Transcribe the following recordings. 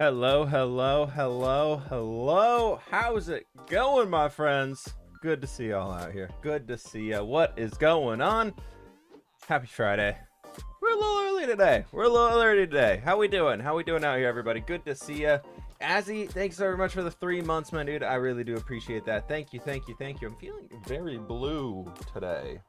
Hello, hello, hello, hello. How's it going, my friends? Good to see y'all out here. Good to see ya. What is going on? Happy Friday. We're a little early today. How we doing? How we doing out here, everybody? Good to see ya. Azzy, thanks very much for the 3 months, my dude. I really do appreciate that. Thank you, thank you, thank you. I'm feeling very blue today.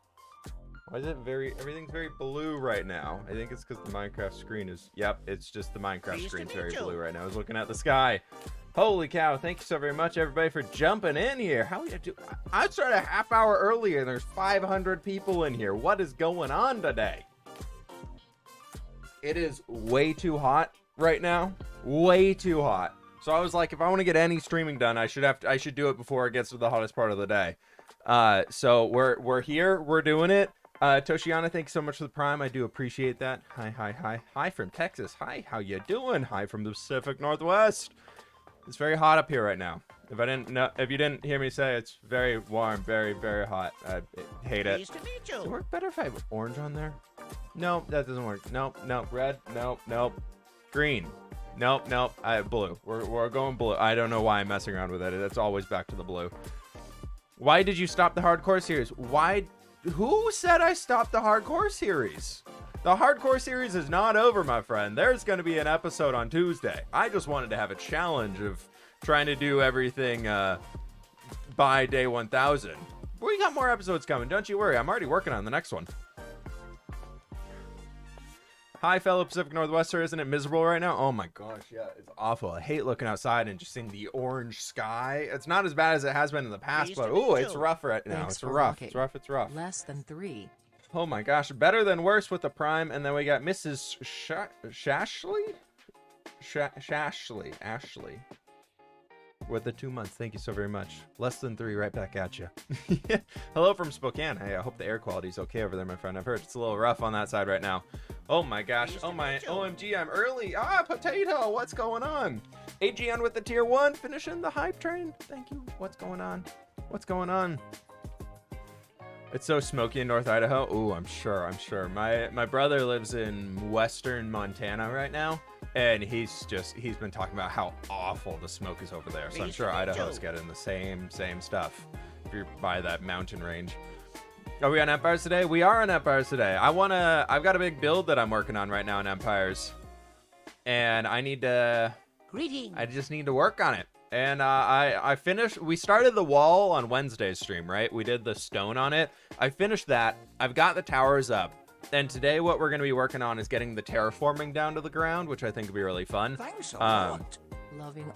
Why is it everything's very blue right now? I think it's because the Minecraft screen is, yep, it's just the Minecraft screen's very blue right now. I was looking at the sky. Holy cow, thank you so very much, everybody, for jumping in here. How you do? I started a half hour earlier, and there's 500 people in here. What is going on today? It is way too hot right now. Way too hot. So I was like, if I want to get any streaming done, I should do it before it gets to the hottest part of the day. So we're here, we're doing it. Toshiana, thanks so much for the Prime. I do appreciate that. Hi from Texas. Hi, how you doing? Hi from the Pacific Northwest. It's very hot up here right now. If you didn't hear me say, it's very warm, very, very hot. I hate it. Does it work better if I have orange on there? No, that doesn't work. Nope. Red. Nope. Green. Nope. Blue. We're going blue. I don't know why I'm messing around with it. It's always back to the blue. Why did you stop the hardcore series? Who said I stopped the hardcore series? The hardcore series is not over, my friend. There's going to be an episode on Tuesday. I just wanted to have a challenge of trying to do everything by day 1000. We got more episodes coming. Don't you worry. I'm already working on the next one. Hi, fellow Pacific Northwester. Isn't it miserable right now? Oh my gosh, yeah, it's awful. I hate looking outside and just seeing the orange sky. It's not as bad as it has been in the past, but ooh, it's rough right now. It's rough. It's rough. Less than 3. Oh my gosh, better than worse with the Prime. And then we got Mrs. Ashley with the 2 months. Thank you so very much. Less than 3, right back at you. Hello from Spokane. Hey, I hope the air quality is okay over there, my friend. I've heard it's a little rough on that side right now. Oh my gosh. Oh my OMG, I'm early. Potato, what's going on? AGN with the tier 1, finishing the hype train. Thank you. What's going on? It's so smoky in North Idaho. Ooh, I'm sure. My brother lives in western Montana right now, and he's been talking about how awful the smoke is over there. So I'm sure Idaho's getting the same stuff if you're by that mountain range. Are we on Empires today? We are on Empires today. I've got a big build that I'm working on right now in Empires, and I just need to work on it. And I finished. We started the wall on Wednesday's stream, right? We did the stone on it. I finished that. I've got the towers up. And today what we're going to be working on is getting the terraforming down to the ground, which I think will be really fun. Thanks a lot.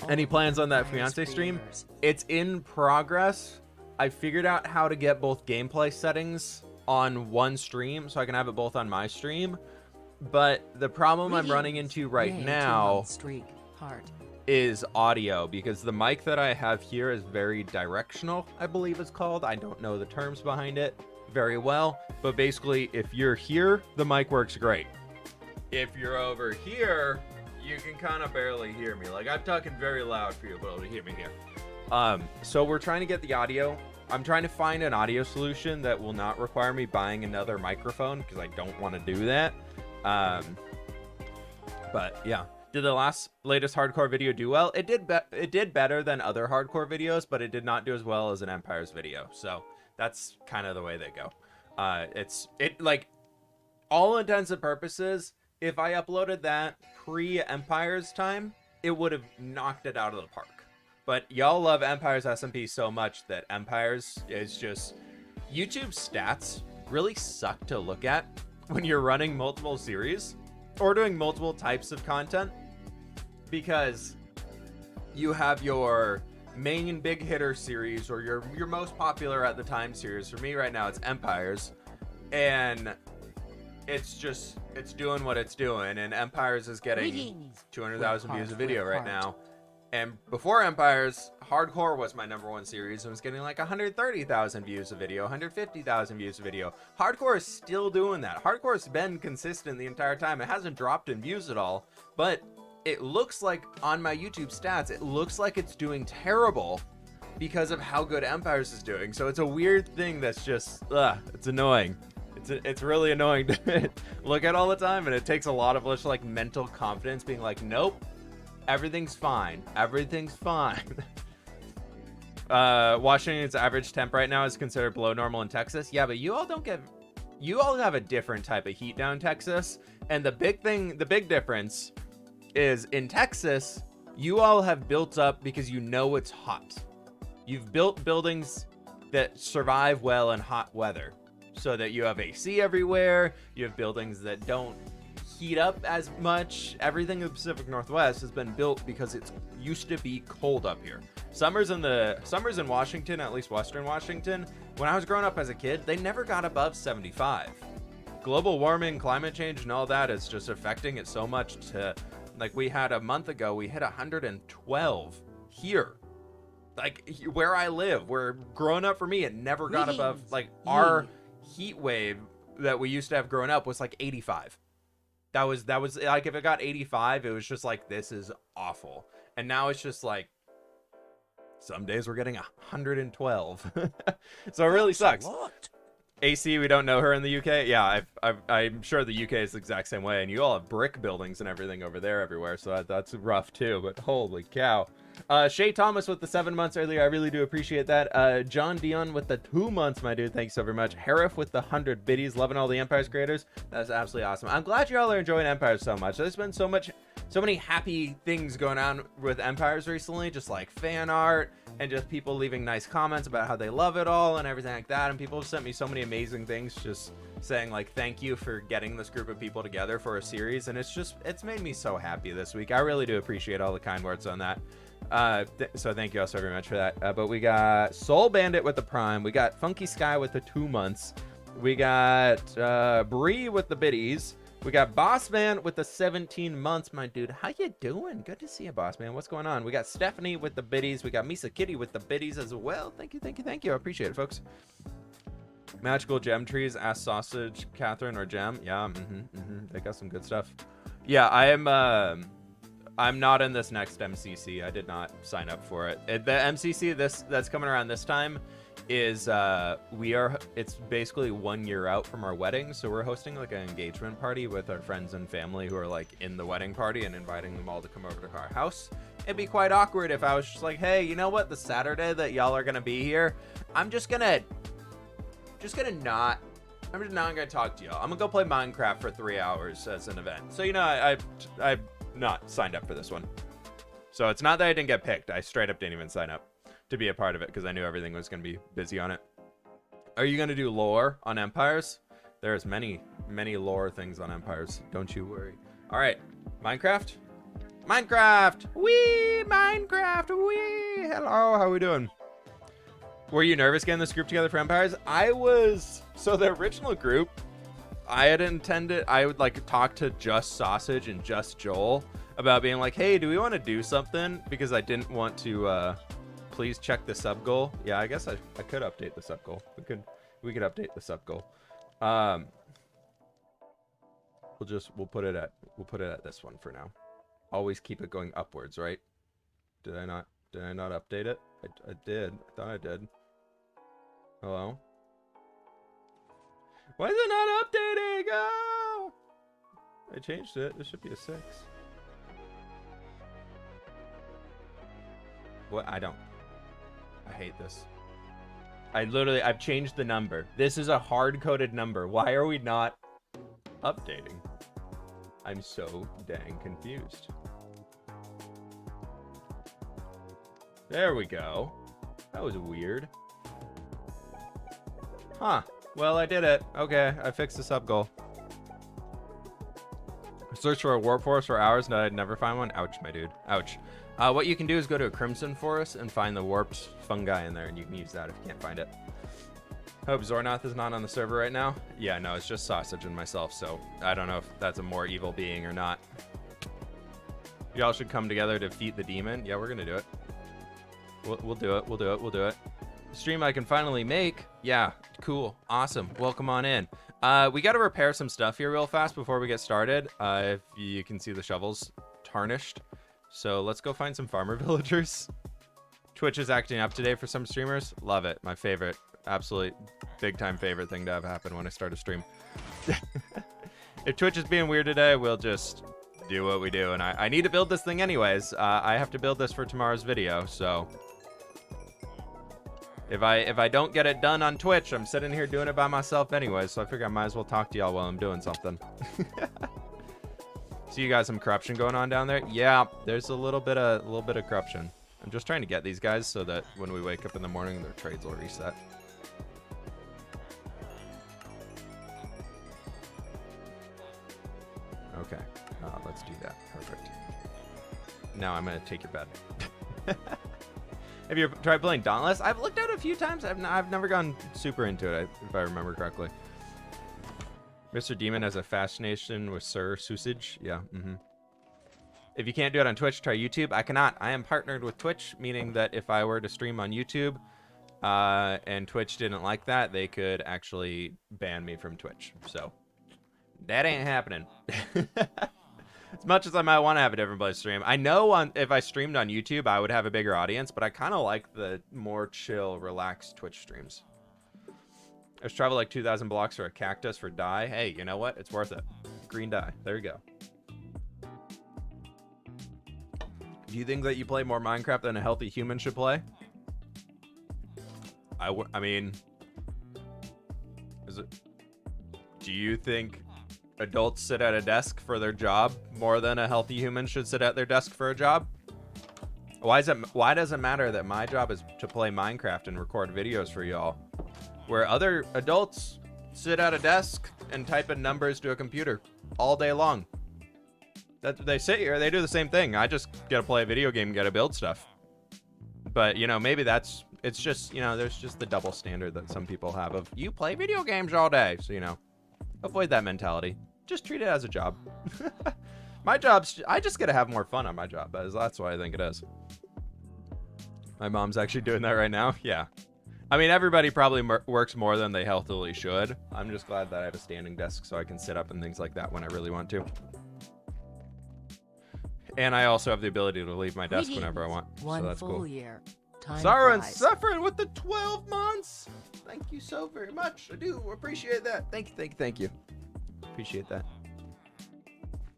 Any plans on that fiance stream? It's in progress. I figured out how to get both gameplay settings on one stream, so I can have it both on my stream. But the problem I'm running into right now is audio, because the mic that I have here is very directional, I believe it's called. I don't know the terms behind it very well, but basically if you're here, the mic works great. If you're over here, you can kind of barely hear me. Like, I'm talking very loud for you to be able to hear me here. So we're trying to get the audio. I'm trying to find an audio solution that will not require me buying another microphone, because I don't want to do that. But yeah, did the latest hardcore video do well? It did better than other hardcore videos, but it did not do as well as an Empires video. So that's kind of the way they go. Like, all intents and purposes, if I uploaded that pre-Empires time, it would have knocked it out of the park. But y'all love Empires SMP so much that Empires is just... YouTube stats really suck to look at when you're running multiple series or doing multiple types of content, because you have your main big hitter series or your most popular at the time series. For me right now, it's Empires, and it's doing what it's doing, and Empires is getting 200,000 views a video right now. And before Empires, Hardcore was my #1 series and was getting like 130,000 views a video, 150,000 views a video. Hardcore is still doing that. Hardcore has been consistent the entire time. It hasn't dropped in views at all, but it looks like on my YouTube stats, it looks like it's doing terrible because of how good Empires is doing. So it's a weird thing that's just, it's annoying. It's really annoying to look at all the time, and it takes a lot of just like mental confidence being like, nope, Everything's fine. Everything's fine. Washington's average temp right now is considered below normal in Texas. Yeah, but you all have a different type of heat down in Texas. And the big difference is in Texas, you all have built up because you know it's hot. You've built buildings that survive well in hot weather so that you have AC everywhere. You have buildings that don't heat up as much. Everything in the Pacific Northwest has been built because it used to be cold up here. Summers in Washington, at least Western Washington, when I was growing up as a kid, they never got above 75. Global warming, climate change, and all that is just affecting it so much to, like, we had a month ago, we hit 112 here. Like, where I live, where growing up for me, it never got above, like, our heat wave that we used to have growing up was like 85. That was like, if it got 85, it was just like, this is awful. And now it's just like, some days we're getting 112. So it really sucks. AC, we don't know her in the UK. Yeah, I'm sure the UK is the exact same way. And you all have brick buildings and everything over there everywhere. So that's rough too. But holy cow. Shay Thomas with the 7 months earlier. I really do appreciate that. John Dion with the 2 months, my dude. Thanks so very much. Harif with the 100 biddies. Loving all the Empires creators. That's absolutely awesome. I'm glad you all are enjoying Empires so much. There's been so many happy things going on with Empires recently. Just like fan art and just people leaving nice comments about how they love it all and everything like that. And people have sent me so many amazing things just saying like, thank you for getting this group of people together for a series. And it's made me so happy this week. I really do appreciate all the kind words on that. So thank you all so very much for that. But we got Soul Bandit with the Prime. We got Funky Sky with the 2 months. We got Bree with the biddies. We got Boss Man with the 17 months, my dude. How you doing? Good to see you, Boss Man. What's going on? We got Stephanie with the biddies. We got Misa Kitty with the biddies as well. Thank you. I appreciate it, folks. Magical Gem Trees. Ask Sausage, Catherine, or Gem. Yeah, they got some good stuff. Yeah, I'm not in this next MCC. I did not sign up for it. The MCC that's coming around this time is it's basically 1 year out from our wedding, so we're hosting like an engagement party with our friends and family who are like in the wedding party and inviting them all to come over to our house. It'd be quite awkward if I was just like, hey, you know what, the Saturday that y'all are gonna be here, I'm just not gonna talk to y'all. I'm gonna go play Minecraft for 3 hours as an event. So I've not signed up for this one. So it's not that I didn't get picked. I straight up didn't even sign up to be a part of it because I knew everything was going to be busy on it. Are you going to do lore on Empires? There's many lore things on Empires. Don't you worry. All right. Minecraft. Wee! Minecraft. Wee! Hello. How are we doing? Were you nervous getting this group together for Empires? I was. So the original group, I had intended, I would like talk to just Sausage and just Joel about being like, hey, do we want to do something? Because I didn't want to, please check the sub goal. Yeah, I guess I could update the sub goal. We could update the sub goal. We'll put it at this one for now. Always keep it going upwards, right? Did I not update it? I did. I thought I did. Hello? Why is it not updating? Oh! I changed it. This should be a 6. What? I hate this. I've changed the number. This is a hard-coded number. Why are we not updating? I'm so dang confused. There we go. That was weird. Huh. Well, I did it. Okay, I fixed the sub goal. Search for a warp forest for hours. No, I'd never find one. Ouch, my dude. Ouch. What you can do is go to a crimson forest and find the warped fungi in there, and you can use that if you can't find it. Hope Zornoth is not on the server right now. Yeah, no, it's just Sausage and myself, so I don't know if that's a more evil being or not. Y'all should come together to defeat the demon. Yeah, we're gonna do it. We'll do it. We'll do it. Stream I can finally make. Yeah, cool, awesome. Welcome on in. We got to repair some stuff here real fast before we get started. If you can see the shovels tarnished, so let's go find some farmer villagers. Twitch is acting up today for some streamers. Love it. My favorite, absolute big time favorite thing to have happen when I start a stream. If Twitch is being weird today, we'll just do what we do. And I need to build this thing anyways. I have to build this for tomorrow's video, so if I don't get it done on Twitch, I'm sitting here doing it by myself anyways, so I figure I might as well talk to y'all while I'm doing something. So you got some corruption going on down there? Yeah, there's a little bit of corruption. I'm just trying to get these guys so that when we wake up in the morning, their trades will reset. Okay, let's do that. Perfect. Now I'm gonna take your bed. Have you ever tried playing Dauntless? I've looked at it a few times. I've never gone super into it, if I remember correctly. Mr. Demon has a fascination with Sir Sausage. Yeah. If you can't do it on Twitch, try YouTube. I cannot. I am partnered with Twitch, meaning that if I were to stream on YouTube and Twitch didn't like that, they could actually ban me from Twitch. So that ain't happening. As much as I might want to have a different place to stream. I know if I streamed on YouTube, I would have a bigger audience, but I kind of like the more chill, relaxed Twitch streams. There's travel like 2,000 blocks for a cactus for dye. Hey, you know what? It's worth it. Green dye. There you go. Do you think that you play more Minecraft than a healthy human should play? I mean, do you think adults sit at a desk for their job more than a healthy human should sit at their desk for a job? Why does it matter that my job is to play Minecraft and record videos for y'all, where other adults sit at a desk and type in numbers to a computer all day long? They sit here, they do the same thing. I just get to play a video game and get to build stuff. But, you know, maybe it's just, you know, there's just the double standard that some people have of, you play video games all day. So, you know, avoid that mentality. Just treat it as a job. My job's, I just get to have more fun on my job. That's why I think it is. My mom's actually doing that right now. Yeah. I mean, everybody probably works more than they healthily should. I'm just glad that I have a standing desk so I can sit up and things like that when I really want to. And I also have the ability to leave my desk whenever I want. So that's cool. Zara and Suffering with the 12 months. Thank you so very much. I do appreciate that. Thank you. Appreciate that.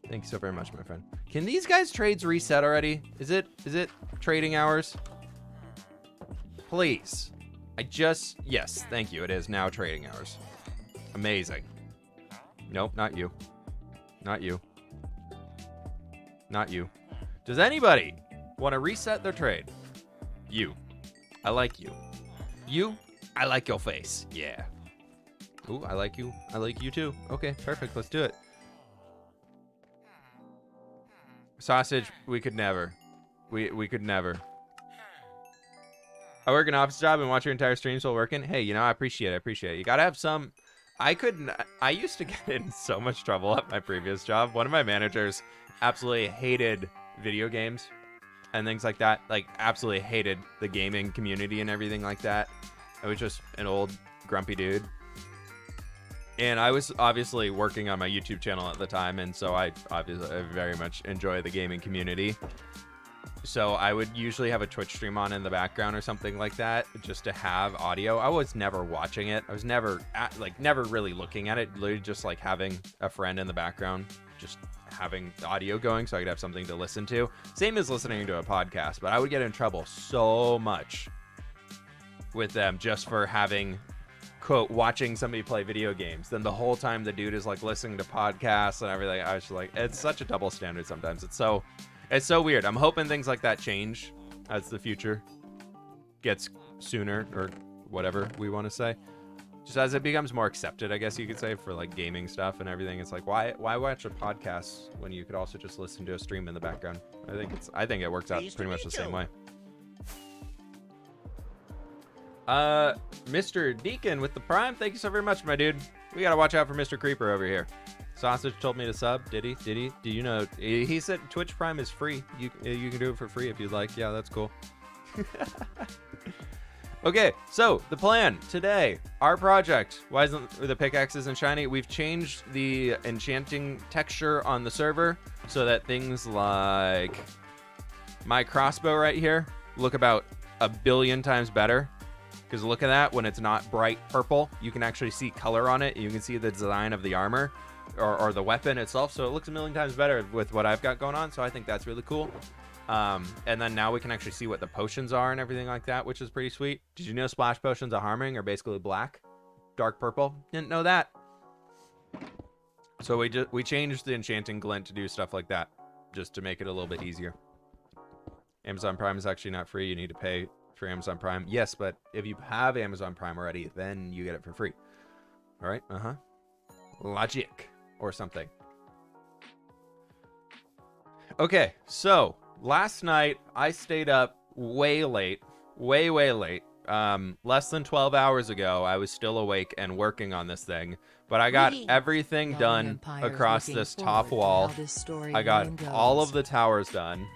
Thank you so very much, my friend. Can these guys' trades reset already? Is it trading hours? Please. Yes, thank you. It is now trading hours. Amazing. Nope, not you. Not you. Not you. Does anybody want to reset their trade? You. I like you. You? I like your face. Yeah. Ooh, I like you. I like you too. Okay, perfect. Let's do it. Sausage, we could never. We could never. I work an office job and watch your entire streams while working. Hey, you know, I appreciate it. You gotta have some. I used to get in so much trouble at my previous job. One of my managers absolutely hated video games and things like that. Like, absolutely hated the gaming community and everything like that. I was just an old grumpy dude. And I was obviously working on my YouTube channel at the time, and so I very much enjoy the gaming community. So I would usually have a Twitch stream on in the background or something like that, just to have audio. I was never watching it. I was never really looking at it. Literally just like having a friend in the background, just having audio going so I could have something to listen to. Same as listening to a podcast, but I would get in trouble so much with them just for having, quote, watching somebody play video games. Then the whole time the dude is like listening to podcasts and everything. I was just like, it's such a double standard sometimes. It's so weird. I'm hoping things like that change as the future gets sooner, or whatever we want to say. Just as it becomes more accepted, I guess you could say, for like gaming stuff and everything. It's like, why watch a podcast when you could also just listen to a stream in the background? I think it works out pretty much the same way. Mr. Deacon with the Prime, thank you so very much, my dude. We gotta watch out for Mr. Creeper over here. Sausage told me to sub. Did he? Do you know? He said Twitch Prime is free. You can do it for free if you'd like. Yeah, that's cool. Okay, so the plan today, our project. Why isn't the pickaxe isn't shiny? We've changed the enchanting texture on the server so that things like my crossbow right here look about 1 billion times better. Because look at that, when it's not bright purple, you can actually see color on it. You can see the design of the armor. or the weapon itself, so it looks a million times better with what I've got going on, so I think that's really cool. And then now we can actually see what the potions are and everything like that, which is pretty sweet. Did you know splash potions of harming are basically black, dark purple? Didn't know that. So we changed the enchanting glint to do stuff like that, just to make it a little bit easier. Amazon Prime is actually not free. You need to pay for Amazon Prime. Yes, but if you have Amazon Prime already, then you get it for free. All right. Logic or something. Okay, so last night I stayed up way late, way late. Less than 12 hours ago, I was still awake and working on this thing, but I got everything done across this top wall. I got all of the towers done.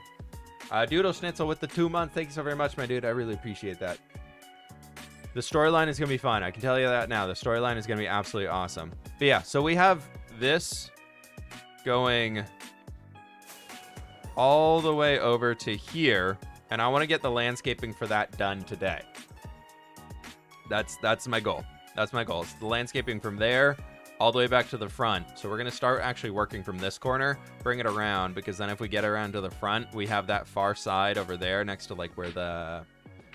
Doodle Schnitzel with the 2 months. Thank you so very much, my dude. I really appreciate that. The storyline is going to be fun. I can tell you that now. The storyline is going to be absolutely awesome. But yeah, so we have this going all the way over to here, and I want to get the landscaping for that done today. That's my goal. That's my goal. It's the landscaping from there all the way back to the front. So we're going to start actually working from this corner, bring it around, because then if we get around to the front, we have that far side over there next to like where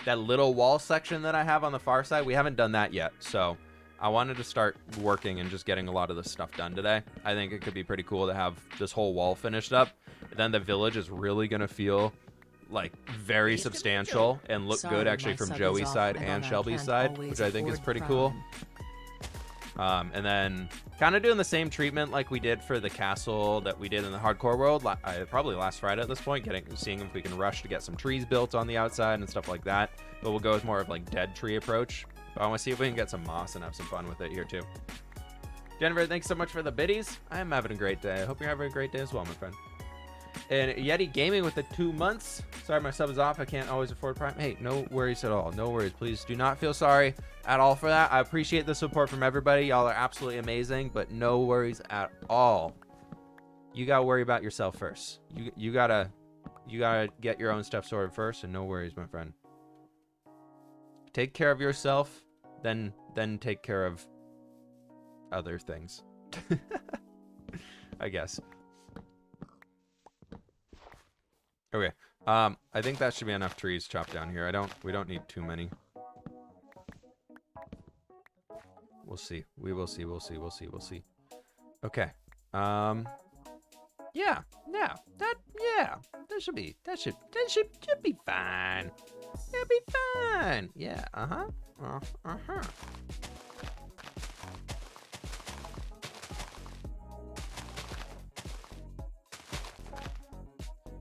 that little wall section that I have on the far side. We haven't done that yet. So I wanted to start working and just getting a lot of this stuff done today. I think it could be pretty cool to have this whole wall finished up. Then the village is really going to feel like very substantial and look good actually from Joey's side and Shelby's side, which I think is pretty cool. And then kind of doing the same treatment like we did for the castle that we did in the hardcore world, probably last Friday at this point, seeing if we can rush to get some trees built on the outside and stuff like that. But we'll go with more of like dead tree approach. But I want to see if we can get some moss and have some fun with it here too. Jennifer, thanks so much for the biddies. I am having a great day. I hope you're having a great day as well, my friend. And Yeti Gaming with the 2 months. Sorry, my sub is off. I can't always afford Prime. Hey, no worries at all. No worries. Please do not feel sorry at all for that. I appreciate the support from everybody. Y'all are absolutely amazing, but no worries at all. You gotta worry about yourself first. You gotta get your own stuff sorted first, and no worries, my friend. Take care of yourself, then take care of other things. I guess. Okay, I think that should be enough trees chopped down here. We don't need too many. We'll see. We will see. We'll see. We'll see. We'll see. Okay. Yeah. That should be fine. That'll be fine. Yeah.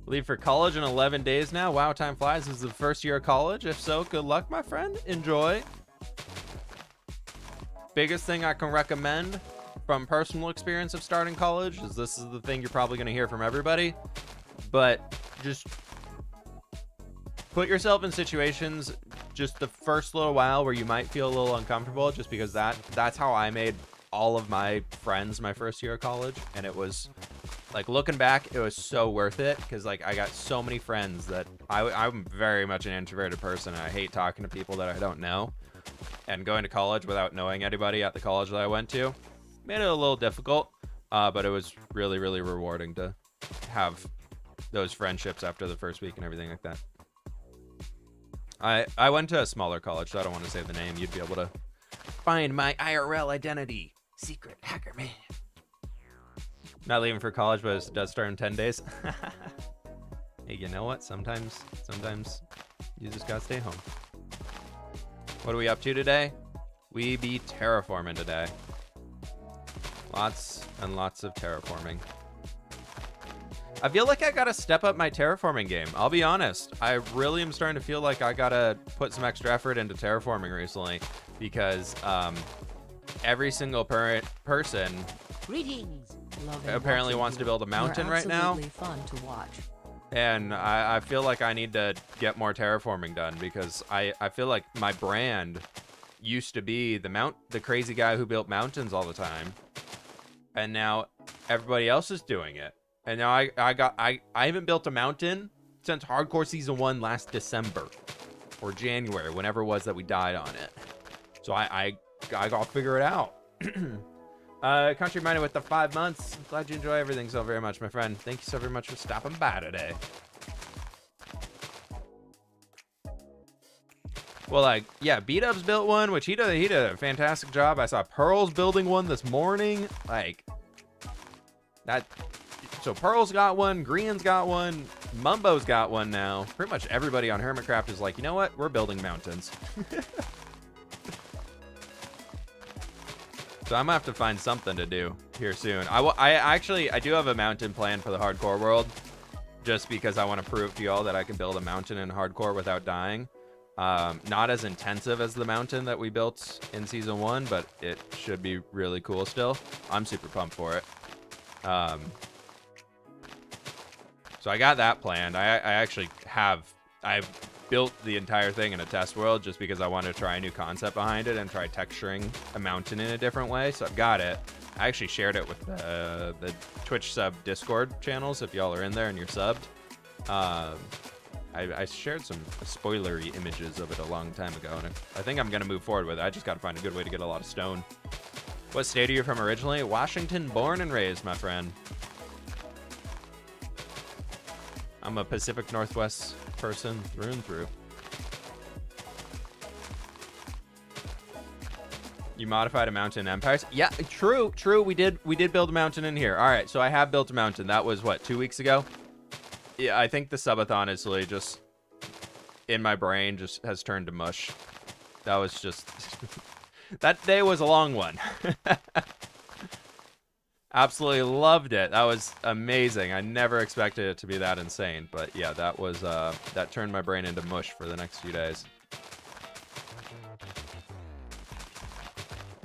Leave for college in 11 days now. Wow, time flies. This is the first year of college. If so, good luck, my friend. Enjoy. Biggest thing I can recommend from personal experience of starting college is this is the thing you're probably going to hear from everybody. But just put yourself in situations just the first little while where you might feel a little uncomfortable, just because that's how I made all of my friends my first year of college. And it was... like, looking back, it was so worth it, because, like, I got so many friends that I'm very much an introverted person, and I hate talking to people that I don't know. And going to college without knowing anybody at the college that I went to made it a little difficult, but it was really, really rewarding to have those friendships after the first week and everything like that. I went to a smaller college, so I don't want to say the name. You'd be able to find my IRL identity. Secret hacker man. Not leaving for college, but it does start in 10 days. Hey, you know what? Sometimes you just gotta stay home. What are we up to today? We be terraforming today. Lots and lots of terraforming. I feel like I gotta step up my terraforming game. I'll be honest. I really am starting to feel like I gotta put some extra effort into terraforming recently, because every single person Greetings. apparently wants to build a mountain right now. Fun to watch. And I feel like I need to get more terraforming done, because I feel like my brand used to be the crazy guy who built mountains all the time, and now everybody else is doing it. And now I haven't built a mountain since Hardcore Season 1 last December or January, whenever it was that we died on it. So I gotta figure it out. Country Miner with the 5 months. Glad you enjoy everything so very much, my friend. Thank you so very much for stopping by today. Well, like, yeah, B-Dub's built one, which he did a fantastic job. I saw Pearl's building one this morning. Like, that. So Pearl's got one, Green's got one, Mumbo's got one now. Pretty much everybody on Hermitcraft is like, you know what? We're building mountains. So I'm gonna have to find something to do here soon. I do have a mountain plan for the hardcore world, just because I want to prove to y'all that I can build a mountain in hardcore without dying. Not as intensive as the mountain that we built in season 1, but it should be really cool still. I'm super pumped for it. So I got that planned. I've built the entire thing in a test world just because I wanted to try a new concept behind it and try texturing a mountain in a different way. So I've got it. I actually shared it with the Twitch sub Discord channels if y'all are in there and you're subbed. I shared some spoilery images of it a long time ago, and I think I'm going to move forward with it. I just got to find a good way to get a lot of stone. What state are you from originally? Washington, born and raised, my friend. I'm a Pacific Northwest person through and through. You modified a mountain in Empires? Yeah, true. We did build a mountain in here. All right, so I have built a mountain. That was what, 2 weeks ago? Yeah, I think the subathon is really just in my brain just has turned to mush. That was just that day was a long one. Absolutely loved it. That was amazing. I never expected it to be that insane, but yeah, that was that turned my brain into mush for the next few days.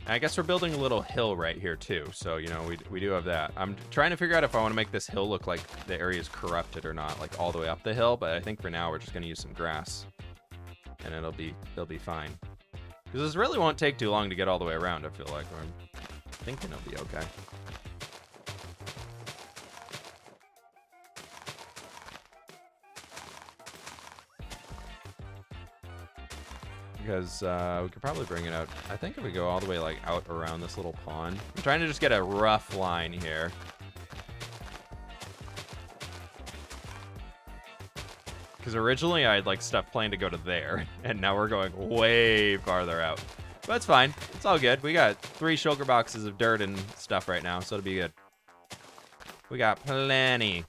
And I guess we're building a little hill right here too, so you know we do have that. I'm trying to figure out if I want to make this hill look like the area is corrupted or not, like all the way up the hill. But I think for now we're just gonna use some grass, and it'll be fine. Because this really won't take too long to get all the way around. I feel like I'm thinking it'll be okay. Because we could probably bring it out. I think if we go all the way like out around this little pond. I'm trying to just get a rough line here. Because originally I had like stuff planned to go to there, and now we're going way farther out. But it's fine. It's all good. We got 3 shulker boxes of dirt and stuff right now, so it'll be good. We got plenty. You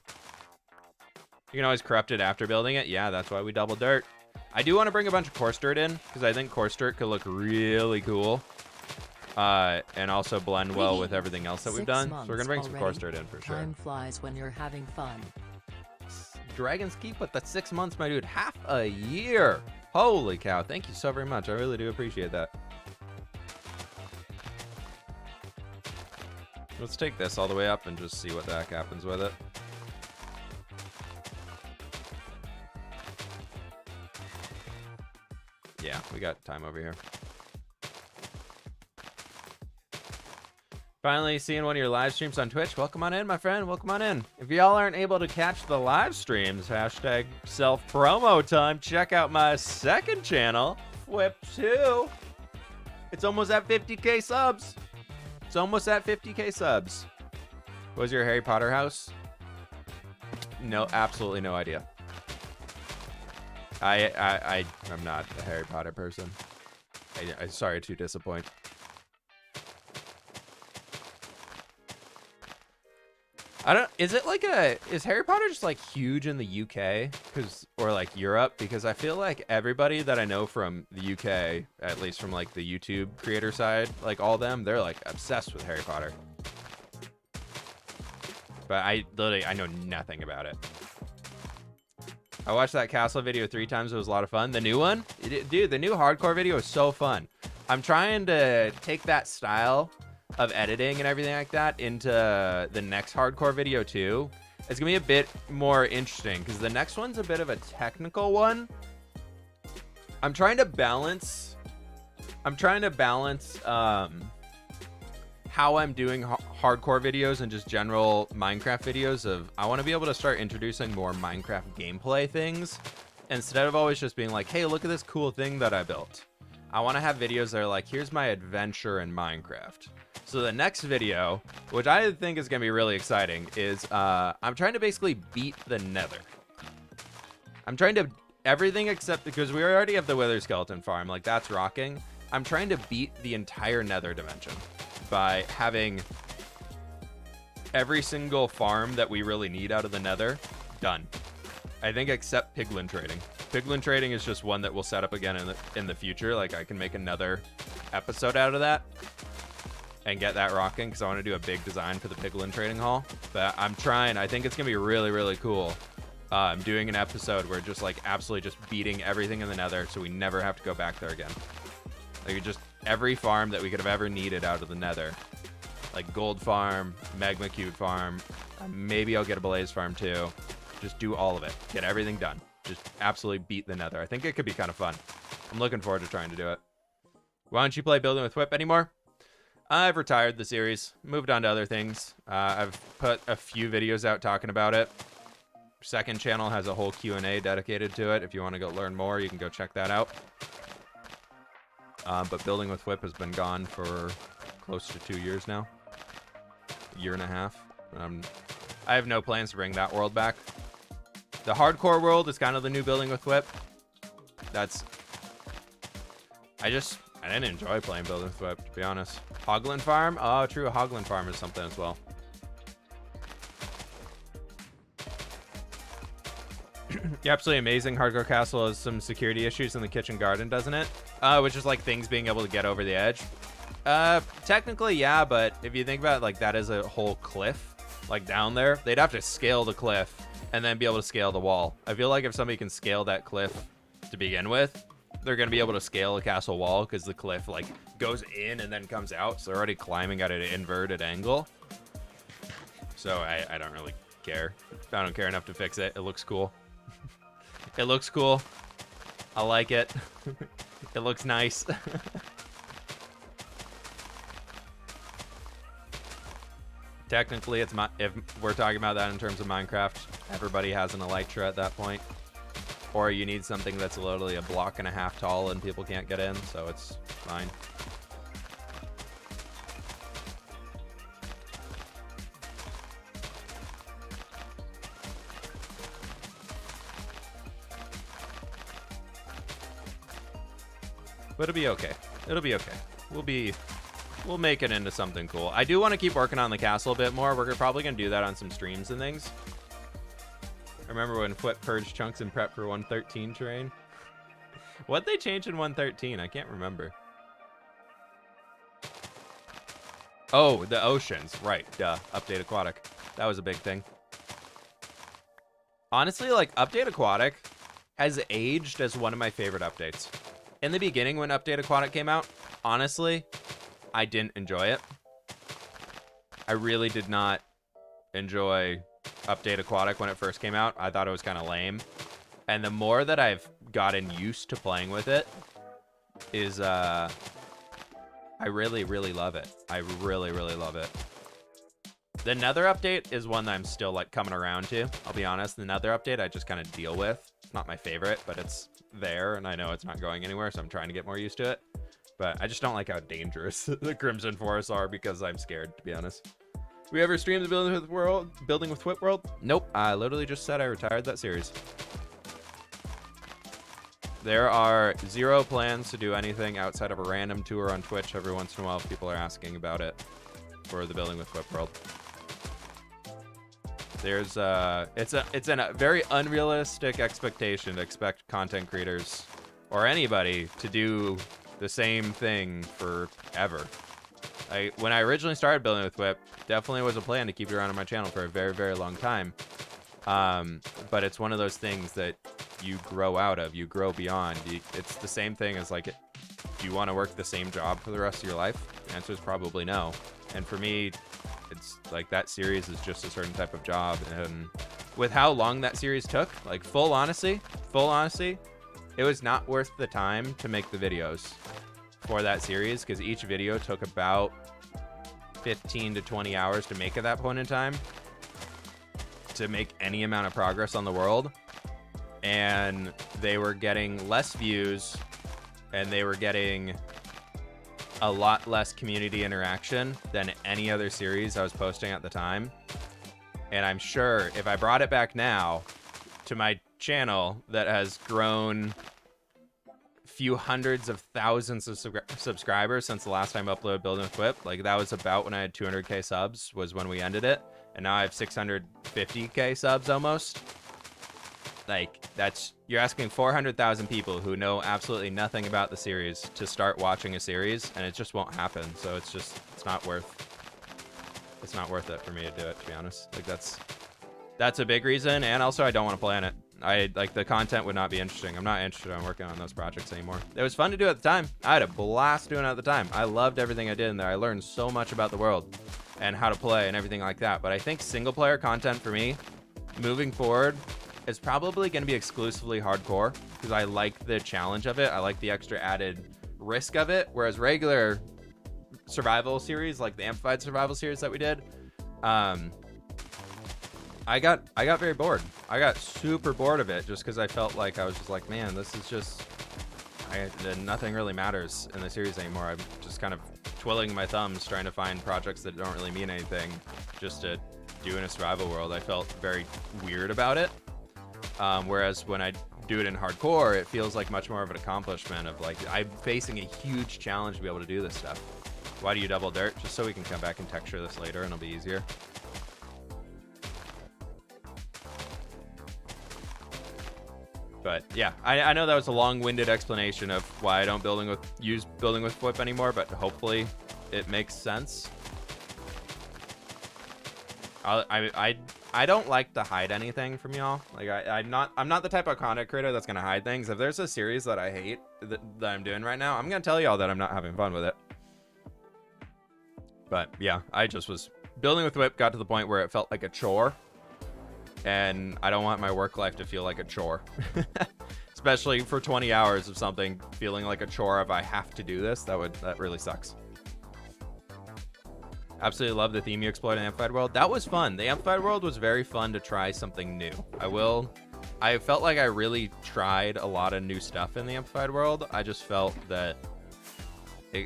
can always corrupt it after building it. Yeah, that's why we double dirt. I do want to bring a bunch of coarse dirt in, because I think coarse dirt could look really cool. And also blend well with everything else that we've done. So we're going to bring some coarse dirt in for sure. Time flies when you're having fun. Dragon's Keep with the 6 months, my dude. Half a year. Holy cow. Thank you so very much. I really do appreciate that. Let's take this all the way up and just see what the heck happens with it. Yeah, we got time over here. Finally seeing one of your live streams on Twitch. Welcome on in, my friend. Welcome on in. If y'all aren't able to catch the live streams, hashtag self-promo time, check out my second channel, Whip2. It's almost at 50k subs. It's almost at 50k subs. Was your Harry Potter house? No, absolutely no idea. I'm not a Harry Potter person. I'm sorry to disappoint. Is Harry Potter just like huge in the UK? Or like Europe? Because I feel like everybody that I know from the UK, at least from like the YouTube creator side, like all them, they're like obsessed with Harry Potter. But I know nothing about it. I watched that castle video 3 times. It was a lot of fun. The new one? Dude, the new hardcore video is so fun. I'm trying to take that style of editing and everything like that into the next hardcore video too. It's gonna be a bit more interesting because the next one's a bit of a technical one. I'm trying to balance how I'm doing hardcore videos and just general Minecraft videos. I want to be able to start introducing more Minecraft gameplay things instead of always just being like, hey, look at this cool thing that I built. I want to have videos that are like, here's my adventure in Minecraft. So the next video, which I think is going to be really exciting, is I'm trying to basically beat the Nether. I'm trying to everything except because we already have the Wither Skeleton farm, like that's rocking. I'm trying to beat the entire Nether dimension by having every single farm that we really need out of the Nether done. I think except piglin trading. Piglin trading is just one that we'll set up again in the future. Like I can make another episode out of that and get that rocking because I want to do a big design for the piglin trading hall. But I'm trying. I think it's gonna be really, really cool. I'm doing an episode where just like absolutely just beating everything in the Nether, so we never have to go back there again. Like just every farm that we could have ever needed out of the Nether, like gold farm, magma cube farm. Maybe I'll get a blaze farm too. Just do all of it. Get everything done. Just absolutely beat the Nether. I think it could be kind of fun. I'm looking forward to trying to do it. Why don't you play Building with Whip anymore? I've retired the series. Moved on to other things. I've put a few videos out talking about it. Second channel has a whole Q&A dedicated to it. If you want to go learn more, you can go check that out. But Building with Whip has been gone for close to 2 years now. A year and a half. I have no plans to bring that world back. The hardcore world is kind of the new Building with Whip. I didn't enjoy playing Building with Whip, to be honest. Hoglin Farm? Oh, true. Hoglin Farm is something as well. Yeah, absolutely amazing. Hardcore Castle has some security issues in the kitchen garden, doesn't it? Which is like things being able to get over the edge. Technically, yeah, but if you think about it, like that is a whole cliff, like down there. They'd have to scale the cliff and then be able to scale the wall. I feel like if somebody can scale that cliff to begin with, they're going to be able to scale a castle wall because the cliff like goes in and then comes out. So they're already climbing at an inverted angle. So I don't really care. I don't care enough to fix it. It looks cool. It looks cool. I like it. It looks nice. Technically, if we're talking about that in terms of Minecraft, everybody has an elytra at that point. Or you need something that's literally a block and a half tall and people can't get in, so it's fine. But it'll be okay. It'll be okay. We'll make it into something cool. I do want to keep working on the castle a bit more. We're probably going to do that on some streams and things. I remember when Flip purged chunks and prep for 113 terrain. What'd they change in 113? I can't remember. Oh, the oceans. Right. Duh. Update Aquatic. That was a big thing. Honestly, like, Update Aquatic has aged as one of my favorite updates. In the beginning, when Update Aquatic came out, honestly, I didn't enjoy it. I really did not enjoy Update Aquatic when it first came out. I thought it was kind of lame. And the more that I've gotten used to playing with it, is I really, really love it. I really, really love it. The Nether update is one that I'm still like coming around to. I'll be honest, the Nether update I just kind of deal with. It's not my favorite, but it's there, and I know it's not going anywhere, so I'm trying to get more used to it. But I just don't like how dangerous the Crimson Forests are because I'm scared, to be honest. We ever streamed the Building with Whip world? Nope. I literally just said I retired that series. There are zero plans to do anything outside of a random tour on Twitch every once in a while if people are asking about it for the Building with Whip world. There's it's a very unrealistic expectation to expect content creators or anybody to do the same thing forever. When I originally started Building with Whip, definitely was a plan to keep it around on my channel for a very, very long time. But it's one of those things that you grow out of, you grow beyond. It's the same thing as like, do you want to work the same job for the rest of your life? The answer is probably no. And for me, it's like that series is just a certain type of job. And with how long that series took, like full honesty, it was not worth the time to make the videos for that series because each video took about 15 to 20 hours to make at that point in time to make any amount of progress on the world. And they were getting less views and they were getting a lot less community interaction than any other series I was posting at the time. And I'm sure if I brought it back now to my channel that has grown few hundreds of thousands of subscribers since the last time I uploaded Building with Whip, like that was about when I had 200k subs was when we ended it, and now I have 650k subs almost. Like, that's, you're asking 400,000 people who know absolutely nothing about the series to start watching a series, and it just won't happen. So it's just, it's not worth it for me to do it, to be honest. Like, that's a big reason, and also I don't want to play on it. Like, the content would not be interesting. I'm not interested in working on those projects anymore. It was fun to do at the time. I had a blast doing it at the time. I loved everything I did in there. I learned so much about the world and how to play and everything like that. But I think single player content for me, moving forward, is probably going to be exclusively hardcore, because I like the challenge of it. I like the extra added risk of it. Whereas regular survival series, like the Amplified survival series that we did, I got very bored. I got super bored of it just because I felt like I was just like, man, this is just, nothing really matters in the series anymore. I'm just kind of twiddling my thumbs trying to find projects that don't really mean anything just to do in a survival world. I felt very weird about it. Whereas when I do it in hardcore, it feels like much more of an accomplishment of like, I'm facing a huge challenge to be able to do this stuff. Why do you double dirt? Just so we can come back and texture this later and it'll be easier. But yeah, I know that was a long-winded explanation of why I don't use building with Whip anymore, but hopefully it makes sense. I don't like to hide anything from y'all. Like I'm not the type of content creator that's gonna hide things. If there's a series that I hate that I'm doing right now, I'm gonna tell y'all that I'm not having fun with it. But yeah, I just was building with Whip, got to the point where it felt like a chore. And I don't want my work life to feel like a chore. Especially for 20 hours of something feeling like a chore if I have to do this. That really sucks. Absolutely love the theme you explored in the Amplified World. That was fun. The Amplified World was very fun to try something new. I felt like I really tried a lot of new stuff in the Amplified World. I just felt that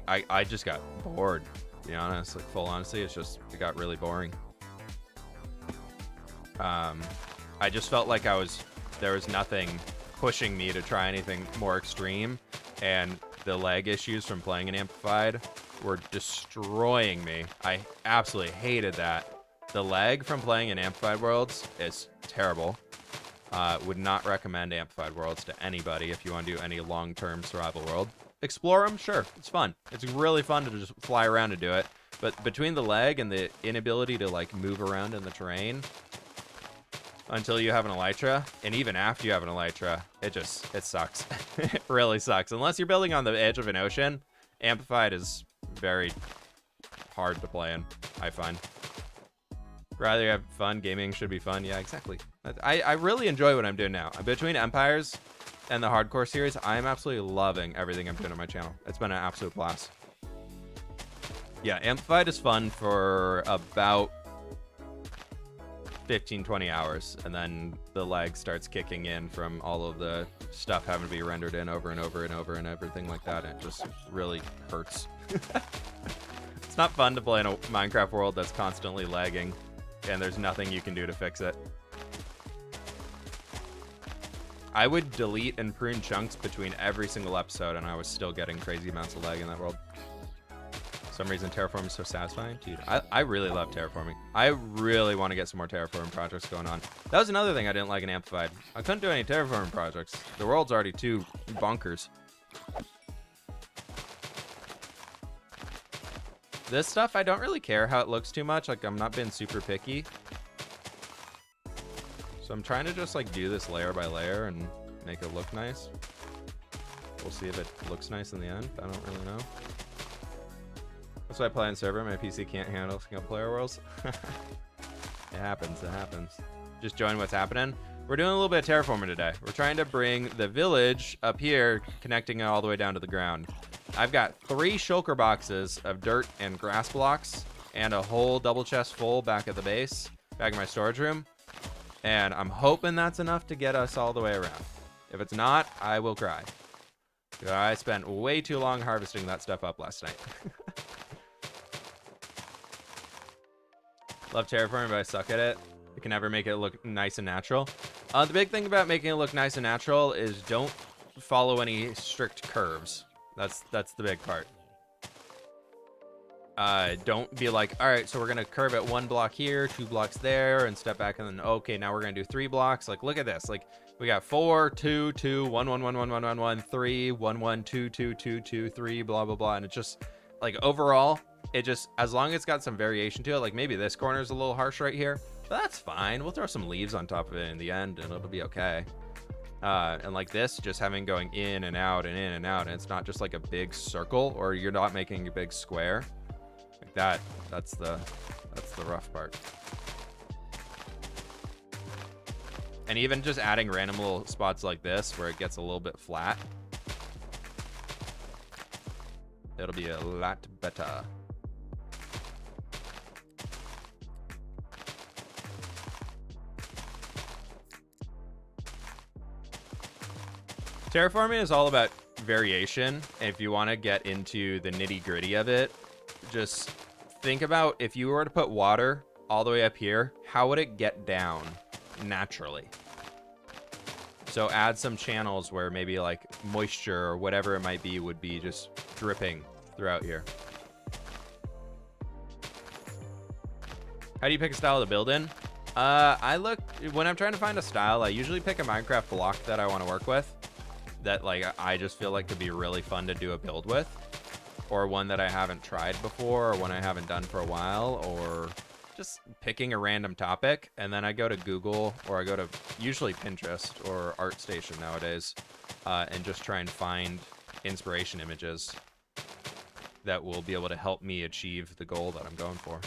I just got bored, to be honest. Like, full honesty, it got really boring. I just felt like there was nothing pushing me to try anything more extreme, and the lag issues from playing an Amplified were destroying me. I absolutely hated that. The lag from playing in Amplified Worlds is terrible. Would not recommend Amplified Worlds to anybody if you want to do any long-term survival world. Explore them, sure, it's fun. It's really fun to just fly around and do it, but between the lag and the inability to like move around in the terrain until you have an elytra, and even after you have an elytra, it sucks. It really sucks. Unless you're building on the edge of an ocean, Amplified is very hard to play in, I find. Rather you have fun, gaming should be fun. Yeah, exactly. I really enjoy what I'm doing now. Between Empires and the hardcore series, I'm absolutely loving everything I'm doing on my channel. It's been an absolute blast. Yeah, Amplified is fun for about 15-20 hours, and then the lag starts kicking in from all of the stuff having to be rendered in over and over and over and everything like that, and it just really hurts. It's not fun to play in a Minecraft world that's constantly lagging and there's nothing you can do to fix it. I would delete and prune chunks between every single episode and I was still getting crazy amounts of lag in that world. For some reason terraforming is so satisfying. Dude, I really love terraforming. I really want to get some more terraforming projects going on. That was another thing I didn't like in Amplified. I couldn't do any terraforming projects. The world's already too bonkers. This stuff, I don't really care how it looks too much. Like, I'm not being super picky. So I'm trying to just like do this layer by layer and make it look nice. We'll see if it looks nice in the end. I don't really know. That's why I play on server. My PC can't handle single player worlds. It happens. It happens. Just join what's happening. We're doing a little bit of terraforming today. We're trying to bring the village up here, connecting it all the way down to the ground. I've got 3 shulker boxes of dirt and grass blocks and a whole double chest full back at the base, back in my storage room. And I'm hoping that's enough to get us all the way around. If it's not, I will cry. I spent way too long harvesting that stuff up last night. Love terraforming, but I suck at it. I can never make it look nice and natural. The big thing about making it look nice and natural is don't follow any strict curves. That's the big part. Don't be like, all right, so we're gonna curve it 1 block here, 2 blocks there, and step back, and then okay, now we're gonna do 3 blocks. Like, look at this. Like, we got 4, 2, 2, 1, 1, 1, 1, 1, 1, 1, 3, 1, 1, 2, 2, 2, 2, 3, blah blah blah, and it's just like overall, it just, as long as it's got some variation to it, like maybe this corner is a little harsh right here, but that's fine. We'll throw some leaves on top of it in the end, and it'll be okay. And like this, just having going in and out and in and out, and it's not just like a big circle, or you're not making a big square. Like that, that's the rough part. And even just adding random little spots like this where it gets a little bit flat, it'll be a lot better. Terraforming is all about variation. If you want to get into the nitty-gritty of it, just think about if you were to put water all the way up here, how would it get down naturally? So add some channels where maybe like moisture or whatever it might be would be just dripping throughout here. How do you pick a style to build in? When I'm trying to find a style, I usually pick a Minecraft block that I want to work with, that like I just feel like could be really fun to do a build with, or one that I haven't tried before, or one I haven't done for a while, or just picking a random topic, and then I go to Google, or I go to usually Pinterest or ArtStation nowadays, and just try and find inspiration images that will be able to help me achieve the goal that I'm going for.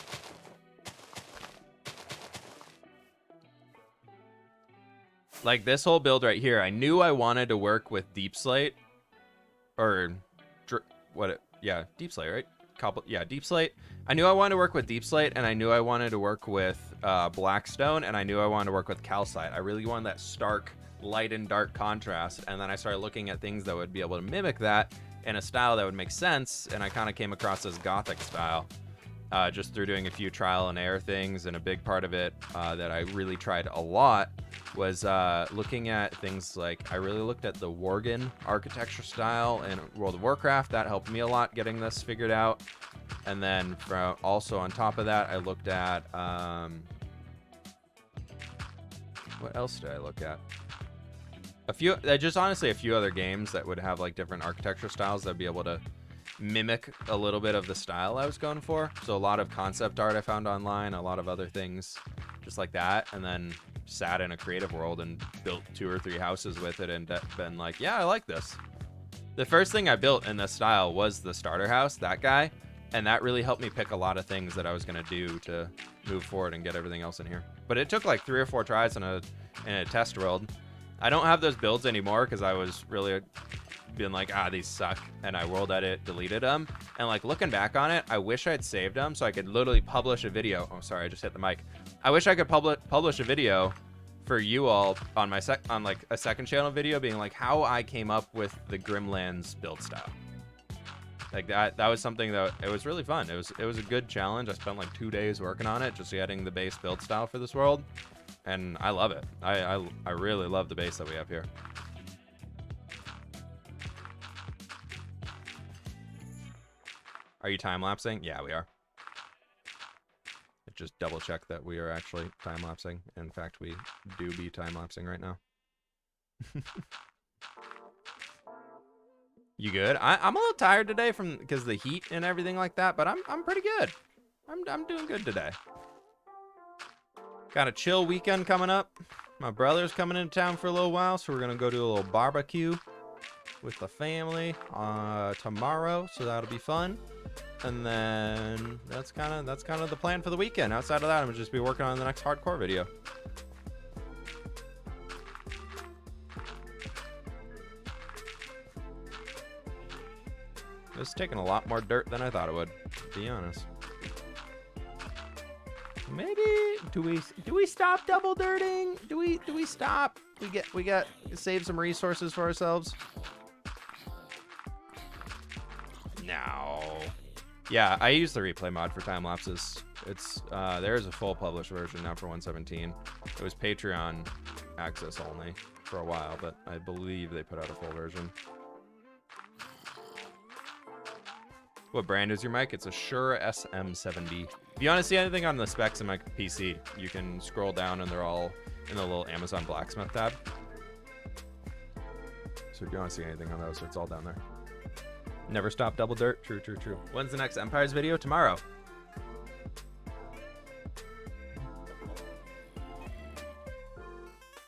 Like this whole build right here, I knew I wanted to work with deep slate, or deep slate, right? Deep slate. I knew I wanted to work with deep slate, and I knew I wanted to work with blackstone, and I knew I wanted to work with calcite. I really wanted that stark light and dark contrast, and then I started looking at things that would be able to mimic that in a style that would make sense, and I kind of came across this gothic style just through doing a few trial and error things, and a big part of it that I really tried a lot was looking at things like, I really looked at the Worgen architecture style in World of Warcraft. That helped me a lot getting this figured out. And then also on top of that, I looked at what else did I look at? Honestly a few other games that would have like different architecture styles that'd be able to mimic a little bit of the style I was going for. So a lot of concept art I found online, a lot of other things just like that, and then sat in a creative world and built 2 or 3 houses with it, and been like, yeah, I like this. The first thing I built in this style was the starter house, that guy, and that really helped me pick a lot of things that I was going to do to move forward and get everything else in here. But it took like 3 or 4 tries in a test world. I don't have those builds anymore because I was really being like, these suck, and I rolled edit, deleted them, and like looking back on it, I wish I'd saved them so I could literally publish a video. Oh, sorry, I just hit the mic. I wish I could publish a video for you all on my like a second channel video, being like how I came up with the Grimlands build style. Like that was something that it was really fun. It was a good challenge. I spent like 2 days working on it, just getting the base build style for this world, and I love it. I really love the base that we have here. Are you time-lapsing? Yeah, we are. Just double check that we are actually time-lapsing. In fact, we do be time-lapsing right now. You good? I'm a little tired today because of the heat and everything like that, but I'm pretty good. I'm doing good today. Got a chill weekend coming up. My brother's coming into town for a little while, so we're gonna go do a little barbecue with the family tomorrow, so that'll be fun. And then that's kind of the plan for the weekend. Outside of that, I'm gonna just be working on the next hardcore video. It's taking a lot more dirt than I thought it would, to be honest. Maybe do we stop double dirting? Do we stop? We get save some resources for ourselves. Ow. Yeah, I use the replay mod for time lapses. It's there's a full published version now for 117. It was Patreon access only for a while, but I believe they put out a full version. What brand is your mic? It's a Shure SM70. If you want to see anything on the specs of my PC, you can scroll down and they're all in the little Amazon Blacksmith tab. So if you want to see anything on those, it's all down there. Never stop double dirt. True, true, true. When's the next Empires video? Tomorrow.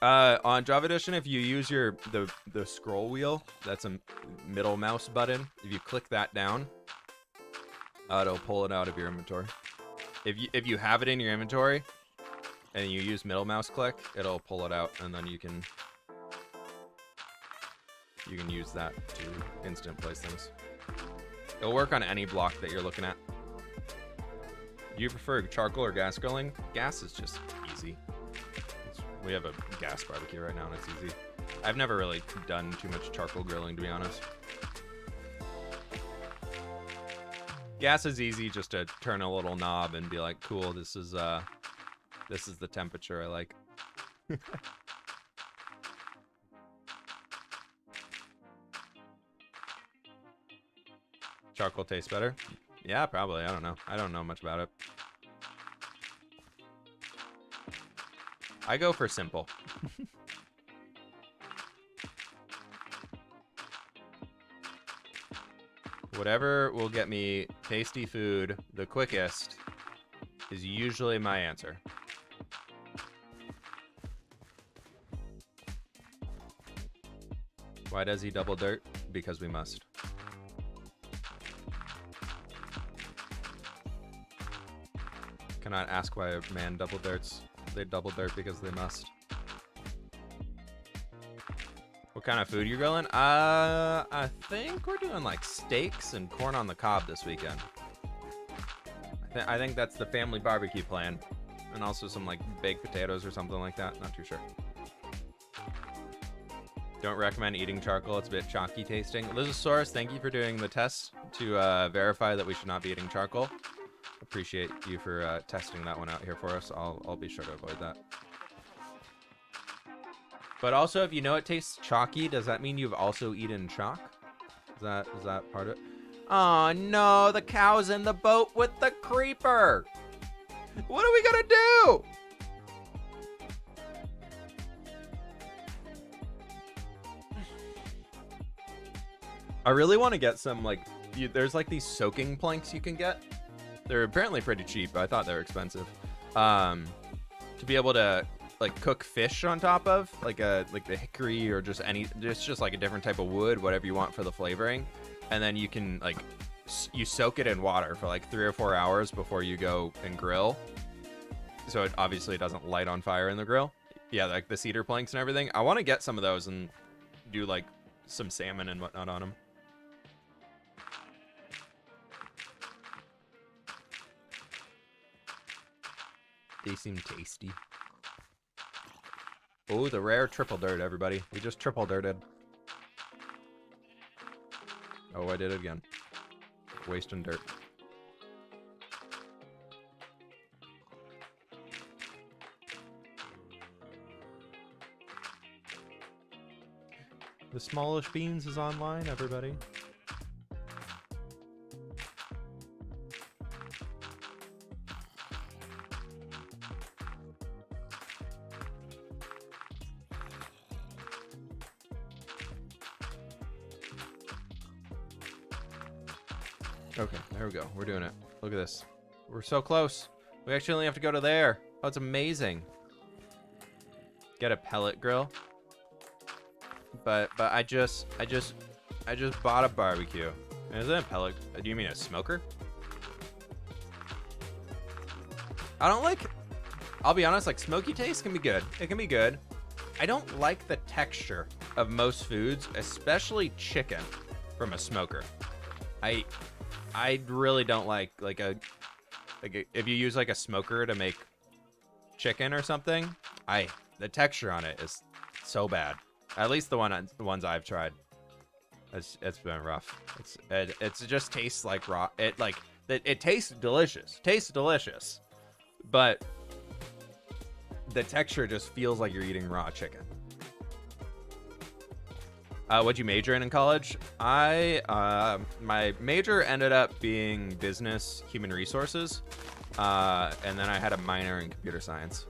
On Java Edition, if you use the scroll wheel, that's a middle mouse button. If you click that down, it'll pull it out of your inventory. If you have it in your inventory and you use middle mouse click, it'll pull it out, and then you can use that to instant place things. It'll work on any block that you're looking at. Do you prefer charcoal or gas grilling? Gas is just easy. We have a gas barbecue right now, and it's easy. I've never really done too much charcoal grilling, to be honest. Gas is easy, just to turn a little knob and be like, cool, this is the temperature I like. Charcoal tastes better? Yeah, probably. I don't know. I don't know much about it. I go for simple. Whatever will get me tasty food the quickest is usually my answer. Why does he double dirt? Because we must. Cannot ask why a man double dirts. They double dirt because they must. What kind of food you grilling? I think we're doing like steaks and corn on the cob this weekend. I think that's the family barbecue plan. And also some like baked potatoes or something like that. Not too sure. Don't recommend eating charcoal. It's a bit chalky tasting. Lizosaurus, thank you for doing the test to verify that we should not be eating charcoal. Appreciate you for testing that one out here for us. I'll be sure to avoid that. But also, if you know it tastes chalky, does that mean you've also eaten chalk? Is that part of it? Oh no, the cow's in the boat with the creeper. What are we gonna do? I really want to get some like there's like these soaking planks you can get. They're apparently pretty cheap, but I thought they were expensive. To be able to like cook fish on top of, like the hickory or just like a different type of wood, whatever you want for the flavoring, and then you can like you soak it in water for like 3 or 4 hours before you go and grill. So it obviously doesn't light on fire in the grill. Yeah, like the cedar planks and everything. I want to get some of those and do like some salmon and whatnot on them. They seem tasty. Oh, the rare triple dirt, everybody. We just triple dirted. Oh, I did it again. Wasting dirt. The smallish beans is online, everybody. Okay, there we go. We're doing it. Look at this. We're so close. We actually only have to go to there. Oh, it's amazing. Get a pellet grill. But I just bought a barbecue. Isn't it a pellet? Do you mean a smoker? I don't like. I'll be honest. Like smoky taste can be good. It can be good. I don't like the texture of most foods, especially chicken, from a smoker. I really don't like if you use like a smoker to make chicken or something. The texture on it is so bad. At least the ones I've tried. It's been rough. It just tastes like raw. It tastes delicious. Tastes delicious, but the texture just feels like you're eating raw chicken. What'd you major in college? My major ended up being business human resources, and then I had a minor in computer science.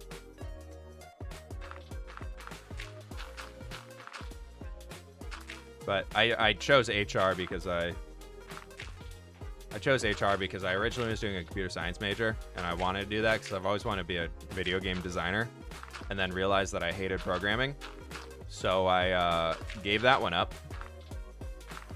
But I chose HR because I originally was doing a computer science major, and I wanted to do that because I've always wanted to be a video game designer, and then realized that I hated programming. So I gave that one up,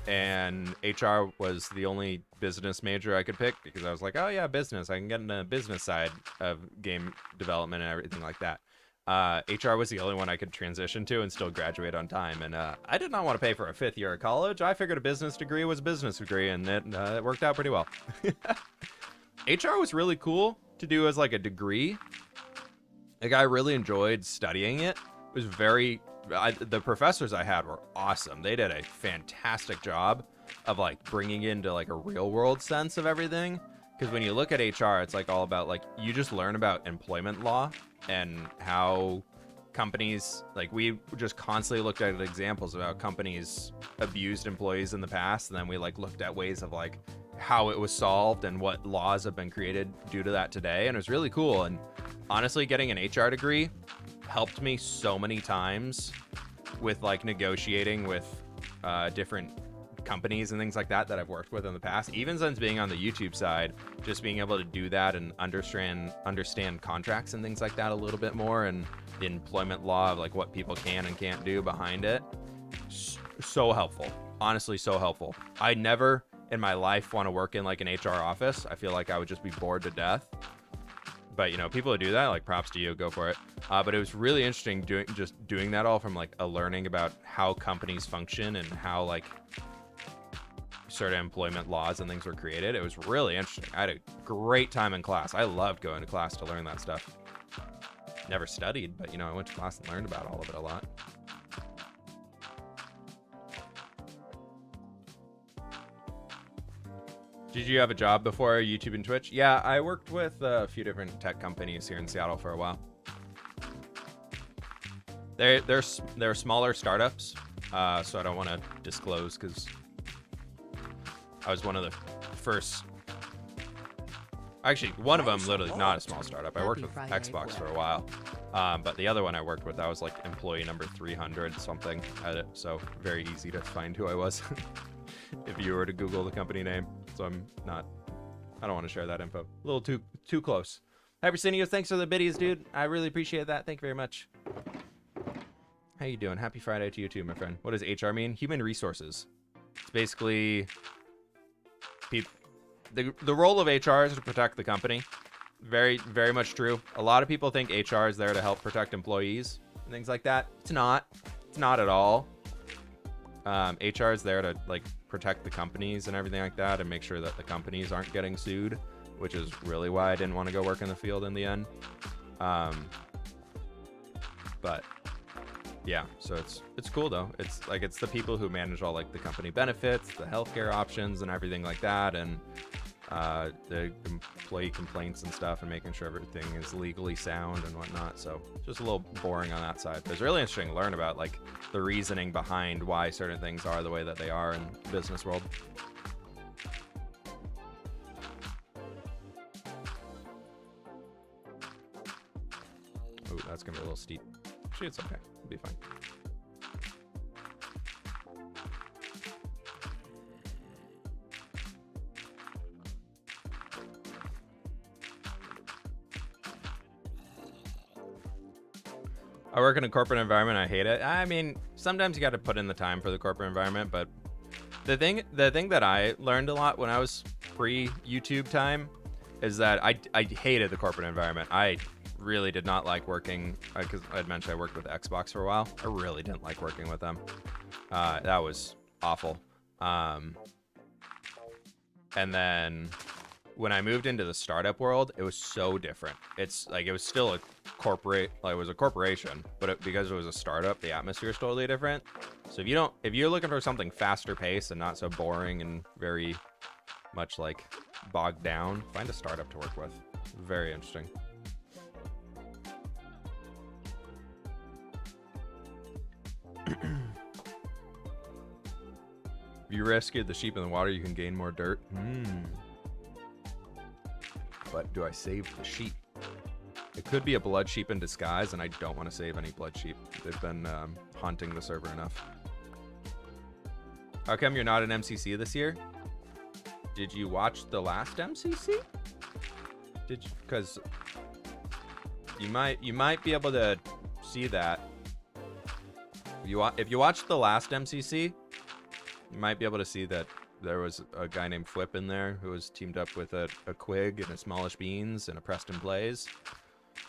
and HR was the only business major I could pick because I was like, oh yeah, business. I can get in the business side of game development and everything like that. HR was the only one I could transition to and still graduate on time. And I did not want to pay for a 5th year of college. I figured a business degree was a business degree, and it worked out pretty well. HR was really cool to do as like a degree. Like I really enjoyed studying it. It was the professors I had were awesome. They did a fantastic job of like bringing into like a real world sense of everything. Because when you look at HR, it's like all about like, you just learn about employment law and how companies, like we just constantly looked at examples of how companies abused employees in the past. And then we like looked at ways of like how it was solved and what laws have been created due to that today. And it was really cool. And honestly, getting an HR degree helped me so many times with like negotiating with different companies and things like that I've worked with in the past. Even since being on the YouTube side, just being able to do that and understand contracts and things like that a little bit more, and the employment law of like what people can and can't do behind it. So helpful. Honestly, so helpful. I never in my life want to work in like an HR office. I feel like I would just be bored to death. But you know, people who do that, like props to you, go for it. But it was really interesting doing that all from like a learning about how companies function and how like sort of employment laws and things were created. It was really interesting. I had a great time in class. I loved going to class to learn that stuff. Never studied, but you know, I went to class and learned about all of it a lot. Did you have a job before YouTube and Twitch? Yeah, I worked with a few different tech companies here in Seattle for a while. They're smaller startups, so I don't want to disclose because I was one of the first. Actually, one of them literally not a small startup. I worked with Xbox for a while, but the other one I worked with, I was like employee number 300 something at it. So very easy to find who I was if you were to Google the company name. So I don't want to share that info. A little too close. Hypersinius, thanks for the biddies, dude. I really appreciate that. Thank you very much. How you doing? Happy Friday to you too, my friend. What does HR mean? Human resources. It's basically the role of HR is to protect the company. Very, very much true. A lot of people think HR is there to help protect employees and things like that. It's not. It's not at all. HR is there to like protect the companies and everything like that, and make sure that the companies aren't getting sued, which is really why I didn't want to go work in the field in the end. But yeah, so it's cool though. It's the people who manage all like the company benefits, the healthcare options, and everything like that, and the employee complaints and stuff, and making sure everything is legally sound and whatnot. So just a little boring on that side, but it's really interesting to learn about like the reasoning behind why certain things are the way that they are in the business world. Oh, that's gonna be a little steep. Actually, it's okay. It'll be fine. I work in a corporate environment. I hate it. I mean, sometimes you got to put in the time for the corporate environment, but the thing that I learned a lot when I was pre-YouTube time is that I hated the corporate environment. I really did not like working, because I'd mentioned I worked with Xbox for a while. I really didn't like working with them. That was awful. And then when I moved into the startup world, it was so different. It's like it was still a it was a corporation, but because it was a startup, the atmosphere is totally different. So if you're looking for something faster paced and not so boring and very much like bogged down, find a startup to work with. Very interesting. If you rescued the sheep in the water, you can gain more dirt. But do I save the sheep? It could be a blood sheep in disguise, and I don't want to save any blood sheep. They've been haunting the server enough. How come you're not an MCC this year? Did you watch the last MCC? Did you? Because you might be able to see that. If you watched the last MCC, you might be able to see that there was a guy named Flip in there who was teamed up with a Quig and a Smallish Beans and a Preston Plays.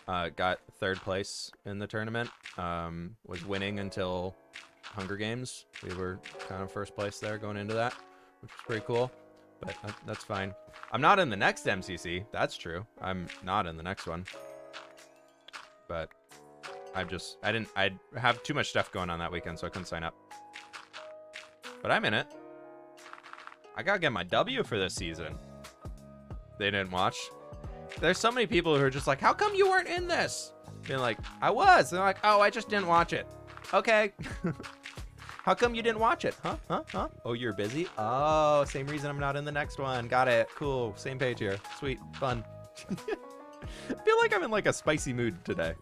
Got third place in the tournament. Was winning until Hunger Games. We were kind of first place there going into that, which was pretty cool. But that's fine. I'm not in the next MCC. That's true. I'm not in the next one. But I have too much stuff going on that weekend, so I couldn't sign up. But I'm in it. I gotta get my W for this season. They didn't watch. There's so many people who are just like, how come you weren't in this? Being like, I was. And they're like, oh, I just didn't watch it. Okay. How come you didn't watch it? Huh? Oh, you're busy? Oh, same reason I'm not in the next one. Got it. Cool. Same page here. Sweet. Fun. I feel like I'm in like a spicy mood today.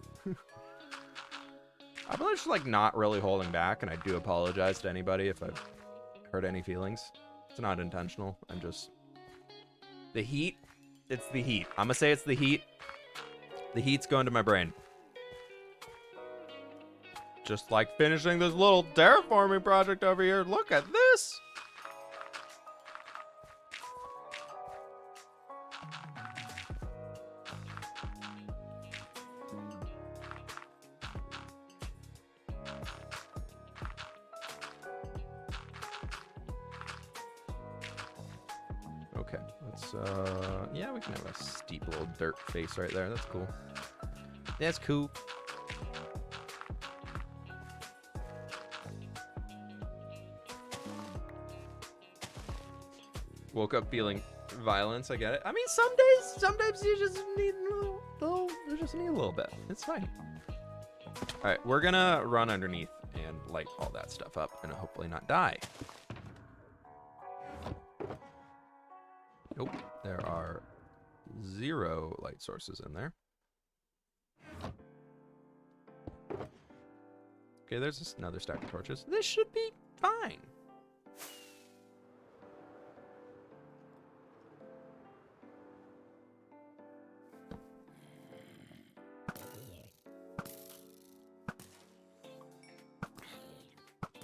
I'm just like not really holding back, and I do apologize to anybody if I've hurt any feelings. It's not intentional. I'm just... The heat. It's the heat. I'm gonna say it's the heat. The heat's going to my brain. Just like finishing this little terraforming project over here. Look at this. Okay, let's yeah, we can have a steep little dirt face right there. That's cool. That's cool. Woke up feeling violence. I get it. I mean, sometimes you just need a little bit. It's fine. All right, we're gonna run underneath and light all that stuff up and hopefully not die. Nope, there are 0 light sources in there. Okay, there's another stack of torches. This should be fine.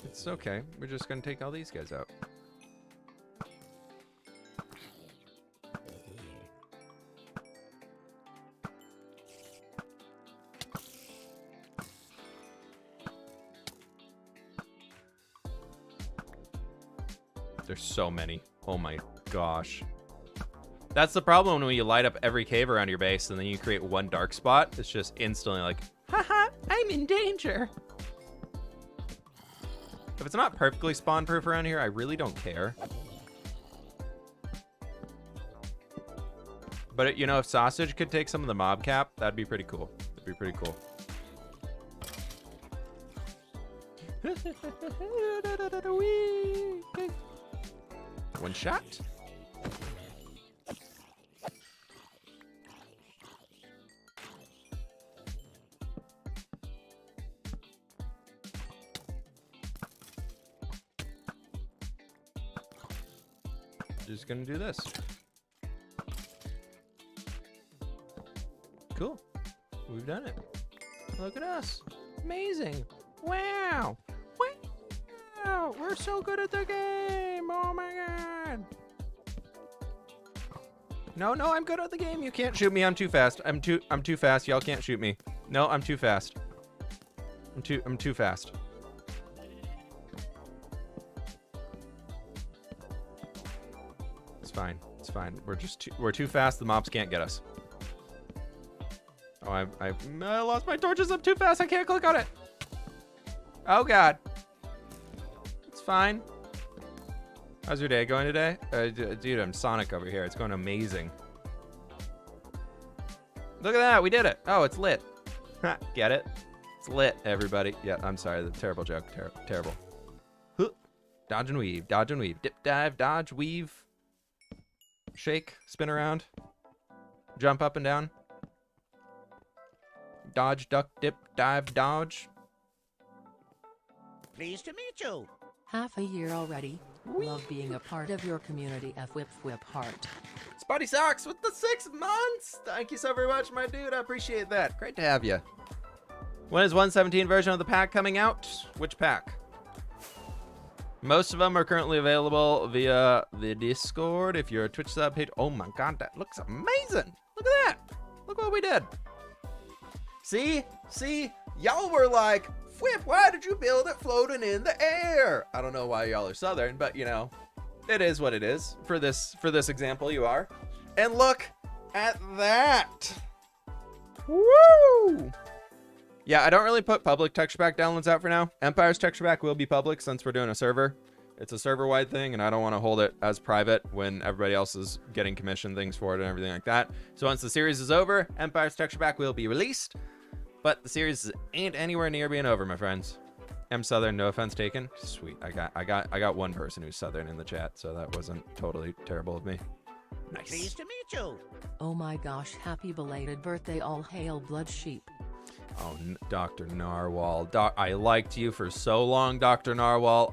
It's okay. We're just gonna take all these guys out. There's so many. Oh my gosh. That's the problem when you light up every cave around your base and then you create one dark spot. It's just instantly like, haha, I'm in danger. If it's not perfectly spawn proof around here, I really don't care. But you know, if Sausage could take some of the mob cap, that'd be pretty cool. That'd be pretty cool. One shot. Just gonna do this. Cool. We've done it. Look at us. Amazing. Wow. Wow. We're so good at the game. Oh my god. No, I'm good at the game. You can't shoot me. I'm too fast. I'm too fast. Y'all can't shoot me. No, I'm too fast. I'm too fast. It's fine. It's fine. We're too fast. The mobs can't get us. Oh, I lost my torches up too fast. I can't click on it. Oh God. It's fine. How's your day going today? Dude, I'm Sonic over here. It's going amazing. Look at that. We did it. Oh, it's lit. Get it? It's lit, everybody. Yeah, I'm sorry. The terrible joke. Terrible. Dodge and weave. Dodge and weave. Dip, dive, dodge, weave. Shake. Spin around. Jump up and down. Dodge, duck, dip, dive, dodge. Pleased to meet you. Half a year already. Love being a part of your community. Whip heart. Spotty Socks with the 6 months. Thank you so very much, my dude. I appreciate that. Great to have you. When is 117 version of the pack coming out? Which pack? Most of them are currently available via the Discord. If you're a Twitch sub page, oh my God, that looks amazing. Look at that. Look what we did. See, y'all were like, Whip, why did you build it floating in the air? I don't know why y'all are Southern, but you know, it is what it is. For this example, you are. And look at that. Woo! Yeah, I don't really put public texture pack downloads out for now. Empire's texture pack will be public since we're doing a server. It's a server-wide thing, and I don't want to hold it as private when everybody else is getting commission things for it and everything like that. So once the series is over, Empire's texture pack will be released. But the series ain't anywhere near being over, my friends. I'm Southern, no offense taken. Sweet, I got one person who's Southern in the chat, so that wasn't totally terrible of me. Nice. Pleased to meet you. Oh my gosh, happy belated birthday, all hail blood sheep. Oh, Dr. Narwhal. I liked you for so long, Dr. Narwhal.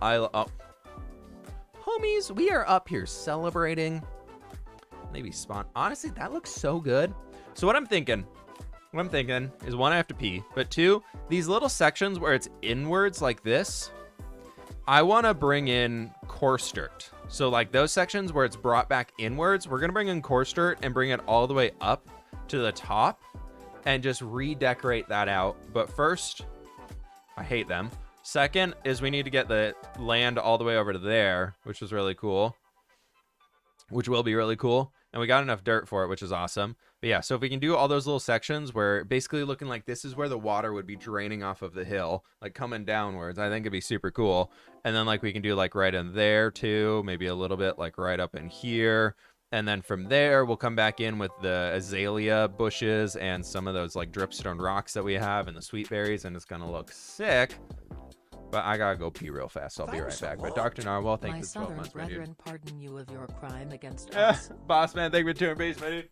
Homies, we are up here celebrating. Maybe spawn. Honestly, that looks so good. So what I'm thinking is, one, I have to pee, but two, these little sections where it's inwards like this, I want to bring in coarse dirt. So like those sections where it's brought back inwards, we're going to bring in coarse dirt and bring it all the way up to the top and just redecorate that out. But first, I hate them. Second is we need to get the land all the way over to there, which was really cool, which will be really cool. And we got enough dirt for it, which is awesome. But yeah, so if we can do all those little sections where basically looking like this is where the water would be draining off of the hill, like coming downwards, I think it'd be super cool. And then like we can do like right in there too, maybe a little bit like right up in here. And then from there, we'll come back in with the azalea bushes and some of those like dripstone rocks that we have and the sweet berries, and it's gonna look sick. But I gotta go pee real fast, so I'll be right back. But Dr. Narwhal, thank you for 12 months, my dude. My southern brethren pardon you of your crime against us. Boss man, thank you for 200 base, my dude.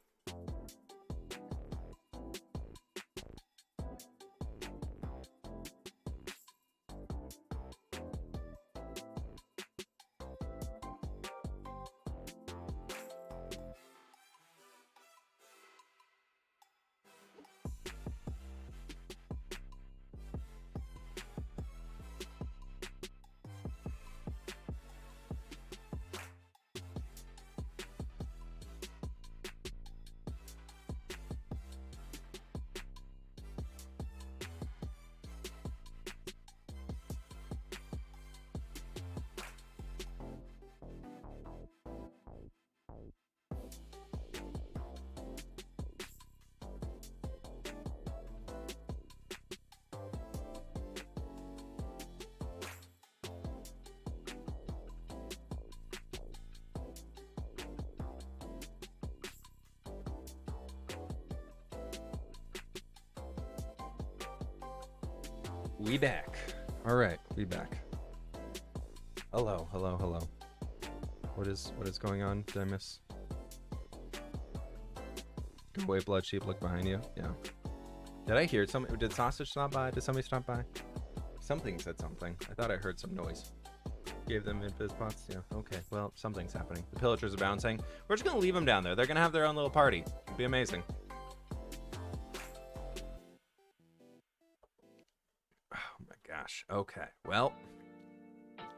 We back. All right, we back. Hello. What is going on? Did I miss? Go away, blood sheep. Look behind you. Yeah. Did I hear something? Did Sausage stop by? Did somebody stop by? Something said something. I thought I heard some noise. Gave them invis pots. Yeah. Okay. Well, something's happening. The pillagers are bouncing. We're just gonna leave them down there. They're gonna have their own little party. It'd be amazing. Gosh. Okay. Well,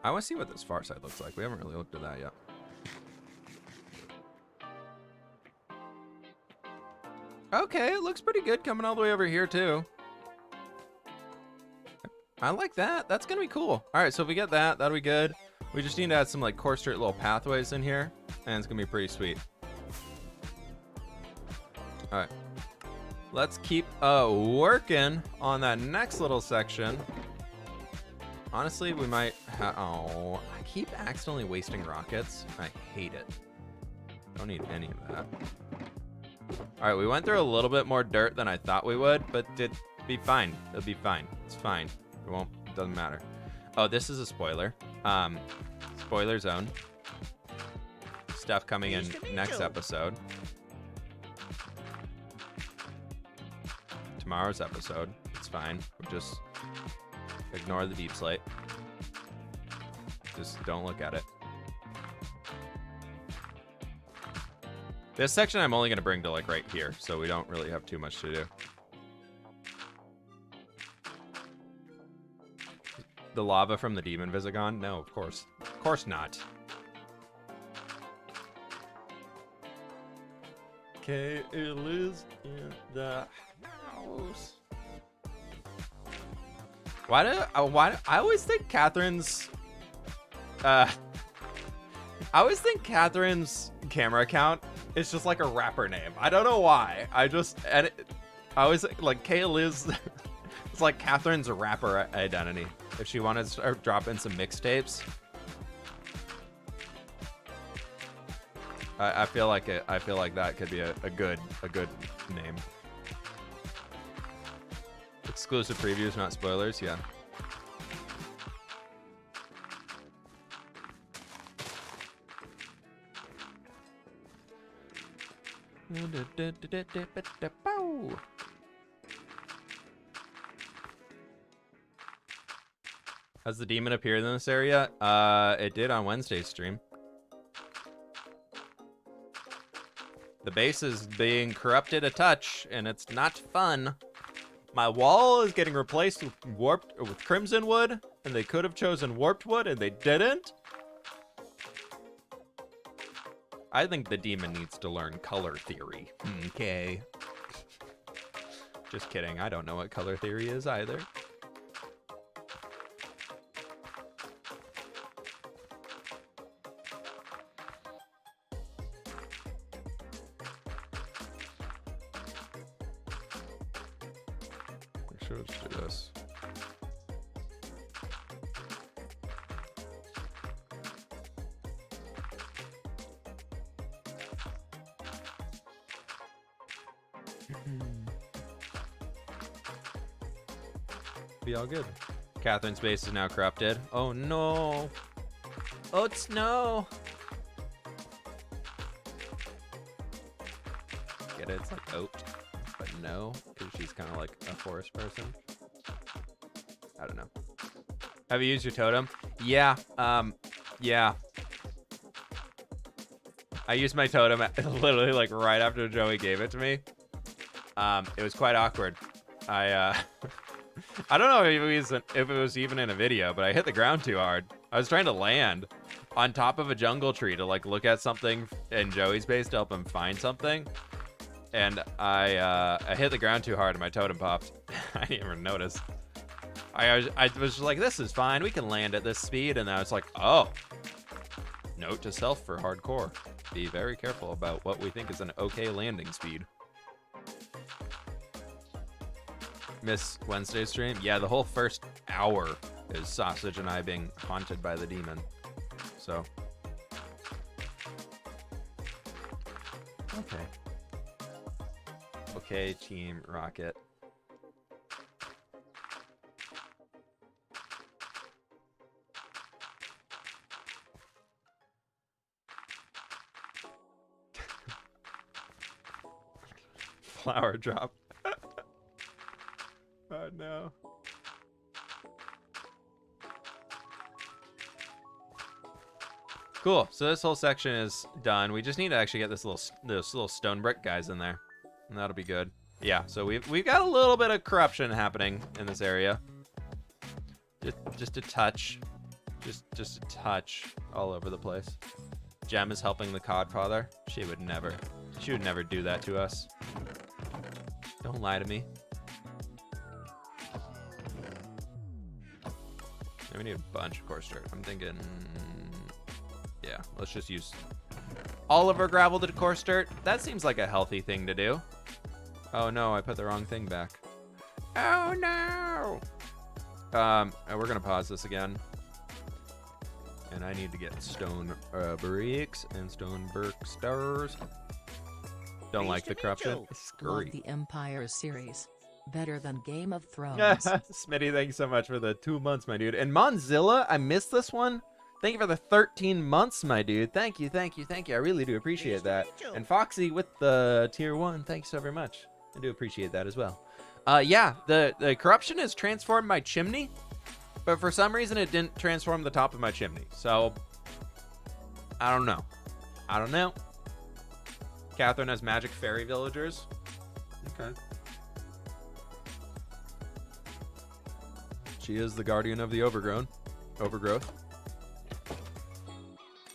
I want to see what this far side looks like. We haven't really looked at that yet. Okay, it looks pretty good coming all the way over here too. I like that. That's gonna be cool. All right, so if we get that, that'll be good. We just need to add some like coarse dirt little pathways in here, and it's gonna be pretty sweet. All right. Let's keep working on that next little section. Honestly, we might oh, I keep accidentally wasting rockets. I hate it. Don't need any of that. All right, we went through a little bit more dirt than I thought we would, but it'd be fine. It'll be fine. It's fine. It doesn't matter. Oh, this is a spoiler. Spoiler zone. Stuff coming in next episode. Tomorrow's episode. It's fine. We'll just ignore the deep slate. Just don't look at it. This section I'm only going to bring to like right here, so we don't really have too much to do. The lava from the demon Visigon? No, of course. Of course not. Okay, it is in the house. Why I always think Catherine's camera account is just like a rapper name. I don't know why. I always like Kayliz. It's like Catherine's rapper identity. If she wanted to start dropping some mixtapes, I feel like that could be a good name. Exclusive previews, not spoilers. Yeah. Has the demon appeared in this area? It did on Wednesday's stream. The base is being corrupted a touch, and it's not fun. My wall is getting replaced with crimson wood, and they could have chosen warped wood, and they didn't. I think the demon needs to learn color theory. Okay. Just kidding. I don't know what color theory is either. Let's do this. Be all good. Catherine's base is now corrupted. Oh no. Oh, it's no. Get it? It's like oat. But no, because she's kind of like a forest person. I don't know. Have you used your totem? Yeah. Yeah. I used my totem literally like right after Joey gave it to me. It was quite awkward. I don't know if it was even in a video, but I hit the ground too hard. I was trying to land on top of a jungle tree to like look at something in Joey's base to help him find something. And I hit the ground too hard and my totem popped. I didn't even notice. I was just like, this is fine. We can land at this speed. And I was like, oh. Note to self for hardcore. Be very careful about what we think is an okay landing speed. Miss Wednesday's stream? Yeah, the whole first hour is Sausage and I being haunted by the demon. So. Okay. Okay, Team Rocket. Flower drop. Oh no. Cool. So this whole section is done. We just need to actually get those little stone brick guys in there. And that'll be good. Yeah, so we've got a little bit of corruption happening in this area. Just a touch. Just a touch all over the place. Gem is helping the Codfather. She would never do that to us. Don't lie to me. We need a bunch of coarse dirt. I'm thinking, Yeah, let's just use all of our gravel to coarse dirt. That seems like a healthy thing to do. Oh no, I put the wrong thing back. Oh no! And we're gonna pause this again. And I need to get stone bricks and stone brick stars. Don't like the corruption. Love the Empires series. Better than Game of Thrones. Smitty, thank you so much for the 2 months, my dude. And Monzilla, I missed this one. Thank you for the 13 months, my dude. Thank you, thank you, thank you. I really do appreciate that. And Foxy with the tier 1, thank you so very much. I do appreciate that as well. Yeah, the corruption has transformed my chimney, but for some reason it didn't transform the top of my chimney. So, I don't know. I don't know. Catherine has magic fairy villagers. Okay. She is the guardian of the overgrowth.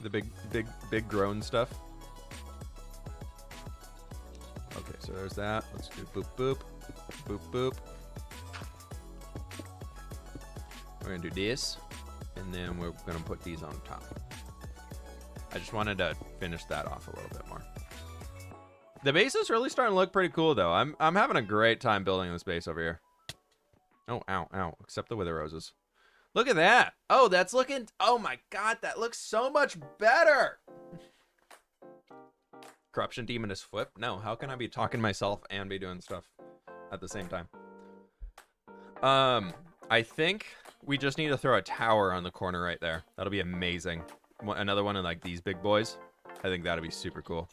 The big grown stuff. Okay, so there's that. Let's do boop, boop, boop, boop. We're gonna do this, and then we're gonna put these on top. I just wanted to finish that off a little bit more. The base is really starting to look pretty cool, though. I'm having a great time building this base over here. Oh, ow, ow. Except the wither roses. Look at that. Oh, that's looking... Oh, my God. That looks so much better. Corruption demon is flipped? No. How can I be talking to myself and be doing stuff at the same time? I think we just need to throw a tower on the corner right there. That'll be amazing. Another one of, like, these big boys. I think that'll be super cool.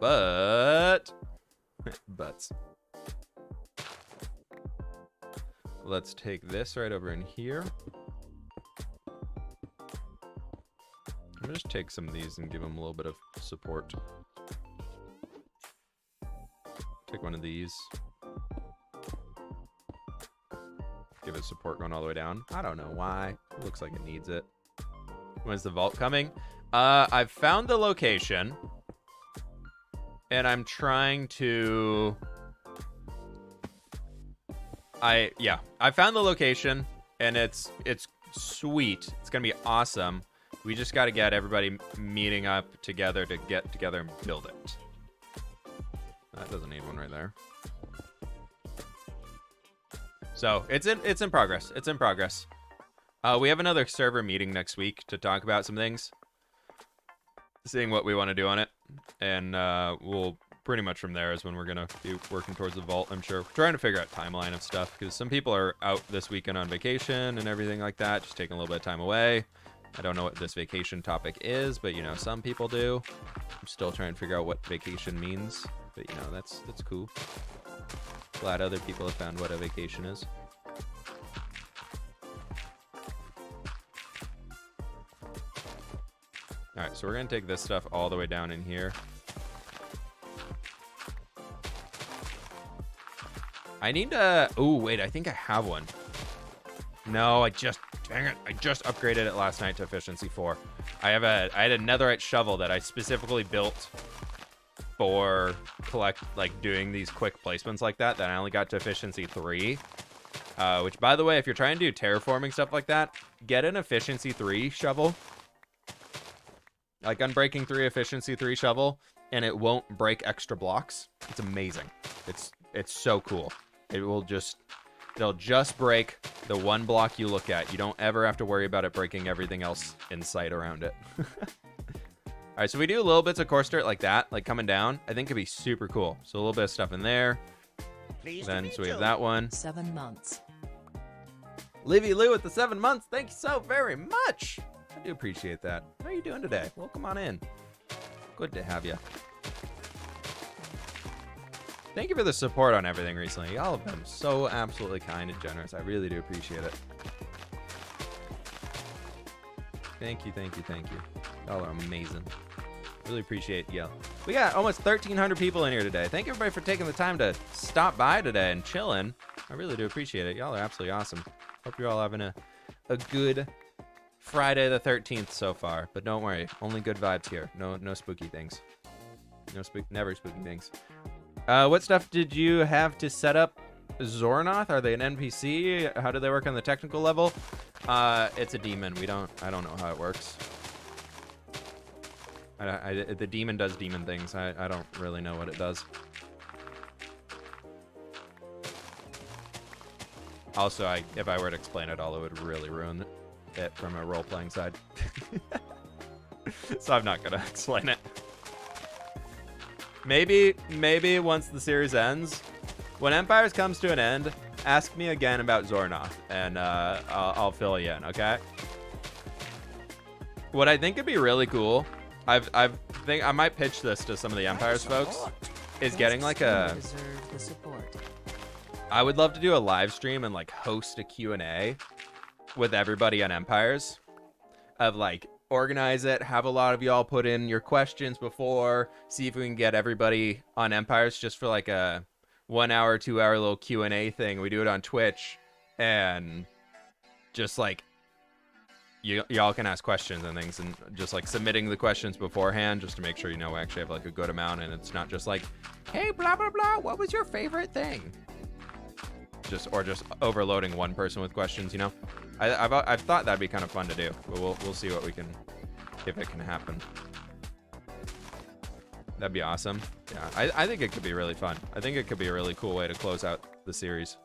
But... Butts. Let's take this right over in here. I'm gonna just take some of these and give them a little bit of support. Take one of these. Give it support going all the way down. I don't know why. It looks like it needs it. When's the vault coming? I've found the location. And I'm trying to... I found the location, and it's sweet. It's gonna be awesome. We just got to get everybody meeting up together to get together and build it. That doesn't need one right there. So it's in progress. It's in progress. We have another server meeting next week to talk about some things, seeing what we want to do on it, and we'll pretty much from there is when we're gonna be working towards the vault. I'm sure we're trying to figure out timeline of stuff because some people are out this weekend on vacation and everything like that, just taking a little bit of time away. I don't know what this vacation topic is, but you know, some people do. I'm still trying to figure out what vacation means, but you know, that's cool. Glad other people have found what a vacation is. All right, so we're gonna take this stuff all the way down in here. I need to... Oh, wait, I think I have one. No, dang it, I just upgraded it last night to efficiency 4. I had a netherite shovel that I specifically built for doing these quick placements like that I only got to efficiency 3. Which, by the way, if you're trying to do terraforming stuff like that, get an efficiency 3 shovel. Like Unbreaking 3 efficiency 3 shovel, and it won't break extra blocks. It's amazing. It's so cool. It'll just break the one block you look at. You don't ever have to worry about it breaking everything else in sight around it. All right, so we do little bits of coarse dirt like that, like coming down. I think it'd be super cool. So a little bit of stuff in there. Then, so we have that one. 7 months. Livy Lou with the 7 months. Thank you so very much. I do appreciate that. How are you doing today? Welcome on in. Good to have you. Thank you for the support on everything recently. Y'all have been so absolutely kind and generous. I really do appreciate it. Thank you, thank you, thank you. Y'all are amazing. Really appreciate you. We got almost 1,300 people in here today. Thank you everybody for taking the time to stop by today and chilling. I really do appreciate it. Y'all are absolutely awesome. Hope you're all having a good Friday the 13th so far. But don't worry, only good vibes here. No spooky things. Never spooky things. What stuff did you have to set up Zornoth? Are they an NPC? How do they work on the technical level? It's a demon. I don't know how it works. The demon does demon things. I don't really know what it does. Also, if I were to explain it all, it would really ruin it from a role-playing side. So I'm not gonna explain it. Maybe once the series ends, when Empires comes to an end, ask me again about Zornoth, and I'll fill you in, okay? What I think would be really cool, I might pitch this to some of the Empires folks, is getting like a... I would love to do a live stream and like host a Q&A with everybody on Empires, of like organize it, have a lot of y'all put in your questions before, see if we can get everybody on Empires just for like a 1 hour, 2 hour little Q&A thing. We do it on Twitch, and just like y'all can ask questions and things, and just like submitting the questions beforehand just to make sure we actually have like a good amount, and it's not just like, hey, blah blah blah, what was your favorite thing? Just overloading one person with questions, you know. I've thought that'd be kind of fun to do, but we'll see what we can, if it can happen. That'd be awesome. Yeah, I think it could be really fun. I think it could be a really cool way to close out the series.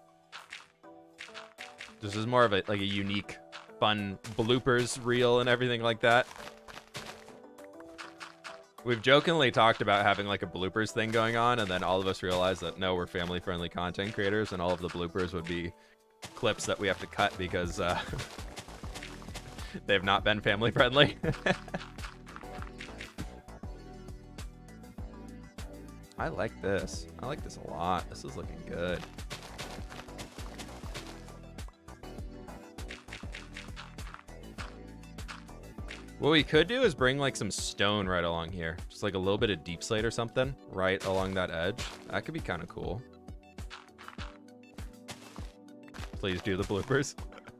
This is more of a unique, fun bloopers reel and everything like that. We've jokingly talked about having like a bloopers thing going on, and then all of us realized that no, we're family-friendly content creators, and all of the bloopers would be clips that we have to cut because they've not been family-friendly. I like this. I like this a lot. This is looking good. What we could do is bring like some stone right along here. Just like a little bit of deep slate or something right along that edge. That could be kind of cool. Please do the bloopers.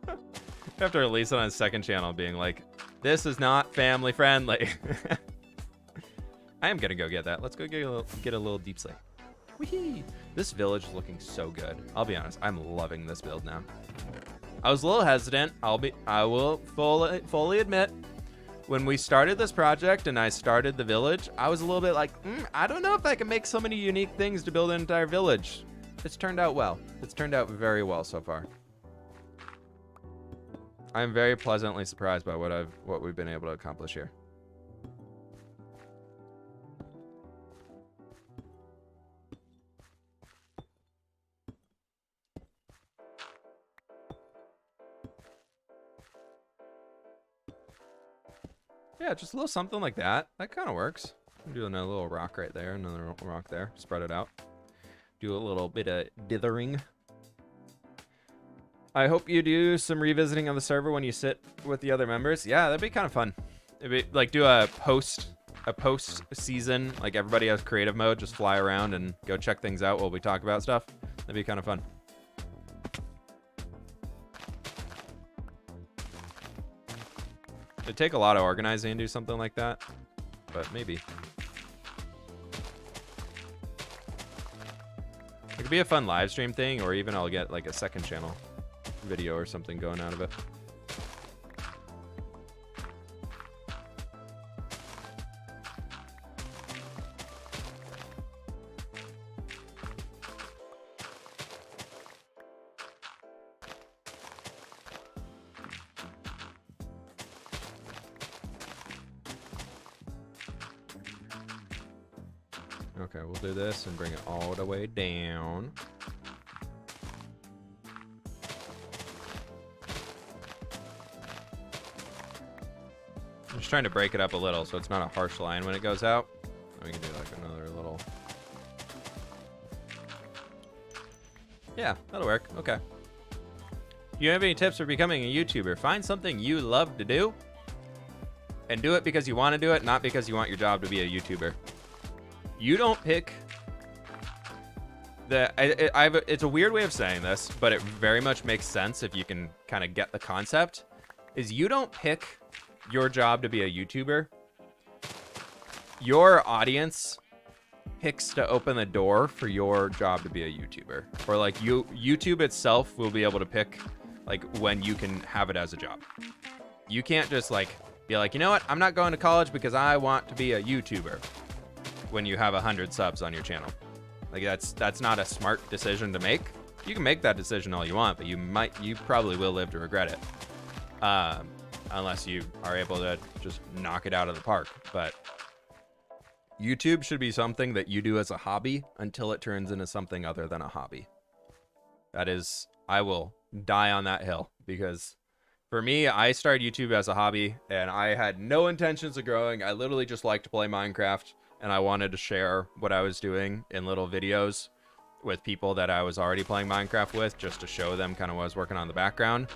I have to release it on his second channel being like, this is not family friendly. I am gonna go get that. Let's go get a little deep slate. Whee! This village is looking so good. I'll be honest, I'm loving this build now. I was a little hesitant. I will fully admit, when we started this project and I started the village, I was a little bit like, I don't know if I can make so many unique things to build an entire village. It's turned out well. It's turned out very well so far. I'm very pleasantly surprised by what we've been able to accomplish here. Yeah, just a little something like that. That kind of works. I'm doing a little rock right there, another rock there. Spread it out. Do a little bit of dithering. I hope you do some revisiting of the server when you sit with the other members. Yeah, that'd be kind of fun. It'd be like do a post season, like everybody has creative mode, just fly around and go check things out while we talk about stuff. That'd be kind of fun. It'd take a lot of organizing to do something like that, but maybe. It could be a fun live stream thing, or even I'll get like a second channel video or something going out of it. Okay, we'll do this and bring it all the way down. I'm just trying to break it up a little so it's not a harsh line when it goes out. We can do like another little... Yeah, that'll work. Okay. Do you have any tips for becoming a YouTuber? Find something you love to do and do it because you want to do it, not because you want your job to be a YouTuber. You don't pick the... it's a weird way of saying this, but it very much makes sense if you can kind of get the concept, is you don't pick your job to be a YouTuber. Your audience picks to open the door for your job to be a YouTuber. Or like YouTube itself will be able to pick like when you can have it as a job. You can't just like be like, you know what, I'm not going to college because I want to be a YouTuber when you have 100 subs on your channel. Like that's not a smart decision to make. You can make that decision all you want, but you probably will live to regret it. Unless you are able to just knock it out of the park. But YouTube should be something that you do as a hobby until it turns into something other than a hobby. That is, I will die on that hill, because for me, I started YouTube as a hobby and I had no intentions of growing. I literally just liked to play Minecraft, and I wanted to share what I was doing in little videos with people that I was already playing Minecraft with, just to show them kind of what I was working on in the background,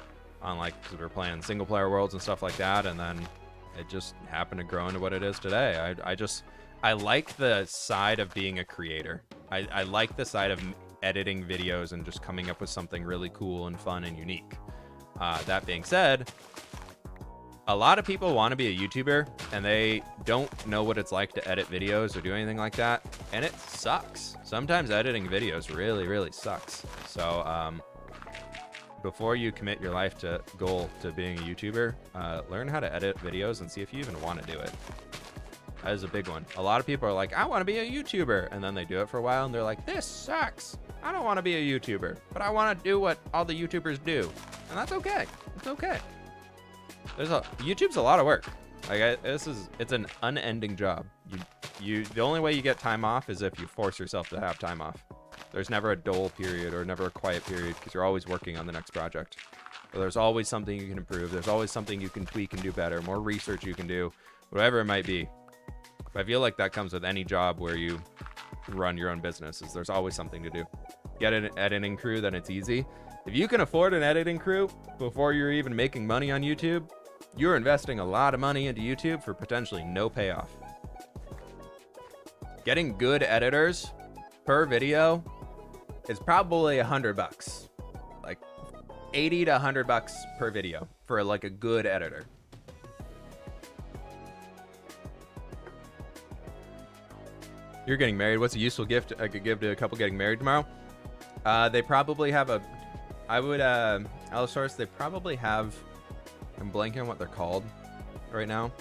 on like, because we were playing single player worlds and stuff like that. And then it just happened to grow into what it is today. I like the side of being a creator. I like the side of editing videos and just coming up with something really cool and fun and unique. That being said, a lot of people want to be a YouTuber and they don't know what it's like to edit videos or do anything like that. And it sucks. Sometimes editing videos really, really sucks. So before you commit your life goal to being a YouTuber, learn how to edit videos and see if you even want to do it. That is a big one. A lot of people are like, I want to be a YouTuber. And then they do it for a while and they're like, this sucks. I don't want to be a YouTuber, but I want to do what all the YouTubers do. And that's okay. It's okay. YouTube's a lot of work. Like it's an unending job. The only way you get time off is if you force yourself to have time off. There's never a dull period or never a quiet period, because you're always working on the next project. But there's always something you can improve. There's always something you can tweak and do better, more research you can do, whatever it might be. But I feel like that comes with any job where you run your own business, is there's always something to do. Get an editing crew, then it's easy. If you can afford an editing crew before you're even making money on YouTube, you're investing a lot of money into YouTube for potentially no payoff. Getting good editors per video is probably $100. Like 80 to $100 per video for like a good editor. You're getting married. What's a useful gift I could give to a couple getting married tomorrow? They probably have Allosaurus, they probably have, I'm blanking on what they're called right now,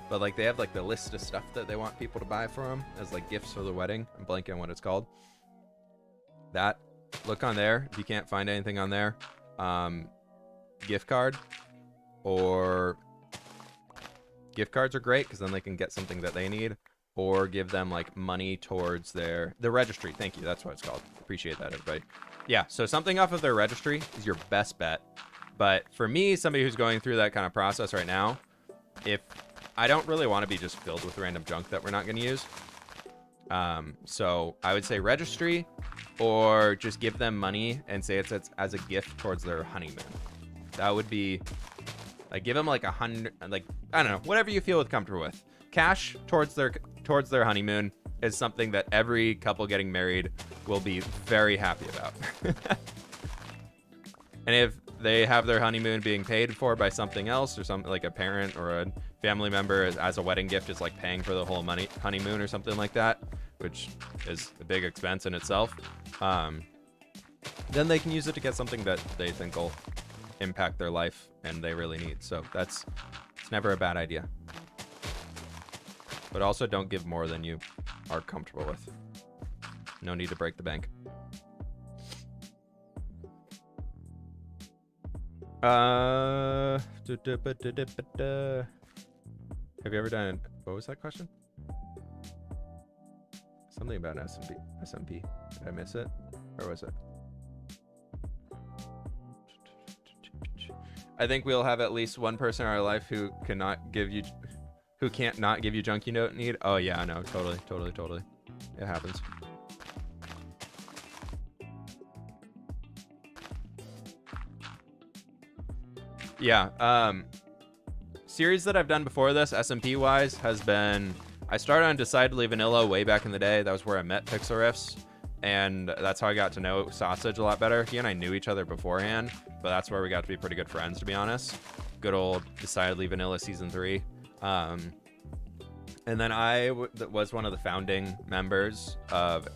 but like they have like the list of stuff that they want people to buy for them as like gifts for the wedding. I'm blanking on what it's called. That, look on there if you can't find anything on there. Gift card, or gift cards are great because then they can get something that they need, or give them like money towards the registry. Thank you, that's what it's called. Appreciate that, everybody. Yeah, so something off of their registry is your best bet. But for me, somebody who's going through that kind of process right now, if I don't really want to be just filled with random junk that we're not going to use, so I would say registry, or just give them money and say it's as a gift towards their honeymoon. That would be like, give them like 100, like, I don't know, whatever you feel comfortable with. Cash towards their honeymoon is something that every couple getting married will be very happy about. And if they have their honeymoon being paid for by something else, or something like a parent or a family member as a wedding gift is like paying for the whole honeymoon or something like that, which is a big expense in itself, then they can use it to get something that they think will impact their life and they really need. So it's never a bad idea. But also don't give more than you are comfortable with. No need to break the bank. Have you ever done, what was that question? Something about an SMP. Did I miss it? Or was it? I think we'll have at least one person in our life who can't not give you junk you don't need. Oh yeah, no, totally. It happens. Yeah, series that I've done before this, SMP wise, has been, I started on Decidedly Vanilla way back in the day. That was where I met Pixel Riffs, and that's how I got to know Sausage a lot better. He and I knew each other beforehand, but that's where we got to be pretty good friends, to be honest. Good old Decidedly Vanilla Season 3. And then I was one of the founding members of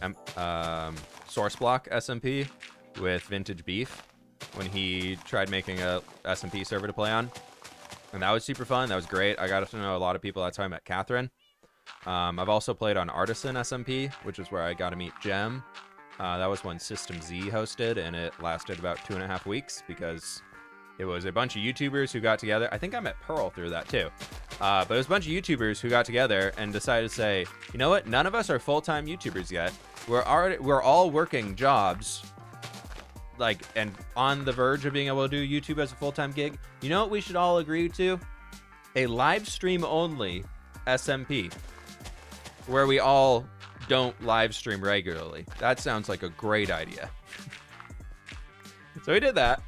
Source Block SMP with Vintage Beef. when he tried making a SMP server to play on. And that was super fun. That was great. I got to know a lot of people. That's how I met Catherine. I've also played on Artisan SMP, which is where I got to meet Jem. That was when System Z hosted, and it lasted about 2.5 weeks because it was a bunch of YouTubers who got together. I think I met Pearl through that too. But it was a bunch of YouTubers who got together and decided to say, you know what? None of us are full-time YouTubers yet. We're all working jobs, like, and on the verge of being able to do YouTube as a full-time gig. You know what we should all agree to? A live stream only SMP, where we all don't live stream regularly. That sounds like a great idea. So we did that.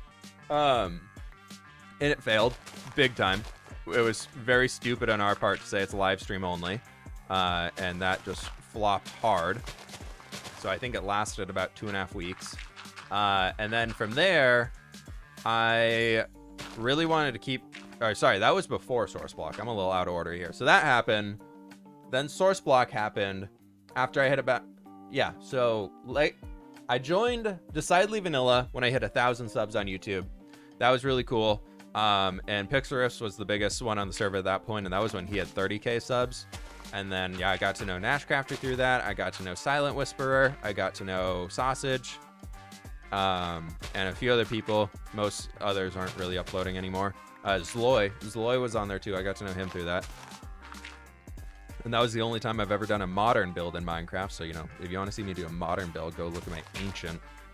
And it failed big time. It was very stupid on our part to say it's live stream only. And that just flopped hard. So I think it lasted about 2.5 weeks. And then from there, I really wanted to keep... sorry, that was before SourceBlock. I'm a little out of order here. So that happened. Then SourceBlock happened after I hit about... Yeah, so like I joined Decidedly Vanilla when I hit 1,000 subs on YouTube. That was really cool. And Pixariffs was the biggest one on the server at that point, and that was when he had 30k subs. And then, yeah, I got to know Nashcrafter through that. I got to know Silent Whisperer. I got to know Sausage. And a few other people. Most others aren't really uploading anymore. Zloy was on there too. I got to know him through that. And that was the only time I've ever done a modern build in Minecraft. So, you know, if you want to see me do a modern build, go look at my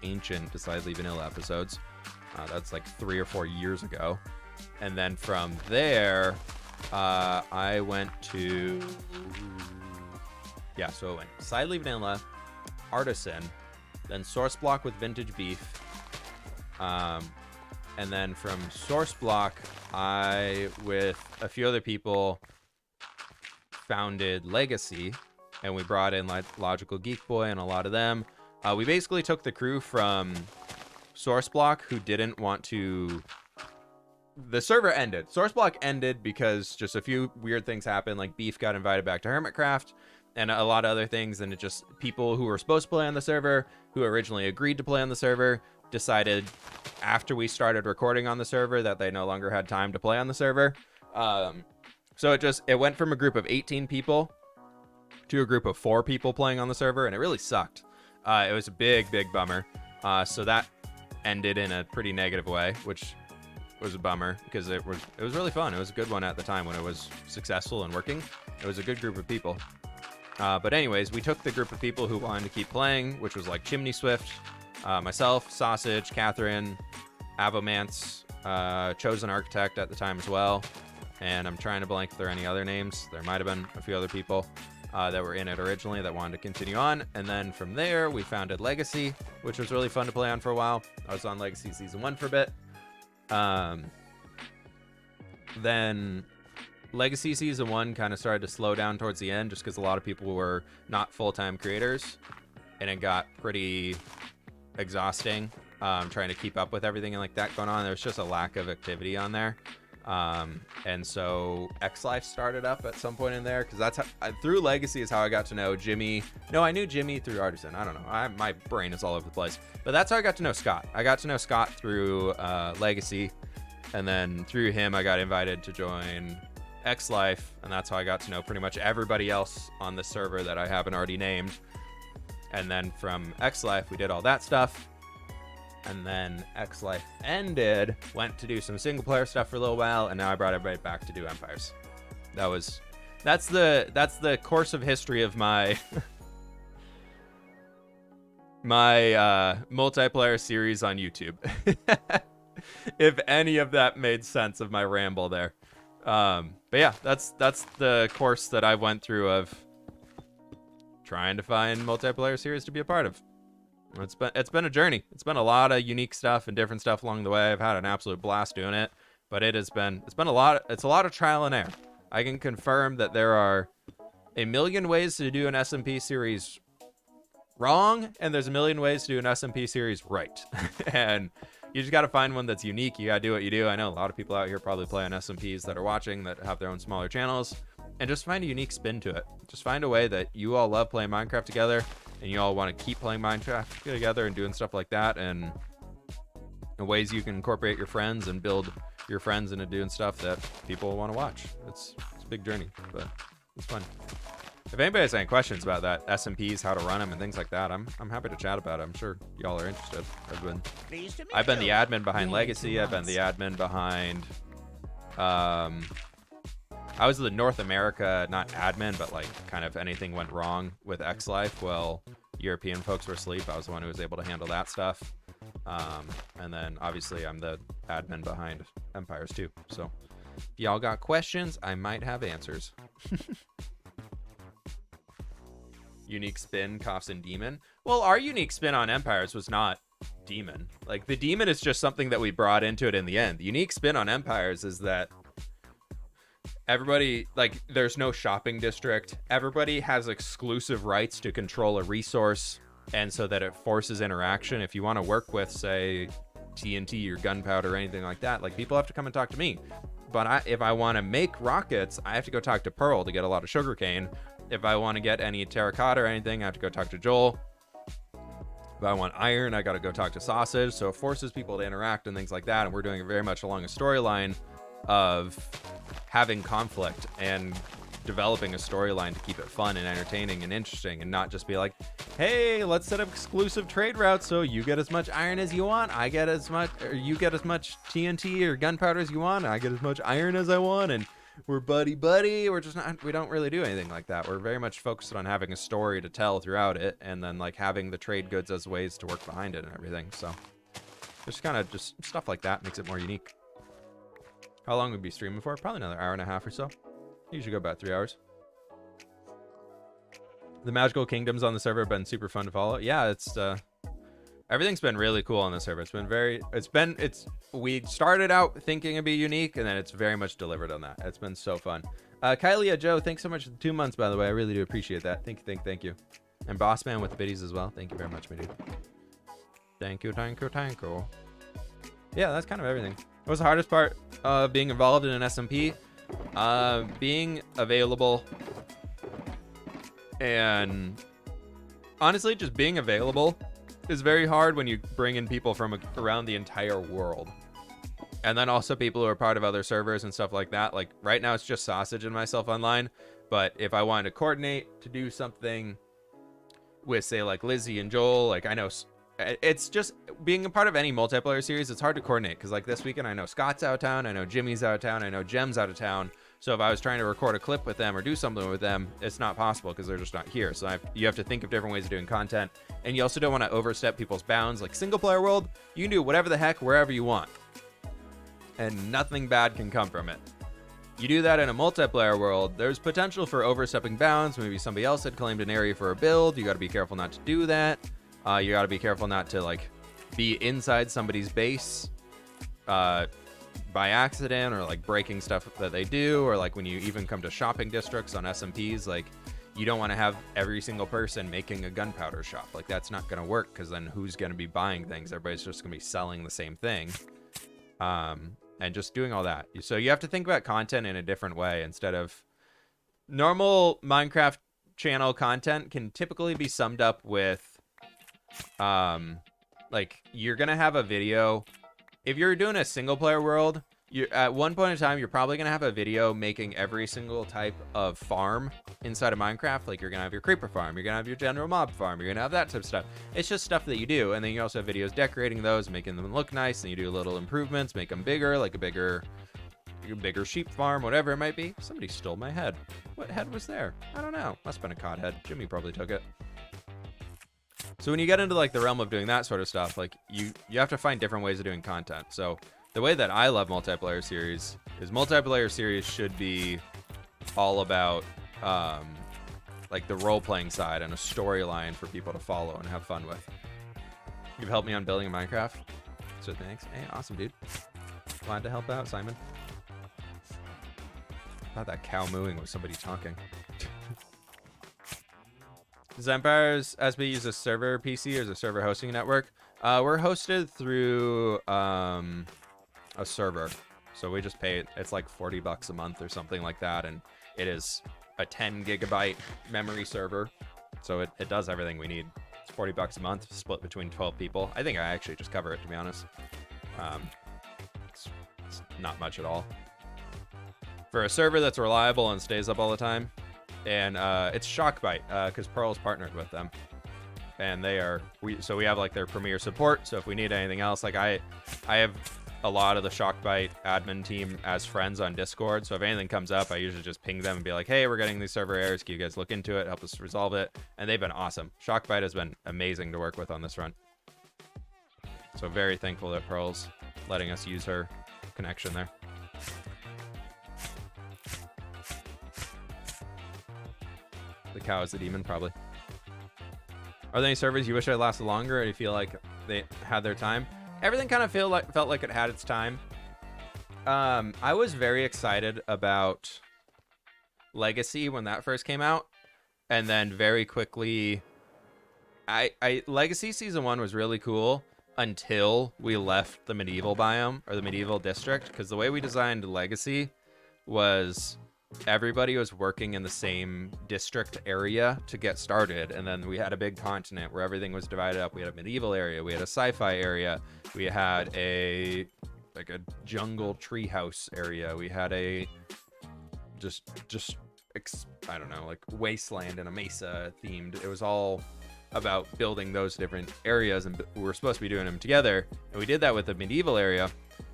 ancient Decidedly Vanilla episodes. That's like 3 or 4 years ago. And then from there, I went to... Yeah, so it went Decidedly Vanilla, Artisan, then SourceBlock with Vintage Beef. And then from SourceBlock, I, with a few other people, founded Legacy, and we brought in like Logical Geek Boy and a lot of them. We basically took the crew from SourceBlock, who didn't want to... The server ended. SourceBlock ended because just a few weird things happened, like Beef got invited back to Hermitcraft, and a lot of other things, and it just... People who were supposed to play on the server, who originally agreed to play on the server, decided after we started recording on the server that they no longer had time to play on the server. So it went from a group of 18 people to a group of 4 people playing on the server, and it really sucked. It was a big bummer. So that ended in a pretty negative way, which was a bummer because it was really fun. It was a good one at the time when it was successful and working. It was a good group of people. But anyways, we took the group of people who wanted to keep playing, which was like Chimney Swift, myself, Sausage, Catherine, Avomance, Chosen Architect at the time as well. And I'm trying to blank if there are any other names. There might have been a few other people that were in it originally that wanted to continue on. And then from there, we founded Legacy, which was really fun to play on for a while. I was on Legacy Season 1 for a bit. Then Legacy Season 1 kind of started to slow down towards the end just because a lot of people were not full-time creators. And it got pretty exhausting trying to keep up with everything like that going on. There's just a lack of activity on there. And so X-Life started up at some point in there because that's how, through Legacy is how I got to know Jimmy. No, I knew Jimmy through Artisan. I don't know. My brain is all over the place. But that's how I got to know Scott. I got to know Scott through Legacy. And then through him, I got invited to join X-Life. And that's how I got to know pretty much everybody else on the server that I haven't already named. And then from X-Life, we did all that stuff. And then X-Life ended, went to do some single player stuff for a little while, and now I brought everybody back to do Empires. That's the course of history of my my multiplayer series on YouTube. If any of that made sense of my ramble there. But yeah, that's the course that I went through of trying to find multiplayer series to be a part of. It's been a journey. It's been a lot of unique stuff and different stuff along the way. I've had an absolute blast doing it, but it's a lot of trial and error. I can confirm that there are a million ways to do an SMP series wrong, and there's a million ways to do an SMP series right. And you just got to find one that's unique. You got to do what you do. I know a lot of people out here probably play on SMPs that are watching that have their own smaller channels, and just find a unique spin to it. Just find a way that you all love playing Minecraft together, and you all want to keep playing Minecraft together and doing stuff like that, and and ways you can incorporate your friends and build your friends into doing stuff that people want to watch. It's a big journey, but it's fun. If anybody has any questions about that, SMPs, how to run them, and things like that, I'm happy to chat about it. I'm sure y'all are interested. I've been the admin behind Legacy. I've been the admin behind. I was the North America, not admin, but like kind of anything went wrong with X Life. Well, European folks were asleep. I was the one who was able to handle that stuff. And then obviously I'm the admin behind Empires too. So if y'all got questions, I might have answers. Unique spin, Coughs and Demon. Well, our unique spin on Empires was not Demon. Like, the Demon is just something that we brought into it in the end. The unique spin on Empires is that everybody, like, there's no shopping district. Everybody has exclusive rights to control a resource, and so that it forces interaction. If you want to work with, say, TNT or gunpowder or anything like that, like, people have to come and talk to me. But if I want to make rockets, I have to go talk to Pearl to get a lot of sugarcane. If I want to get any terracotta or anything, I have to go talk to Joel. If I want iron, I got to go talk to Sausage. So it forces people to interact and things like that. And we're doing it very much along a storyline of having conflict and developing a storyline to keep it fun and entertaining and interesting, and not just be like, hey, let's set up exclusive trade routes so you get as much iron as you want, I get as much, or you get as much TNT or gunpowder as you want, I get as much iron as I want, and we're buddy. We're just not, we don't really do anything like that. We're very much focused on having a story to tell throughout it, and then like having the trade goods as ways to work behind it and everything. So just kind of just stuff like that makes it more unique. How long would we be streaming for? Probably another hour and a half or so. Usually go about 3 hours. The magical kingdoms on the server have been super fun to follow. Yeah, it's everything's been really cool on the server. We started out thinking it'd be unique, and then it's very much delivered on that. It's been so fun. Kylie Joe, thanks so much for the 2 months, by the way. I really do appreciate that. Thank you. And Bossman with the biddies as well. Thank you very much, my dude. Thank you. Yeah, that's kind of everything. What was the hardest part of being involved in an SMP? Being available, and honestly, just being available is very hard when you bring in people from around the entire world. And then also people who are part of other servers and stuff like that. Like right now it's just Sausage and myself online, but if I wanted to coordinate to do something with, say, like Lizzie and Joel, like I know it's just being a part of any multiplayer series, it's hard to coordinate, because like this weekend I know Scott's out of town, I know Jimmy's out of town, I know Jem's out of town. So if I was trying to record a clip with them or do something with them, it's not possible because they're just not here. So you have to think of different ways of doing content, and you also don't want to overstep people's bounds. Like single player world, you can do whatever the heck wherever you want, and nothing bad can come from it. You do that in a multiplayer world, there's potential for overstepping bounds. Maybe somebody else had claimed an area for a build. You got to be careful not to do that. You got to be careful not to like be inside somebody's base by accident, or like breaking stuff that they do, or like when you even come to shopping districts on SMPs, like you don't want to have every single person making a gunpowder shop. Like that's not going to work, because then who's going to be buying things? Everybody's just going to be selling the same thing. And just doing all that. So you have to think about content in a different way. Instead of normal Minecraft channel content can typically be summed up with like you're gonna have a video. If you're doing a single player world, you at one point in time you're probably gonna have a video making every single type of farm inside of Minecraft. Like you're gonna have your creeper farm, you're gonna have your general mob farm, you're gonna have that type of stuff. It's just stuff that you do, and then you also have videos decorating those, making them look nice, and you do little improvements, make them bigger, like a bigger sheep farm, whatever it might be. Somebody stole my head. What head was there? I don't know. Must have been a cod head. Jimmy probably took it. So when you get into like the realm of doing that sort of stuff, like you have to find different ways of doing content. So the way that I love multiplayer series is multiplayer series should be all about like the role-playing side and a storyline for people to follow and have fun with. You've helped me on building a Minecraft, so thanks. Hey, awesome, dude. Glad to help out, Simon. I thought that cow mooing was somebody talking. Does Empires SP use a server PC or is a server hosting network? We're hosted through a server. So we just pay, it's like $40 a month or something like that. And it is a 10 gigabyte memory server. So it does everything we need. It's $40 a month, split between 12 people. I think I actually just cover it, to be honest. It's not much at all for a server that's reliable and stays up all the time. And it's Shockbite, because Pearl's partnered with them, and they are we have like their premier support. So if we need anything else, like I have a lot of the Shockbite admin team as friends on Discord. So if anything comes up, I usually just ping them and be like, hey, we're getting these server errors. Can you guys look into it, help us resolve it? And they've been awesome. Shockbite has been amazing to work with on this front. So very thankful that Pearl's letting us use her connection there. The cow is the demon, probably. Are there any servers you wish had lasted longer, or do you feel like they had their time? Everything kind of felt like it had its time. I was very excited about Legacy when that first came out, and then very quickly, Legacy Season 1 was really cool until we left the medieval biome, or the medieval district, because the way we designed Legacy was everybody was working in the same district area to get started, and then we had a big continent where everything was divided up. We had a medieval area, we had a sci-fi area, we had a jungle treehouse area, we had a I don't know, like wasteland and a mesa themed. It was all about building those different areas, and we were supposed to be doing them together, and we did that with the medieval area.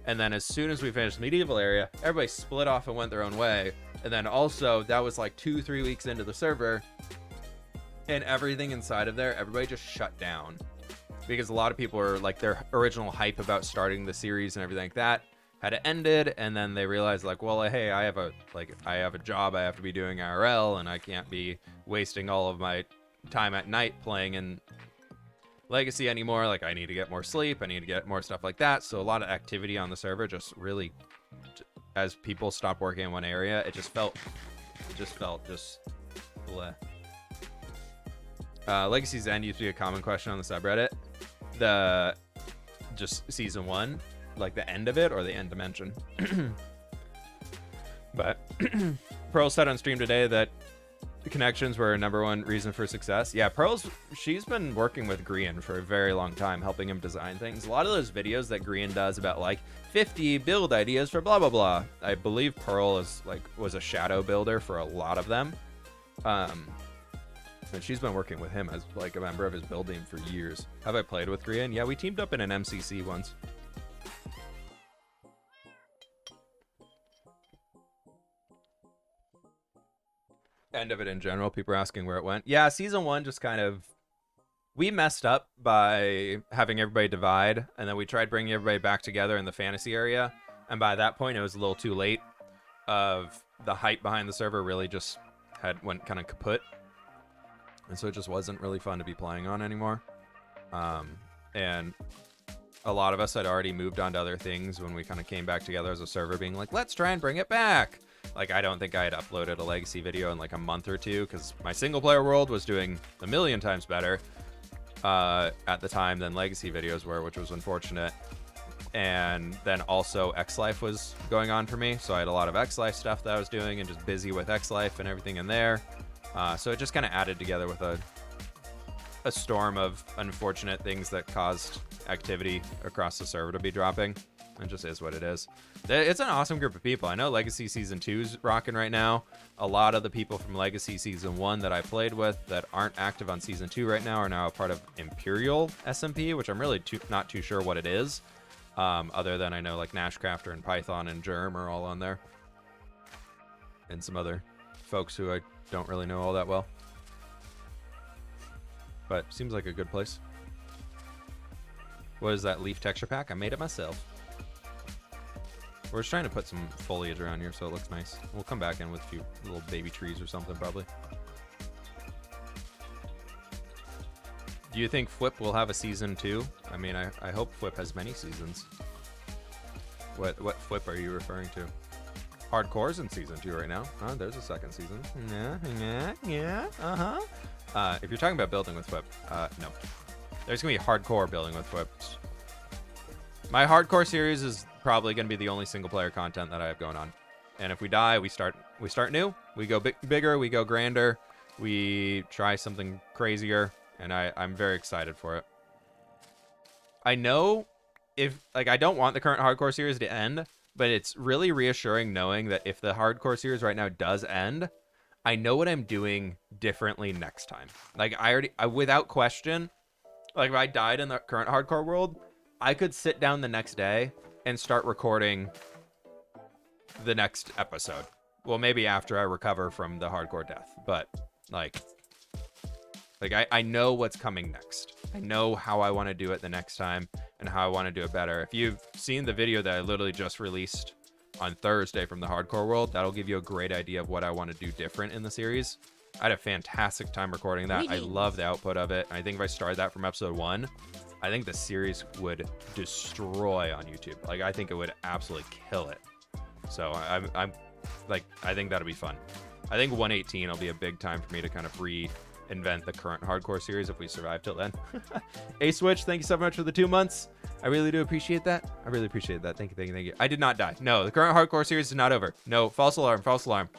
And then as soon as we finished the medieval area, everybody split off and went their own way. And then also, that was like 2-3 weeks into the server, and everything inside of there, everybody just shut down. Because a lot of people were like, their original hype about starting the series and everything like that had ended, and then they realized like, well, hey, I have a job I have to be doing IRL, and I can't be wasting all of my time at night playing in Legacy anymore. Like, I need to get more sleep, I need to get more stuff like that. So a lot of activity on the server just really, as people stopped working in one area, it just felt bleh. Legacy's end used to be a common question on the subreddit. The just Season 1, like the end of it or the end dimension. But Pearl said on stream today that the connections were number one reason for success. Yeah, she's been working with Grian for a very long time, helping him design things. A lot of those videos that Grian does about like 50 build ideas for blah blah blah, I believe Pearl was a shadow builder for a lot of them. And she's been working with him as like a member of his build team for years. Have I played with Grian? Yeah, we teamed up in an MCC once. End of it in general, people are asking where it went. Yeah, Season 1 just kind of, we messed up by having everybody divide, and then we tried bringing everybody back together in the fantasy area, and by that point it was a little too late. Of the hype behind the server really just went kind of kaput, and so it just wasn't really fun to be playing on anymore. And a lot of us had already moved on to other things when we kind of came back together as a server, being like, let's try and bring it back. Like, I don't think I had uploaded a Legacy video in like a month or two, because my single player world was doing a million times better at the time than Legacy videos were, which was unfortunate. And then also X-Life was going on for me, so I had a lot of X-Life stuff that I was doing and just busy with X-Life and everything in there. So it just kind of added together with a storm of unfortunate things that caused activity across the server to be dropping. It just is what it is. It's an awesome group of people. I know Legacy Season 2's rocking right now. A lot of the people from Legacy Season 1 that I played with that aren't active on Season 2 right now are now a part of Imperial SMP, which I'm really not too sure what it is. Other than I know like Nashcrafter and Python and Germ are all on there. And some other folks who I don't really know all that well. But seems like a good place. What is that leaf texture pack? I made it myself. We're just trying to put some foliage around here so it looks nice. We'll come back in with a few little baby trees or something probably. Do you think Flip will have a Season 2? I mean, I hope Flip has many seasons. What Flip are you referring to? Hardcore's in Season 2 right now. Oh, there's a second season. Yeah, uh-huh. If you're talking about building with Flip, no. There's going to be hardcore building with Flips. My hardcore series is probably going to be the only single player content that I have going on. And if we die, we start new. We go bigger, we go grander. We try something crazier, and I'm very excited for it. I know if like I don't want the current hardcore series to end, but it's really reassuring knowing that if the hardcore series right now does end, I know what I'm doing differently next time. Like I without question, like if I died in the current hardcore world, I could sit down the next day and start recording the next episode. Well, maybe after I recover from the hardcore death, but like I know what's coming next. I know how I want to do it the next time and how I want to do it better. If you've seen the video that I literally just released on Thursday from the hardcore world, that'll give you a great idea of what I want to do different in the series. I had a fantastic time recording that. I love the output of it. I think if I started that from episode 1, I think the series would destroy on YouTube. Like, I think it would absolutely kill it. So I'm like, I think that'll be fun. I think 118 will be a big time for me to kind of reinvent the current hardcore series if we survive till then. A-Switch, thank you so much for the 2 months. I really do appreciate that. I really appreciate that. Thank you, thank you, thank you. I did not die. No, the current hardcore series is not over. No, false alarm, false alarm.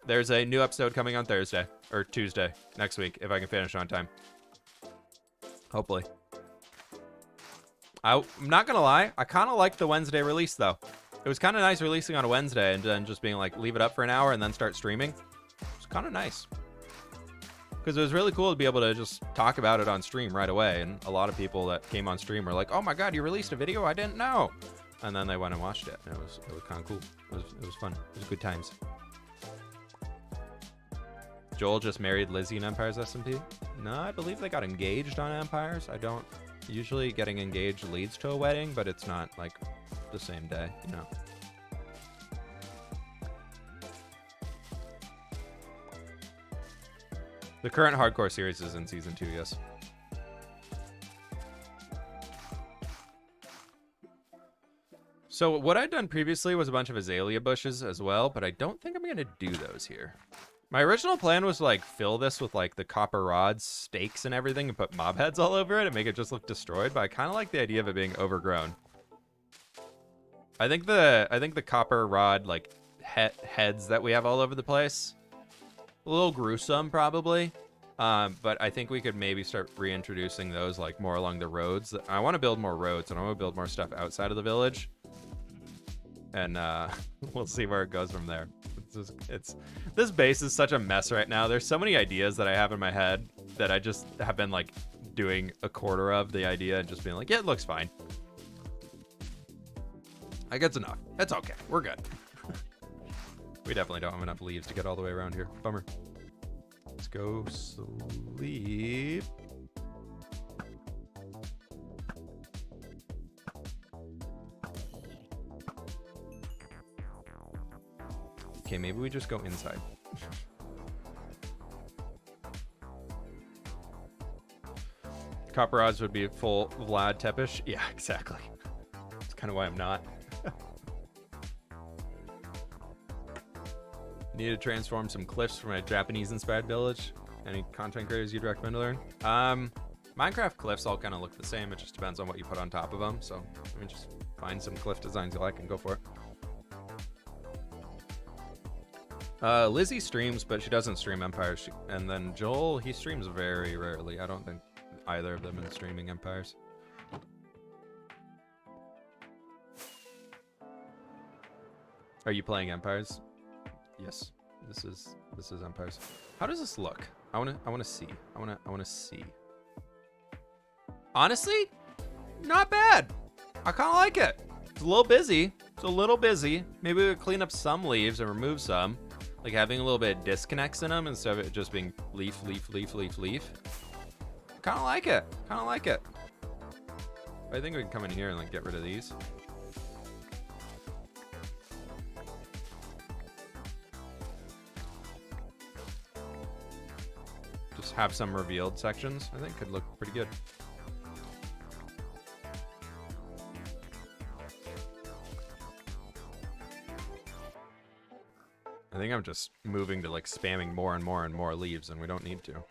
There's a new episode coming on Thursday or Tuesday next week if I can finish on time. Hopefully. I'm not going to lie. I kind of liked the Wednesday release, though. It was kind of nice releasing on a Wednesday and then just being like, leave it up for an hour and then start streaming. It's kind of nice. Because it was really cool to be able to just talk about it on stream right away. And a lot of people that came on stream were like, oh my God, you released a video? I didn't know. And then they went and watched it. And it was kind of cool. It was fun. It was good times. Joel just married Lizzie in Empires SMP? No, I believe they got engaged on Empires. I don't... Usually getting engaged leads to a wedding, but it's not like the same day, you know. The current hardcore series is in season 2, yes. So what I'd done previously was a bunch of azalea bushes as well, but I don't think I'm going to do those here. My original plan was to like fill this with like the copper rods, stakes and everything and put mob heads all over it and make it just look destroyed, but I kind of like the idea of it being overgrown. I think the copper rod like heads that we have all over the place, a little gruesome probably, but I think we could maybe start reintroducing those like more along the roads. I want to build more roads and I want to build more stuff outside of the village, and we'll see where it goes from there. This base is such a mess right now. There's so many ideas that I have in my head that I just have been like doing a quarter of the idea and just being like, yeah, it looks fine. Like, it's enough. It's okay. We're good. We definitely don't have enough leaves to get all the way around here. Bummer. Let's go sleep. Okay, maybe we just go inside. Copper rods would be full Vlad Tepish. Yeah, exactly. That's kind of why I'm not. Need to transform some cliffs from a Japanese-inspired village. Any content creators you'd recommend to learn? Minecraft cliffs all kind of look the same. It just depends on what you put on top of them. So, I mean, just find some cliff designs you like and go for it. Lizzie streams, but she doesn't stream Empires. And then Joel, he streams very rarely. I don't think either of them is streaming Empires. Are you playing Empires? Yes. This is Empires. How does this look? I wanna see. I wanna see. Honestly, not bad. I kinda like it. It's a little busy. It's a little busy. Maybe we would clean up some leaves and remove some. Like having a little bit of disconnects in them instead of it just being leaf, leaf, leaf, leaf, leaf. Kind of like it. Kind of like it. I think we can come in here and like get rid of these. Just have some revealed sections. I think could look pretty good. I think I'm just moving to like spamming more and more and more leaves, and we don't need to.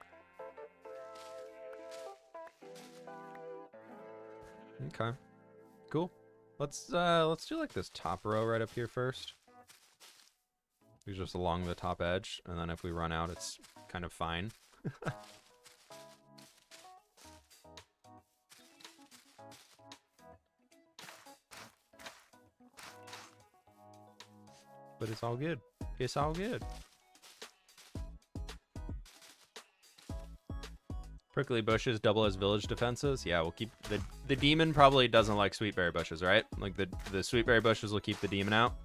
Okay, cool. Let's do like this top row right up here first. Just along the top edge, and then if we run out, it's kind of fine. but it's all good. It's all good. Prickly bushes double as village defenses. Yeah, we'll keep the demon probably doesn't like sweetberry bushes, right? Like the sweetberry bushes will keep the demon out.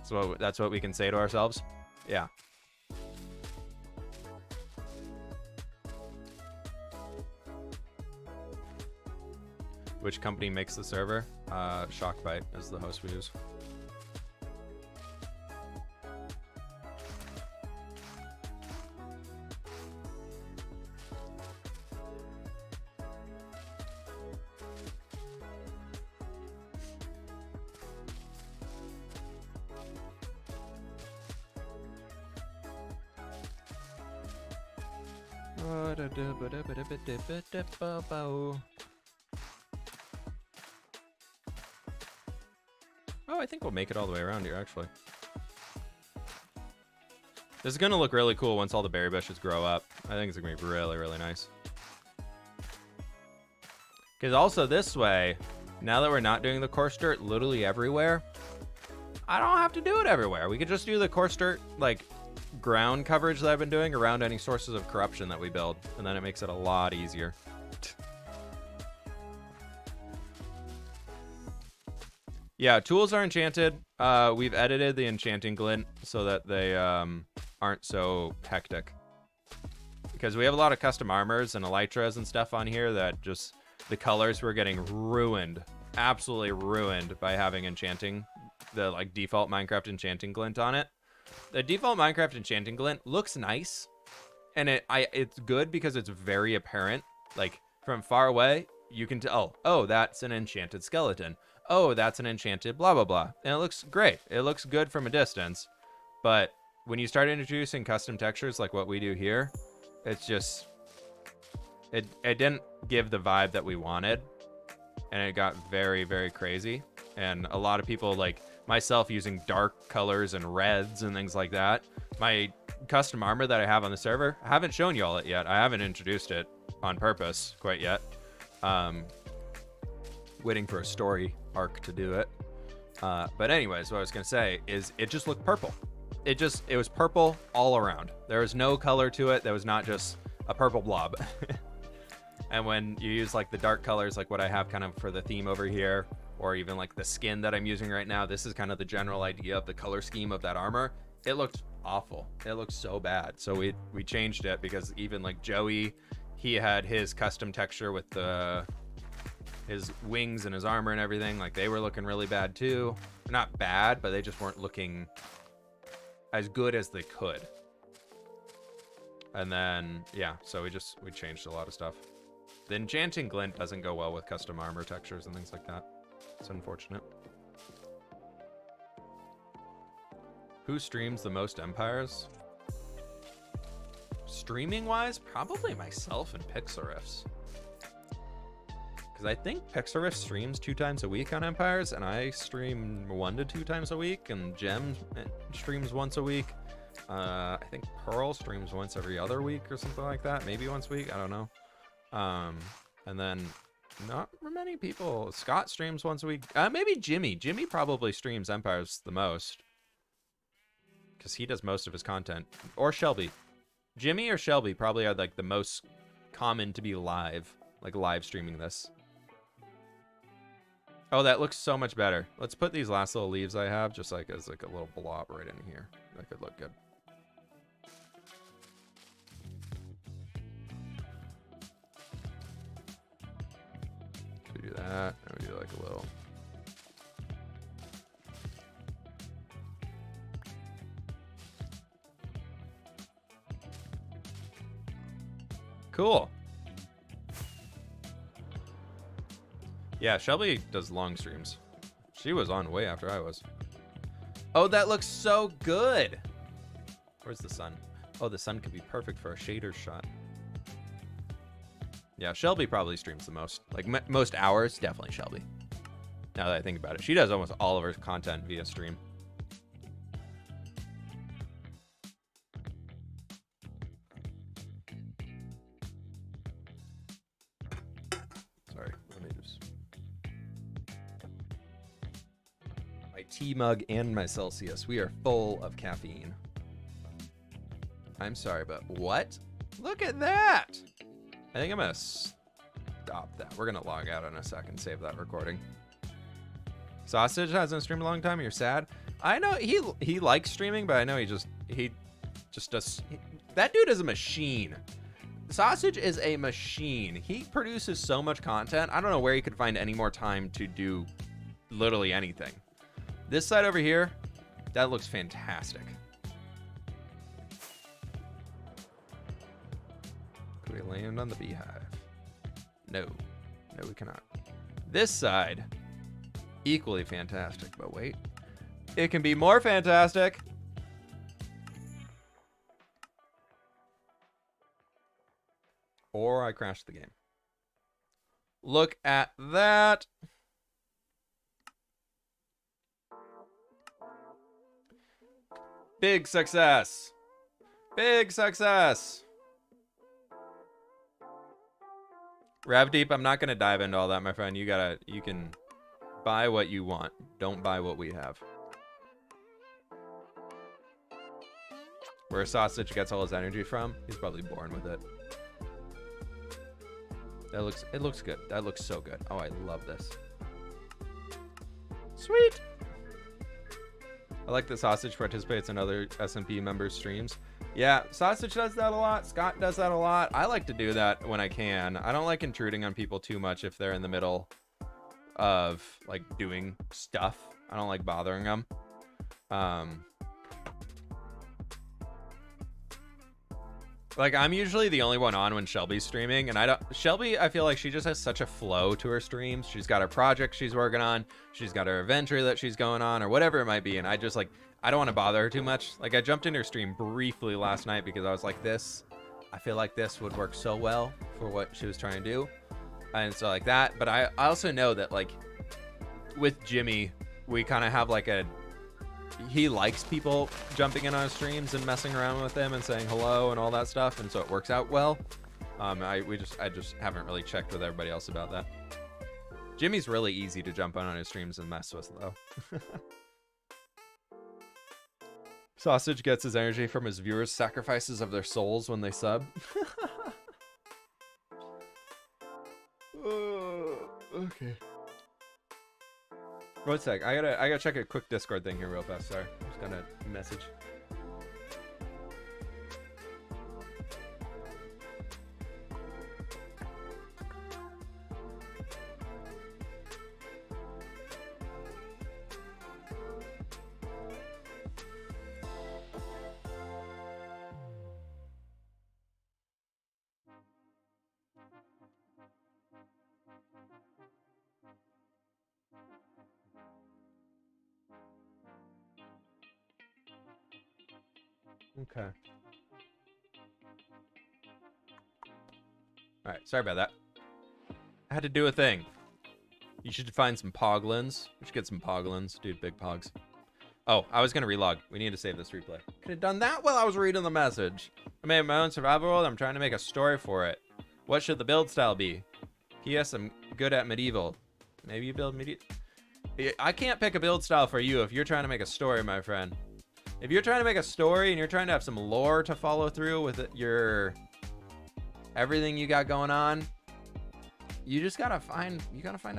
So that's what we can say to ourselves. Yeah. Which company makes the server? Shockbite is the host we use. Oh, I think we'll make it all the way around here, actually. This is going to look really cool once all the berry bushes grow up. I think it's going to be really, really nice. Because also this way, now that we're not doing the coarse dirt literally everywhere, I don't have to do it everywhere. We could just do the coarse dirt, like, ground coverage that I've been doing around any sources of corruption that we build, and then it makes it a lot easier. Yeah, tools are enchanted. We've edited the enchanting glint so that they aren't so hectic. Because we have a lot of custom armors and elytras and stuff on here that just, the colors were getting ruined, absolutely ruined by having enchanting, the like default Minecraft enchanting glint on it. The default Minecraft enchanting glint looks nice, and it's good because it's very apparent. Like from far away, you can tell, oh, that's an enchanted skeleton. Oh, that's an enchanted blah, blah, blah. And it looks great. It looks good from a distance. But when you start introducing custom textures like what we do here, it's just, it didn't give the vibe that we wanted. And it got very, very crazy. And a lot of people, like myself, using dark colors and reds and things like that. My custom armor that I have on the server, I haven't shown you all it yet. I haven't introduced it on purpose quite yet. Waiting for a story arc to do it. But anyways, what I was gonna say is it just looked purple. It was purple all around. There was no color to it. There was not just a purple blob. And when you use like the dark colors, like what I have kind of for the theme over here, or even like the skin that I'm using right now, this is kind of the general idea of the color scheme of that armor. It looked awful. It looked so bad. So we changed it because even like Joey, he had his custom texture with his wings and his armor and everything. Like they were looking really bad too. Not bad, but they just weren't looking as good as they could. And then, yeah, so we changed a lot of stuff. The enchanting glint doesn't go well with custom armor textures and things like that. It's unfortunate. Who streams the most Empires? Streaming wise, probably myself and Pixariffs. Because I think Pixariff streams 2 times a week on Empires, and I stream 1 to 2 times a week, and Gem streams once a week. I think Pearl streams once every other week or something like that. Maybe once a week, I don't know. And then not many people. Scott streams once a week. Maybe Jimmy. Jimmy probably streams Empires the most, because he does most of his content. Or Shelby. Jimmy or Shelby probably are like the most common to be live, like live streaming this. Oh, that looks so much better. Let's put these last little leaves I have just like as like a little blob right in here. That could look good. We do that, and we do like a little. Cool. Yeah, Shelby does long streams. She was on way after I was. Oh, that looks so good. Where's the sun? Oh, the sun could be perfect for a shader shot. Yeah, Shelby probably streams the most. Like most hours, definitely Shelby. Now that I think about it, she does almost all of her content via stream. Sorry, let me just. Might tea mug and my Celsius. We are full of caffeine. I'm sorry, but what? Look at that. I think I'm going to stop that. We're going to log out in a second, save that recording. Sausage hasn't streamed a long time. You're sad. I know he likes streaming, but I know he just does. That dude is a machine. Sausage is a machine. He produces so much content. I don't know where he could find any more time to do literally anything. This side over here, that looks fantastic. Could we land on the beehive? No, we cannot. This side, equally fantastic, but wait, it can be more fantastic. Or I crashed the game. Look at that. Big success. Big success. Rev Deep, I'm not going to dive into all that, my friend. You can buy what you want. Don't buy what we have. Where Sausage gets all his energy from, he's probably born with it. It looks good. That looks so good. Oh, I love this. Sweet. I like that Sausage participates in other SMP members' streams. Yeah, Sausage does that a lot. Scott does that a lot. I like to do that when I can. I don't like intruding on people too much if they're in the middle of like doing stuff. I don't like bothering them. Like, I'm usually the only one on when Shelby's streaming, and Shelby, I feel like she just has such a flow to her streams. She's got her project she's working on, she's got her adventure that she's going on, or whatever it might be, and I just, like, I don't want to bother her too much. Like, I jumped into her stream briefly last night because I was like, I feel like this would work so well for what she was trying to do, and so like that. But I also know that, like, with Jimmy, we kind of have, like, he likes people jumping in on his streams and messing around with him and saying hello and all that stuff, and so it works out well. I just haven't really checked with everybody else about that. Jimmy's really easy to jump on his streams and mess with, though. Sausage gets his energy from his viewers' sacrifices of their souls when they sub. Okay. One sec, I gotta check a quick Discord thing here real fast. Sorry, just got a message. Okay. All right, sorry about that. I had to do a thing. You should find some poglins. We should get some poglins. Dude, big pogs. Oh, I was going to relog. We need to save this replay. Could have done that while I was reading the message. I made my own survival world. I'm trying to make a story for it. What should the build style be? P.S. I'm good at medieval. Maybe you build medieval. I can't pick a build style for you if you're trying to make a story, my friend. If you're trying to make a story and you're trying to have some lore to follow through with your everything you got going on, you just gotta find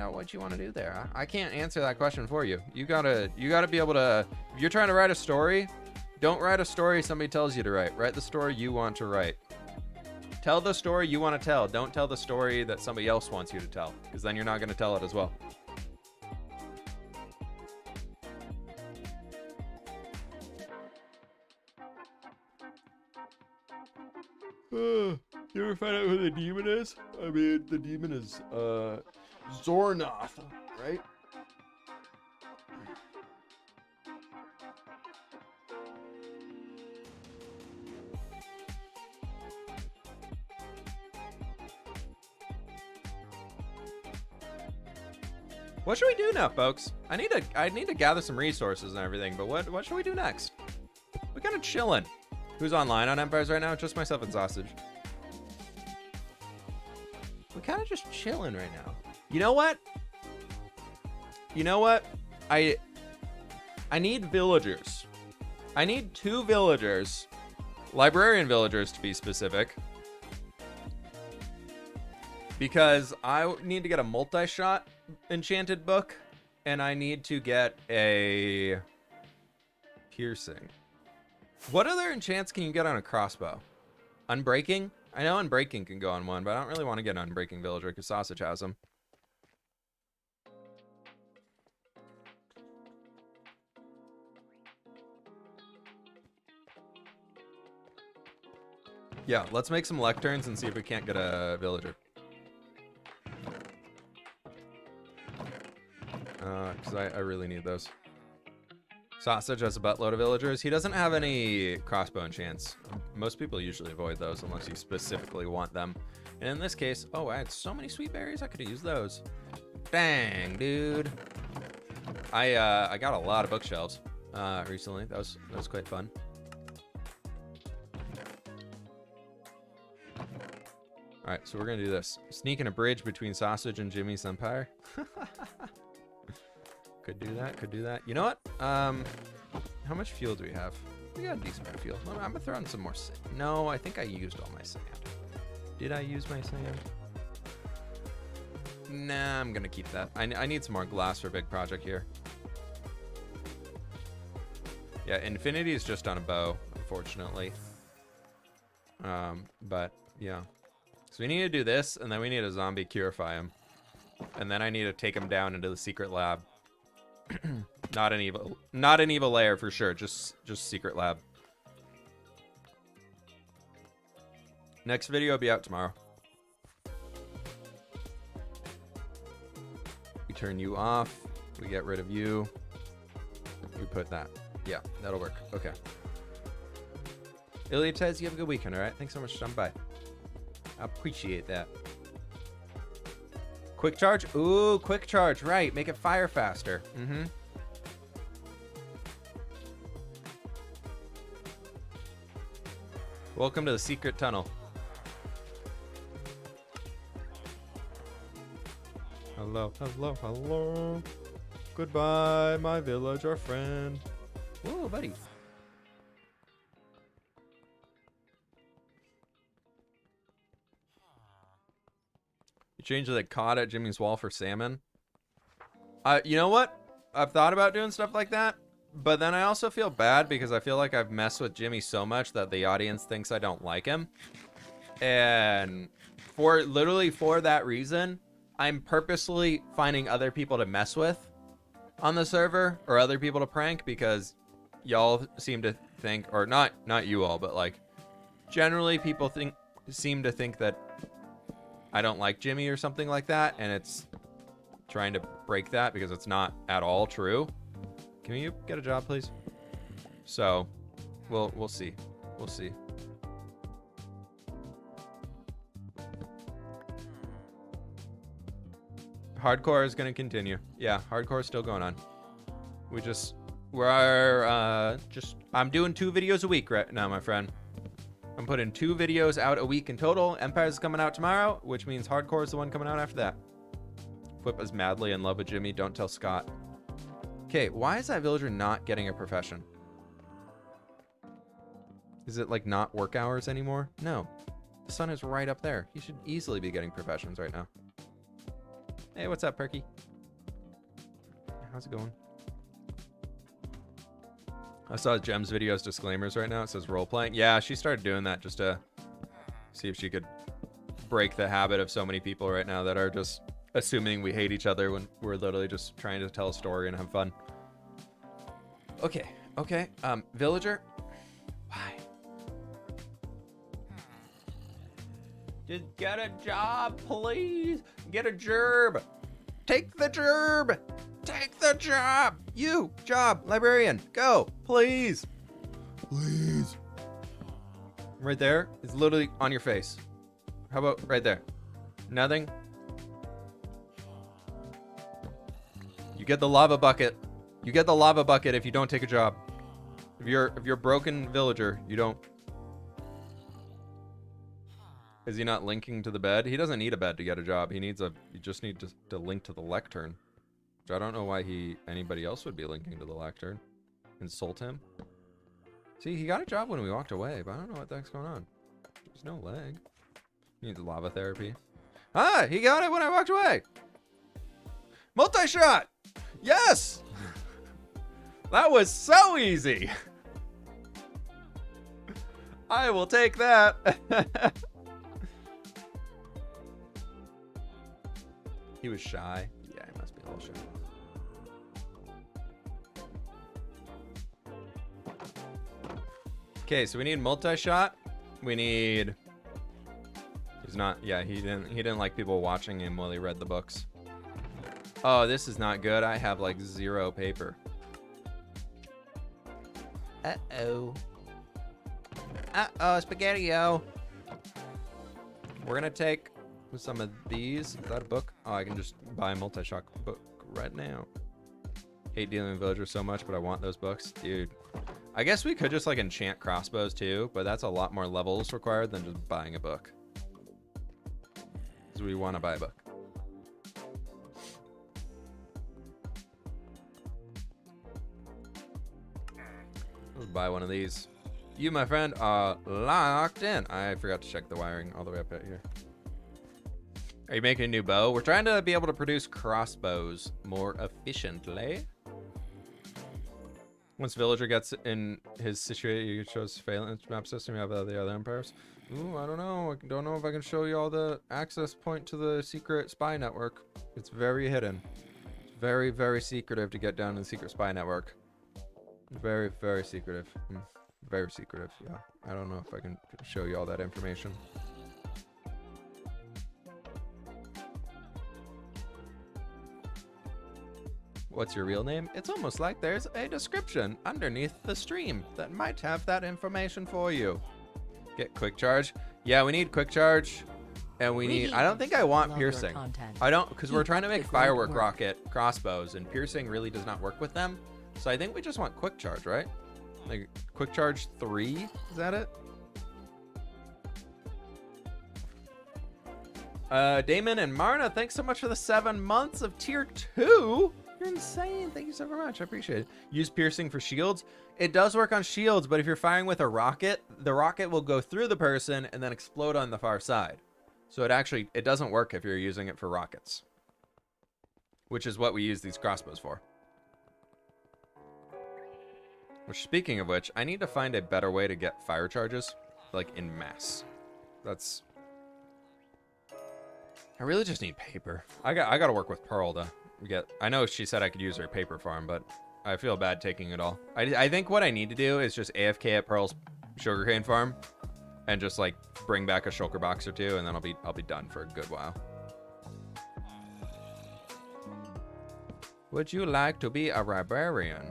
out what you want to do there. I can't answer that question for you. You gotta be able to. If you're trying to write a story, don't write a story somebody tells you to write. Write the story you want to write. Tell the story you want to tell. Don't tell the story that somebody else wants you to tell, because then you're not going to tell it as well. You ever find out who the demon is? I mean, the demon is Zornoth, right? What should we do now, folks? I need to gather some resources and everything, but what should we do next? We're kind of chilling. Who's online on Empires right now? Just myself and Sausage. We're kind of just chilling right now. You know what? I need villagers. I need 2 villagers. Librarian villagers, to be specific. Because I need to get a multi-shot enchanted book. And I need to get a piercing. What other enchants can you get on a crossbow? Unbreaking? I know Unbreaking can go on one, but I don't really want to get an Unbreaking villager because Sausage has them. Yeah, let's make some lecterns and see if we can't get a villager. Because I really need those. Sausage has a buttload of villagers. He doesn't have any crossbow enchants. Most people usually avoid those unless you specifically want them. And in this case, oh, I had so many sweet berries. I could have used those. Dang, dude. I got a lot of bookshelves recently. That was quite fun. All right, so we're gonna do this. Sneaking a bridge between Sausage and Jimmy's Empire. Could do that, could do that. You know what? How much fuel do we have? We got a decent amount of fuel. I'm gonna throw in some more sand. No, I think I used all my sand. Did I use my sand? Nah, I'm gonna keep that. I need some more glass for a big project here. Yeah, Infinity is just on a bow, unfortunately. But yeah. So we need to do this, and then we need a zombie purify him. And then I need to take him down into the secret lab. Not an evil lair for sure, just secret lab. Next video will be out tomorrow. We turn you off, we get rid of you. We put that. Yeah, that'll work. Okay. Ilya says you have a good weekend, alright? Thanks so much for stopping by. I appreciate that. Quick charge? Ooh, quick charge, right. Make it fire faster. Mm-hmm. Welcome to the secret tunnel. Hello, hello, hello. Goodbye, my villager friend. Whoa, buddy. You change the cod at Jimmy's wall for salmon. You know what? I've thought about doing stuff like that, but then I also feel bad because I feel like I've messed with Jimmy so much that the audience thinks I don't like him. And literally for that reason, I'm purposely finding other people to mess with on the server or other people to prank because y'all seem to think, or not you all, but like generally people seem to think that I don't like Jimmy or something like that, and it's trying to break that because it's not at all true. Can you get a job, please? So, we'll see. We'll see. Hardcore is gonna continue. Yeah, hardcore is still going on. I'm doing 2 videos a week right now, my friend. I'm putting 2 videos out a week in total. Empires is coming out tomorrow, which means hardcore is the one coming out after that. Flip is madly in love with Jimmy. Don't tell Scott. Okay, why is that villager not getting a profession? Is it like not work hours anymore? No. The sun is right up there. He should easily be getting professions right now. Hey, what's up, Perky? How's it going? I saw Gem's videos disclaimers right now. It says role playing. Yeah, she started doing that just to see if she could break the habit of so many people right now that are just assuming we hate each other when we're literally just trying to tell a story and have fun. Okay. Villager. Why? Just get a job, please. Get a gerb. Take the gerb. Take the job. You, job, librarian, go, please. Please. Right there. It's literally on your face. How about right there? Nothing. You get the lava bucket. You get the lava bucket if you don't take a job. If you're a broken villager, you don't. Is he not linking to the bed? He doesn't need a bed to get a job. You just need to link to the lectern. Which I don't know why anybody else would be linking to the lectern. Insult him. See, he got a job when we walked away, but I don't know what the heck's going on. There's no leg. He needs lava therapy. Ah, he got it when I walked away. Multi-shot. Yes. That was so easy. I will take that. He was shy. Yeah, he must be a little shy. Okay, so we need multi-shot. We need... He's not... Yeah, he didn't like people watching him while he read the books. Oh, this is not good. I have like 0 paper. Uh-oh. Uh-oh, Spaghetti-O. We're gonna take some of these. Is that a book? Oh, I can just buy a multi-shot book right now. Hate dealing with villagers so much, but I want those books. Dude. I guess we could just like enchant crossbows too, but that's a lot more levels required than just buying a book. So we want to buy a book. Let's buy one of these. You, my friend, are locked in. I forgot to check the wiring all the way up out here. Are you making a new bow? We're trying to be able to produce crossbows more efficiently. Once villager gets in his situation, you shows surveillance map system. You have the other empires. Ooh, I don't know. I don't know if I can show you all the access point to the secret spy network. It's very hidden. It's very, very secretive to get down to the secret spy network. Very, very secretive. Very secretive, yeah. I don't know if I can show you all that information. What's your real name? It's almost like there's a description underneath the stream that might have that information for you. Get quick charge. Yeah, we need quick charge. And we need... I don't think I want piercing. I don't... Because we're trying to make firework rocket crossbows, and piercing really does not work with them. So I think we just want quick charge, right? Like, quick charge 3? Is that it? Damon and Marna, thanks so much for the 7 months of tier 2. You're insane. Thank you so very much. I appreciate it. Use piercing for shields. It does work on shields, but if you're firing with a rocket, the rocket will go through the person and then explode on the far side. So it doesn't work if you're using it for rockets, which is what we use these crossbows for. Which, speaking of which, I need to find a better way to get fire charges, like, in mass. That's... I really just need paper. I got to work with Pearl to get... I know she said I could use her paper farm, but I feel bad taking it all. I think what I need to do is just AFK at Pearl's sugarcane farm and just, like, bring back a shulker box or 2, and then I'll be done for a good while. Would you like to be a librarian?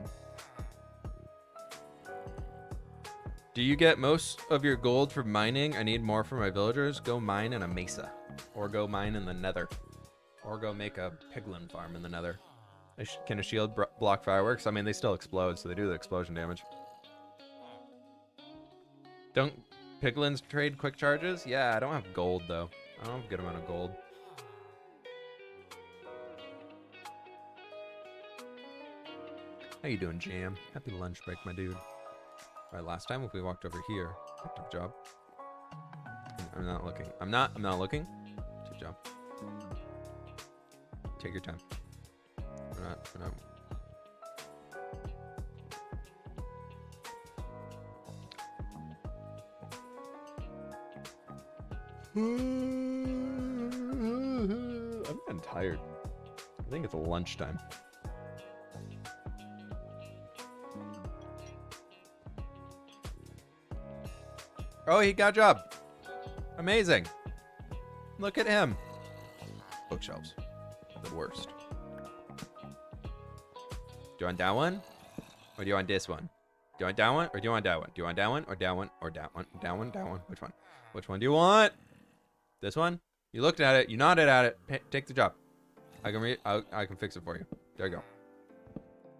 Do you get most of your gold from mining? I need more for my villagers. Go mine in a mesa. Or go mine in the nether. Or go make a piglin farm in the nether. Can a shield block fireworks? I mean, they still explode, so they do the explosion damage. Don't piglins trade quick charges? Yeah, I don't have gold, though. I don't have a good amount of gold. How you doing, Jam? Happy lunch break, my dude. Alright, last time if we walked over here. Good job. I'm not looking. I'm not looking. Good job. Take your time. We're not. I'm getting tired. I think it's lunchtime. Oh, he got a job. Amazing. Look at him. Bookshelves. The worst. Do you want that one? Or do you want this one? Do you want that one? Or do you want that one? Do you want that one? Or that one? Or that one? That one? That one? Which one? Which one do you want? This one? You looked at it. You nodded at it. Take the job. I can fix it for you. There you go.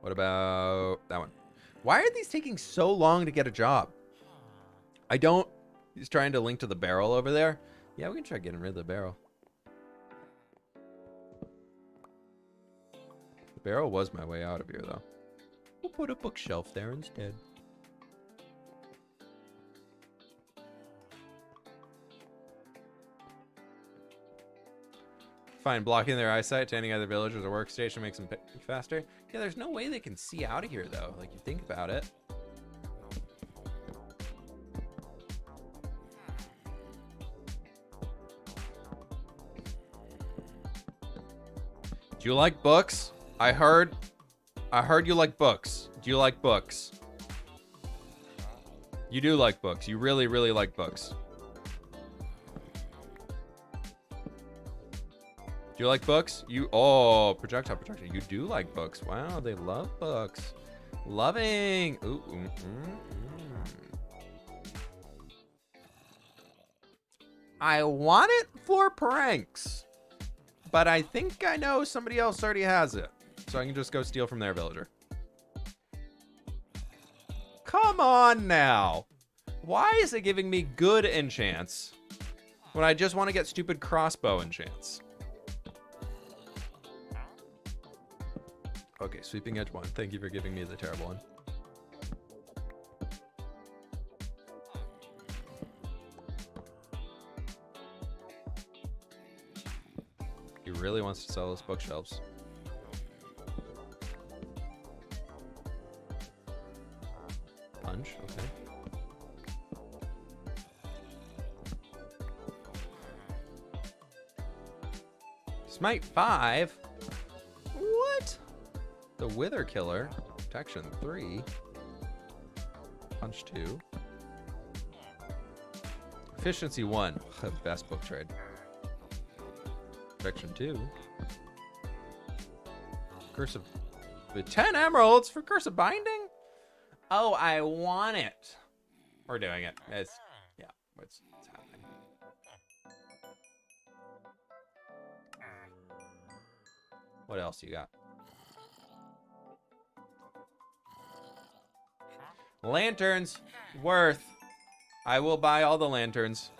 What about that one? Why are these taking so long to get a job? I don't... He's trying to link to the barrel over there. Yeah, we can try getting rid of the barrel. The barrel was my way out of here, though. We'll put a bookshelf there instead. Fine, blocking their eyesight to any other villagers or workstation makes them pick faster. Yeah, there's no way they can see out of here, though. Like, you think about it. Do you like books? I heard you like books. Do you like books? You do like books. You really, really like books. Do you like books? Projectile. You do like books. Wow, they love books. Loving. Ooh. I want it for pranks, but I think I know somebody else already has it, so I can just go steal from their villager. Come on now. Why is it giving me good enchants when I just want to get stupid crossbow enchants? Okay, sweeping edge 1. Thank you for giving me the terrible one. He really wants to sell his bookshelves. Punch, okay. Smite 5? What? The Wither Killer, protection 3, punch 2, efficiency 1, best book trade, protection 2, curse of, with 10 emeralds for curse of binding? Oh, I want it. We're doing it. It's happening. What else you got? Lanterns, worth. I will buy all the lanterns.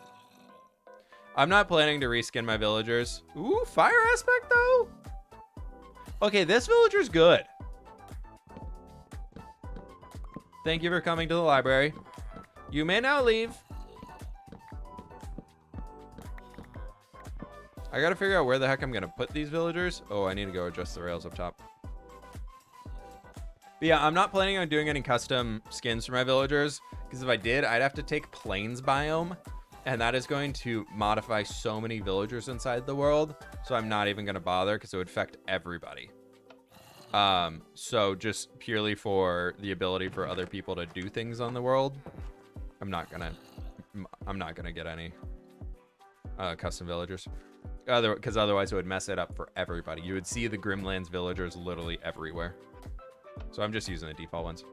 I'm not planning to reskin my villagers. Ooh, fire aspect though? Okay, this villager's good. Thank you for coming to the library. You may now leave. I gotta figure out where the heck I'm gonna put these villagers. Oh, I need to go adjust the rails up top. But yeah, I'm not planning on doing any custom skins for my villagers, because if I did, I'd have to take Plains biome, and that is going to modify so many villagers inside the world, so I'm not even going to bother, because it would affect everybody. So just purely for the ability for other people to do things on the world, I'm not gonna get any custom villagers, because otherwise it would mess it up for everybody. You would see the Grimlands villagers literally everywhere. So I'm just using the default ones.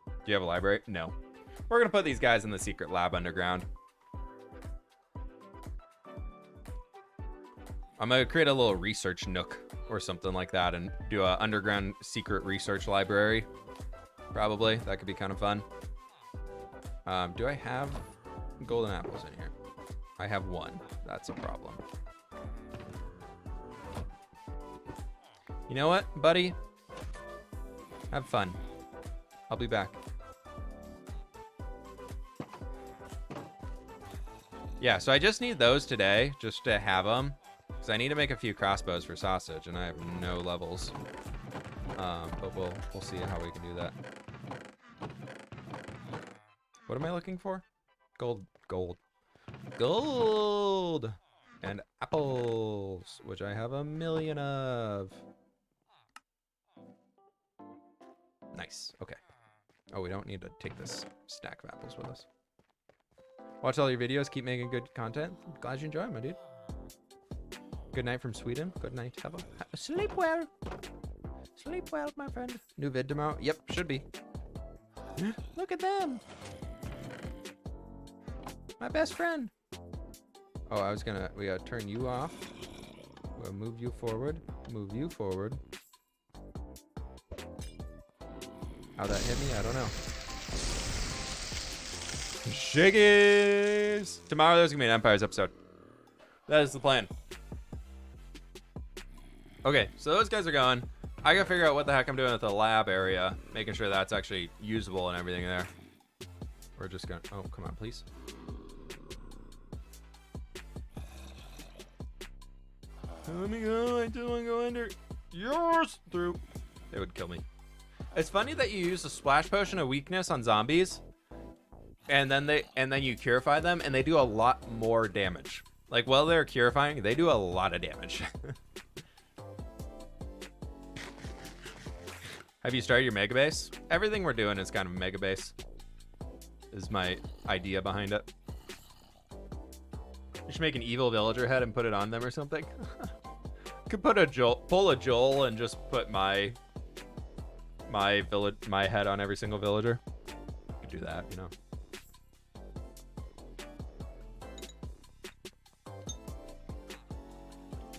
Do you have a library? No. We're going to put these guys in the secret lab underground. I'm going to create a little research nook or something like that and do an underground secret research library. Probably. That could be kind of fun. Do I have golden apples in here? I have 1. That's a problem. You know what, buddy? Have fun. I'll be back. Yeah, so I just need those today, just to have them. Because I need to make a few crossbows for sausage, and I have no levels. But we'll see how we can do that. What am I looking for? Gold. And apples, which I have 1,000,000 of. Nice. Okay. Oh, we don't need to take this stack of apples with us. Watch all your videos. Keep making good content. Glad you enjoy them, my dude. Good night from Sweden. Good night. Have a sleep well. Sleep well, my friend. New vid tomorrow. Yep, should be. Look at them. My best friend. Oh, we gotta turn you off. We'll move you forward. Move you forward. How that hit me, I don't know. Shiggies! Tomorrow there's gonna be an Empires episode. That is the plan. Okay, so those guys are gone. I gotta figure out what the heck I'm doing with the lab area, making sure that's actually usable and everything there. We're just gonna, oh, come on, please. Let me go, I don't wanna go under. Yours through. They would kill me. It's funny that you use a splash potion of weakness on zombies, and then you purify them, and they do a lot more damage. Like while they're purifying, they do a lot of damage. Have you started your mega base? Everything we're doing is kind of a mega base. Is my idea behind it. You should make an evil villager head and put it on them or something. Could put pull a Joel and just put my head on every single villager. Could do that, you know.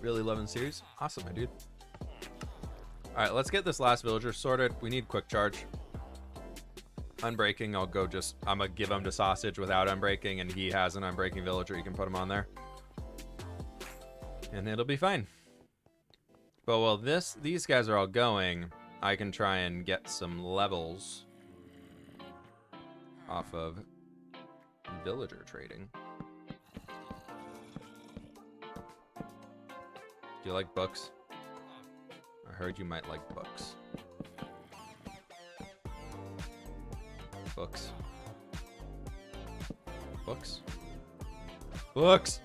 Really loving the series. Awesome, my dude. All right, let's get this last villager sorted. We need quick charge. Unbreaking, I'm gonna give him to Sausage without unbreaking, and he has an unbreaking villager. You can put him on there. And it'll be fine. But while these guys are all going, I can try and get some levels off of villager trading. Do you like books? I heard you might like books. Books. Books. Books!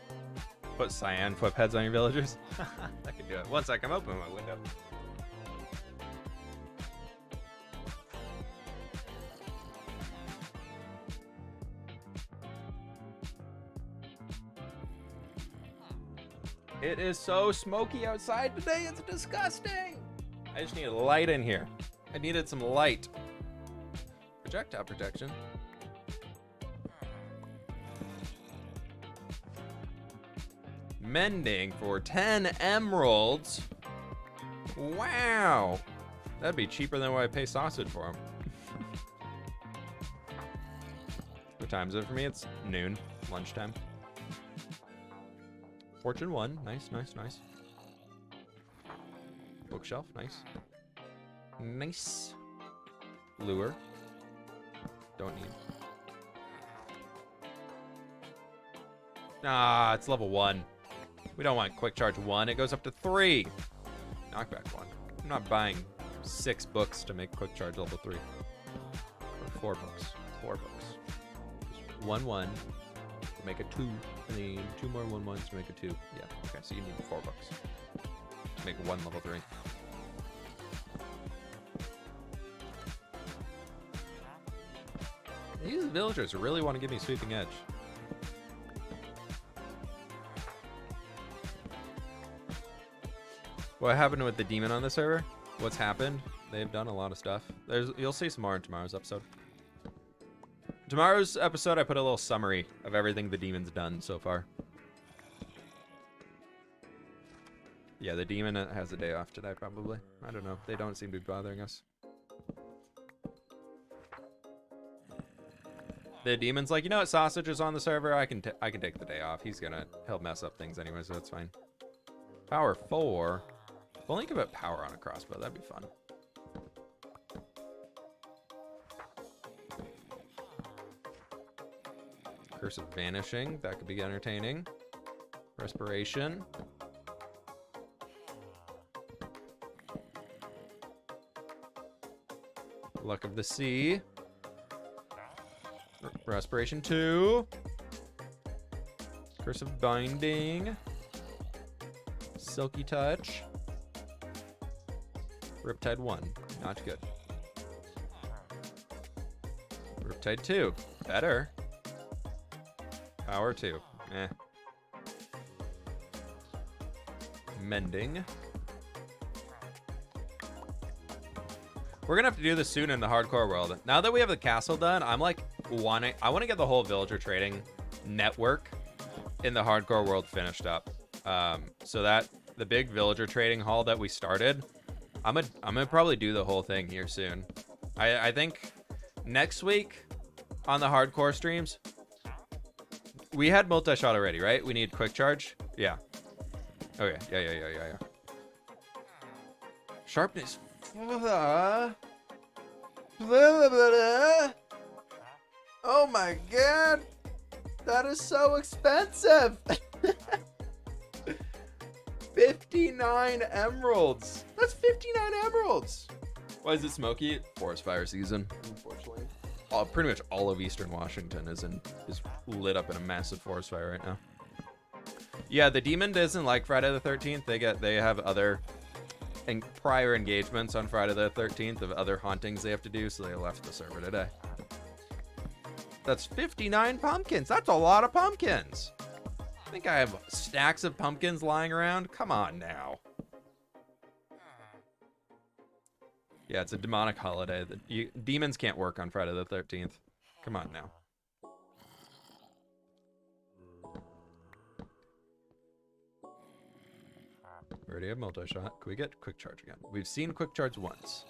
Put cyan flip heads on your villagers. I can do it. One sec, I'm opening my window. It is so smoky outside today, it's disgusting! I just need a light in here. I needed some light. Projectile protection. Mending for 10 emeralds. Wow. That'd be cheaper than what I pay Sausage for them. What time is it for me? It's noon, lunchtime. Fortune 1, nice, nice, nice. Bookshelf, nice. Nice. Lure. Don't need. Ah, it's level 1. We don't want quick charge 1. It goes up to 3. Knockback 1. I'm not buying 6 books to make quick charge level 3. Or 4 books. 4 books. Just 1 1 to make a 2. And then 2 more 1 1s to make a 2. Yeah. Okay, so you need 4 books to make 1 level 3. These villagers really want to give me sweeping edge. What happened with the demon on the server? What's happened? They've done a lot of stuff. You'll see some more in tomorrow's episode. Tomorrow's episode, I put a little summary of everything the demon's done so far. Yeah, the demon has a day off today, probably. I don't know. They don't seem to be bothering us. The demon's like, you know what? Sausage is on the server. I can take the day off. He'll mess up things anyway, so that's fine. Power 4. We'll think about power on a crossbow. That'd be fun. Curse of Vanishing. That could be entertaining. Respiration. Luck of the Sea. Respiration 2. Curse of Binding. Silky Touch. Riptide 1. Not good. Riptide 2. Better. Power 2. Eh. Mending. We're gonna have to do this soon in the hardcore world. Now that we have the castle done, I'm like I want to get the whole villager trading network in the hardcore world finished up. So that the big villager trading hall that we started, I'm gonna probably do the whole thing here soon. I think next week on the hardcore streams, we had multi-shot already, right? We need quick charge. Yeah. Okay. Yeah. Sharpness Oh my god! That is so expensive! 59 emeralds! That's 59 emeralds! Why is it smoky? Forest fire season, unfortunately. Pretty much all of Eastern Washington is lit up in a massive forest fire right now. Yeah, the demon doesn't like Friday the 13th. They have other prior engagements on Friday the 13th of other hauntings they have to do, so they left the server today. That's 59 pumpkins. That's a lot of pumpkins. I think I have stacks of pumpkins lying around. Come on now. Yeah, it's a demonic holiday. Demons can't work on Friday the 13th. Come on now. We already have multi-shot. Can we get quick charge again? We've seen quick charge once.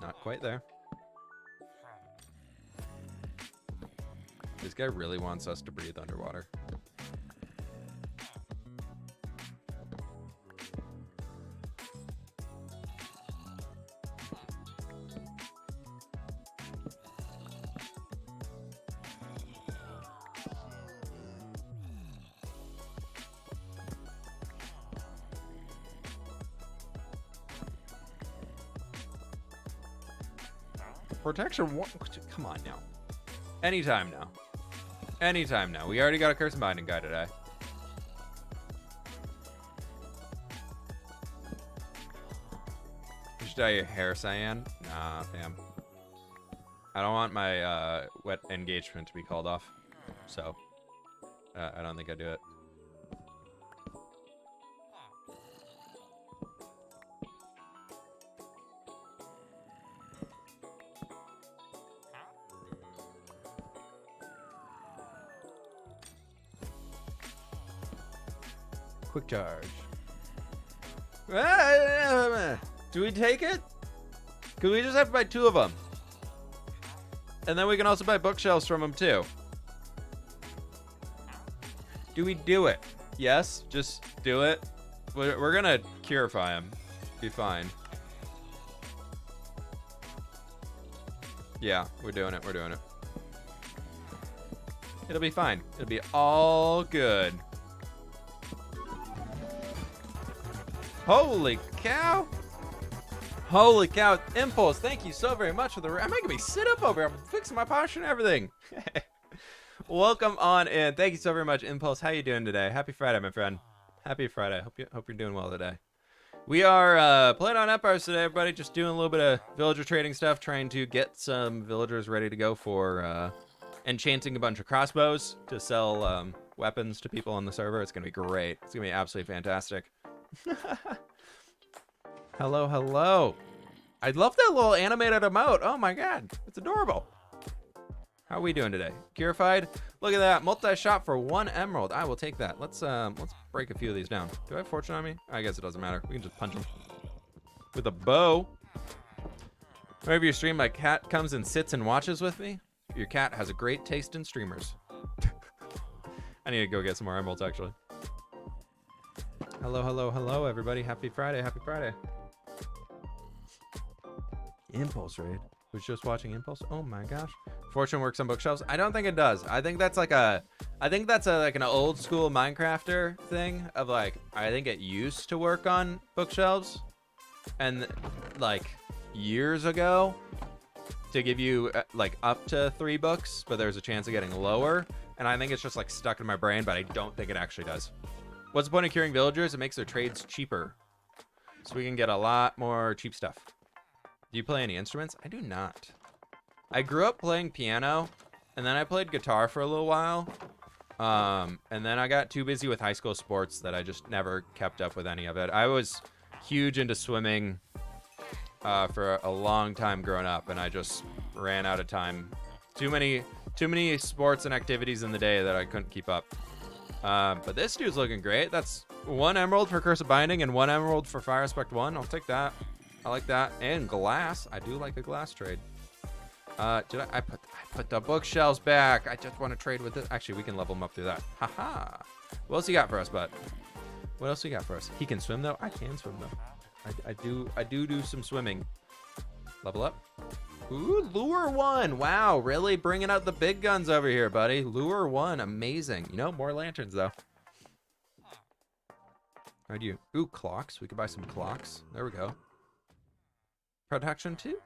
Not quite there. This guy really wants us to breathe underwater. Protection one. Come on now. Anytime now. Anytime now. We already got a curse and binding guy today. You should dye your hair cyan. Nah, fam. I don't want my wet engagement to be called off. So, I don't think I do it. Quick charge. Do we take it? Because we just have to buy 2 of them. And then we can also buy bookshelves from them too. Do we do it? Yes, just do it. We're gonna curify him. Be fine. Yeah, we're doing it. We're doing it. It'll be fine. It'll be all good. Holy cow. Holy cow. Impulse, thank you so very much for the... I'm making me sit up over here. I'm fixing my posture and everything. Welcome on in. Thank you so very much, Impulse. How you doing today? Happy Friday, my friend. Happy Friday. Hope you're doing well today. We are playing on Empires today, everybody. Just doing a little bit of villager trading stuff, trying to get some villagers ready to go for enchanting a bunch of crossbows to sell weapons to people on the server. It's going to be great. It's going to be absolutely fantastic. Hello, hello. I love that little animated emote. Oh my god, it's adorable. How are we doing today? Purified. Look at that, multi-shot for 1 emerald. I will take that. Let's break a few of these down. Do I have fortune on me? I guess it doesn't matter. We can just punch them with a bow. Whenever you stream, my cat comes and sits and watches with me. Your cat has a great taste in streamers. I need to go get some more emeralds, actually. Hello, hello, hello, everybody. Happy Friday, happy Friday. Impulse raid. Was just watching Impulse. Oh my gosh. Fortune works on bookshelves. I don't think it does. I think that's like like an old school Minecrafter thing of like, I think it used to work on bookshelves and like years ago to give you like up to 3 books, but there's a chance of getting lower. And I think it's just like stuck in my brain, but I don't think it actually does. What's the point of curing villagers? It makes their trades cheaper. So we can get a lot more cheap stuff. Do you play any instruments? I do not. I grew up playing piano, and then I played guitar for a little while. And then I got too busy with high school sports that I just never kept up with any of it. I was huge into swimming for a long time growing up, and I just ran out of time. Too many sports and activities in the day that I couldn't keep up. But this dude's looking great. That's 1 emerald for Curse of Binding and 1 emerald for Fire Aspect 1. I'll take that. I like that. And glass. I do like a glass trade. Did I put the bookshelves back. I just want to trade with it. Actually, we can level him up through that. Haha. What else you got for us, bud? What else you got for us? He can swim though. I can swim though. I do some swimming. Level up. Ooh, lure 1. Wow, really bringing out the big guns over here, buddy. Lure 1, amazing. You know, more lanterns though. How do you? Ooh, clocks. We could buy some clocks. There we go. Protection 2.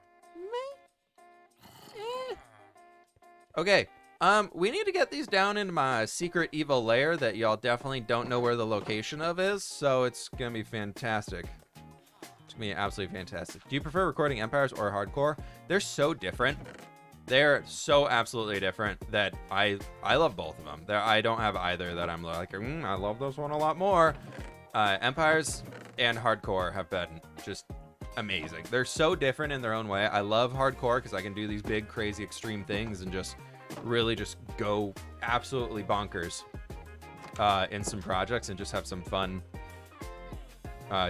Okay, we need to get these down into my secret evil lair that y'all definitely don't know where the location of is, so it's gonna be fantastic. It's gonna be absolutely fantastic. Do you prefer recording Empires or hardcore? They're so different. They're so absolutely different that I love both of them. I don't have either that I'm like, I love this one a lot more. Empires and hardcore have been just amazing. They're so different in their own way. I love hardcore because I can do these big, crazy, extreme things and just really just go absolutely bonkers in some projects and just have some fun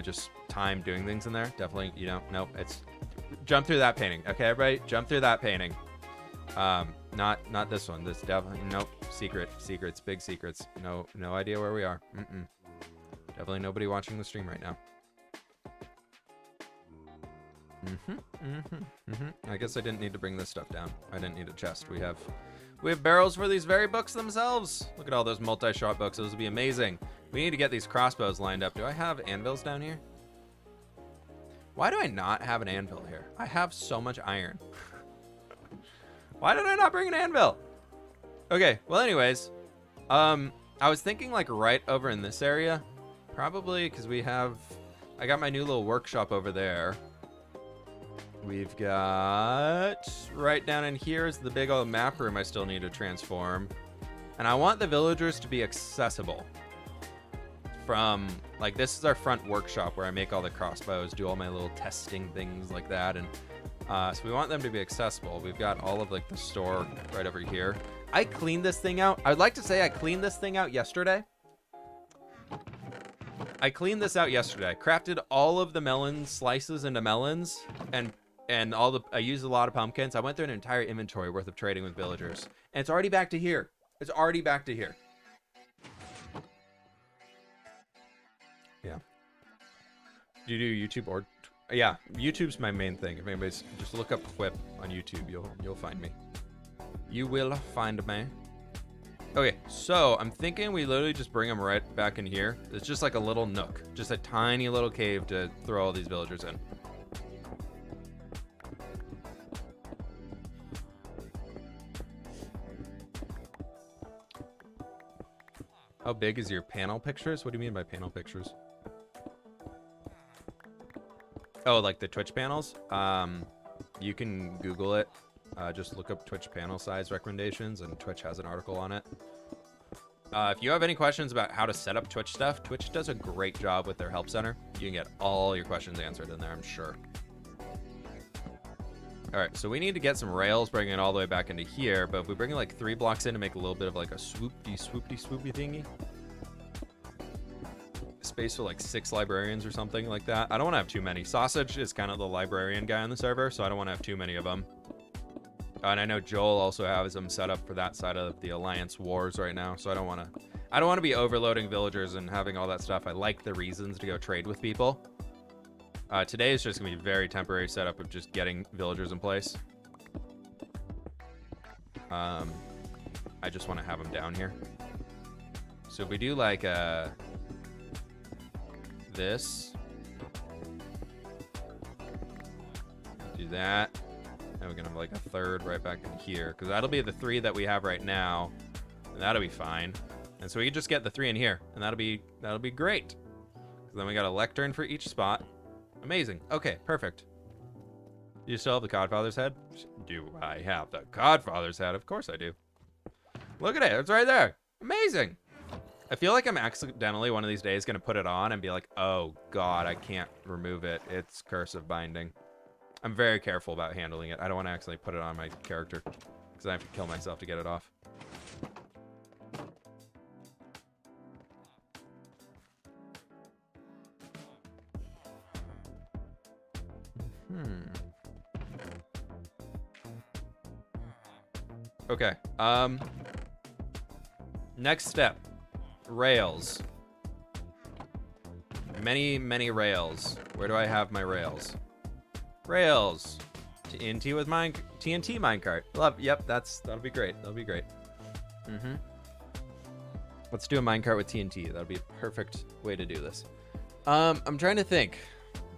just time doing things in there. Definitely, you know, no, it's jump through that painting. Okay, everybody, jump through that painting. Not this one. This definitely, nope, secrets, big secrets. No idea where we are. Definitely nobody watching the stream right now. I guess I didn't need to bring this stuff down. I didn't need a chest. We have barrels for these very books themselves. Look at all those multi-shot books. Those would be amazing. We need to get these crossbows lined up. Do I have anvils down here? Why do I not have an anvil here? I have so much iron. Why did I not bring an anvil? Okay, well anyways, I was thinking like right over in this area, probably because I got my new little workshop over there. We've got right down in here is the big old map room I still need to transform. And I want the villagers to be accessible from, like, this is our front workshop where I make all the crossbows, do all my little testing things like that. And so we want them to be accessible. We've got all of like the store right over here. I cleaned this thing out. I'd like to say I cleaned this thing out yesterday. I cleaned this out yesterday. Crafted all of the melon slices into melons and I used a lot of pumpkins. I went through an entire inventory worth of trading with villagers. And it's already back to here. It's already back to here. Yeah. Do you do YouTube or... Yeah, YouTube's my main thing. If anybody's... Just look up Whip on YouTube. You'll find me. You will find me. Okay, so I'm thinking we literally just bring them right back in here. It's just like a little nook. Just a tiny little cave to throw all these villagers in. How big is your panel pictures? What do you mean by panel pictures? Oh, like the Twitch panels? You can Google it. Just look up Twitch panel size recommendations, and Twitch has an article on it. If you have any questions about how to set up Twitch stuff, Twitch does a great job with their help center. You can get all your questions answered in there, I'm sure. All right, so we need to get some rails, bringing it all the way back into here, but if we bring it like 3 blocks in to make a little bit of like a swoopy thingy. Space for like 6 librarians or something like that. I don't want to have too many. Sausage is kind of the librarian guy on the server, so I don't want to have too many of them. And I know Joel also has them set up for that side of the Alliance Wars right now, so I don't want to be overloading villagers and having all that stuff. I like the reasons to go trade with people. Today is just gonna be a very temporary setup of just getting villagers in place. I just want to have them down here. So if we do like this, do that, and we're gonna have like a third right back in here, because that'll be the 3 that we have right now, and that'll be fine. And so we can just get the 3 in here, and that'll be great. So then we got a lectern for each spot. Amazing. Okay, perfect. Do you still have the Godfather's head? Do I have the Godfather's head? Of course I do. Look at it. It's right there. Amazing. I feel like I'm accidentally one of these days going to put it on and be like, oh, God, I can't remove it. It's cursive binding. I'm very careful about handling it. I don't want to accidentally put it on my character because I have to kill myself to get it off. Okay. Next step. Rails. Many rails. Where do I have my rails? Rails. TNT with TNT minecart. Love. Yep, that'll be great. That'll be great. Let's do a minecart with TNT. That'll be a perfect way to do this. I'm trying to think.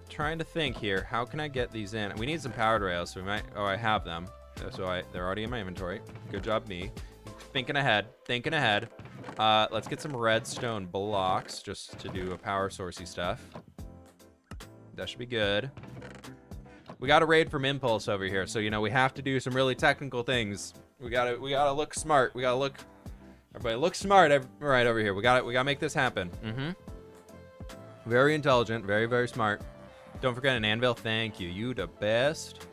Here. How can I get these in? We need some powered rails, so we might. Oh, I have them. So they're already in my inventory. Good job, me. Thinking ahead. Let's get some redstone blocks just to do a power sourcey stuff. That should be good. We got a raid from Impulse over here, so we have to do some really technical things. We gotta look smart. Everybody look smart right over here. We gotta make this happen. Very intelligent, very smart. Don't forget an anvil. Thank you. You the best.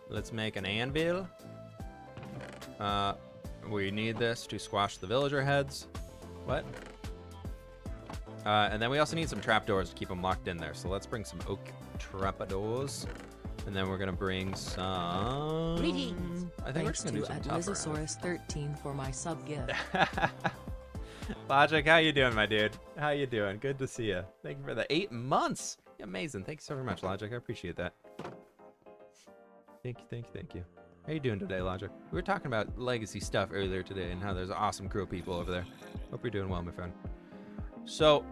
Let's make an anvil. We need this to squash the villager heads. What? And then we also need some trapdoors to keep them locked in there. So let's bring some oak trapdoors. And then we're going to bring some... Greetings. I think Thanks we're going to do some tougher. Admizosaurus13 for my sub gift. Logic, how you doing, my dude? How you doing? Good to see you. Thank you for the 8 months. Amazing. Thank you so very much, Logic. I appreciate that. Thank you. How you doing today, Logic? We were talking about legacy stuff earlier today and how there's an awesome crew of people over there. Hope you're doing well, my friend. So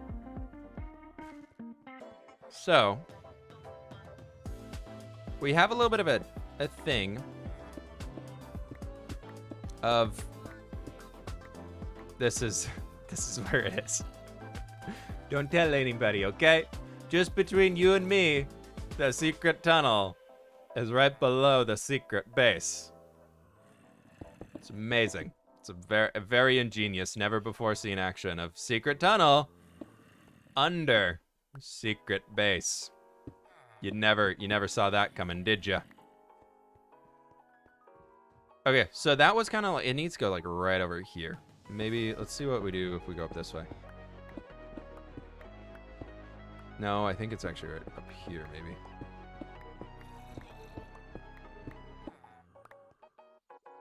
we have a little bit of a thing of this is where it is. Don't tell anybody, okay? Just between you and me, the secret tunnel is right below the secret base. It's amazing. It's a very ingenious, never before seen action of secret tunnel under secret base. You never saw that coming, did ya? Okay, so that was kind of like, it needs to go like right over here. Maybe let's see what we do if we go up this way. No, I think it's actually right up here, maybe.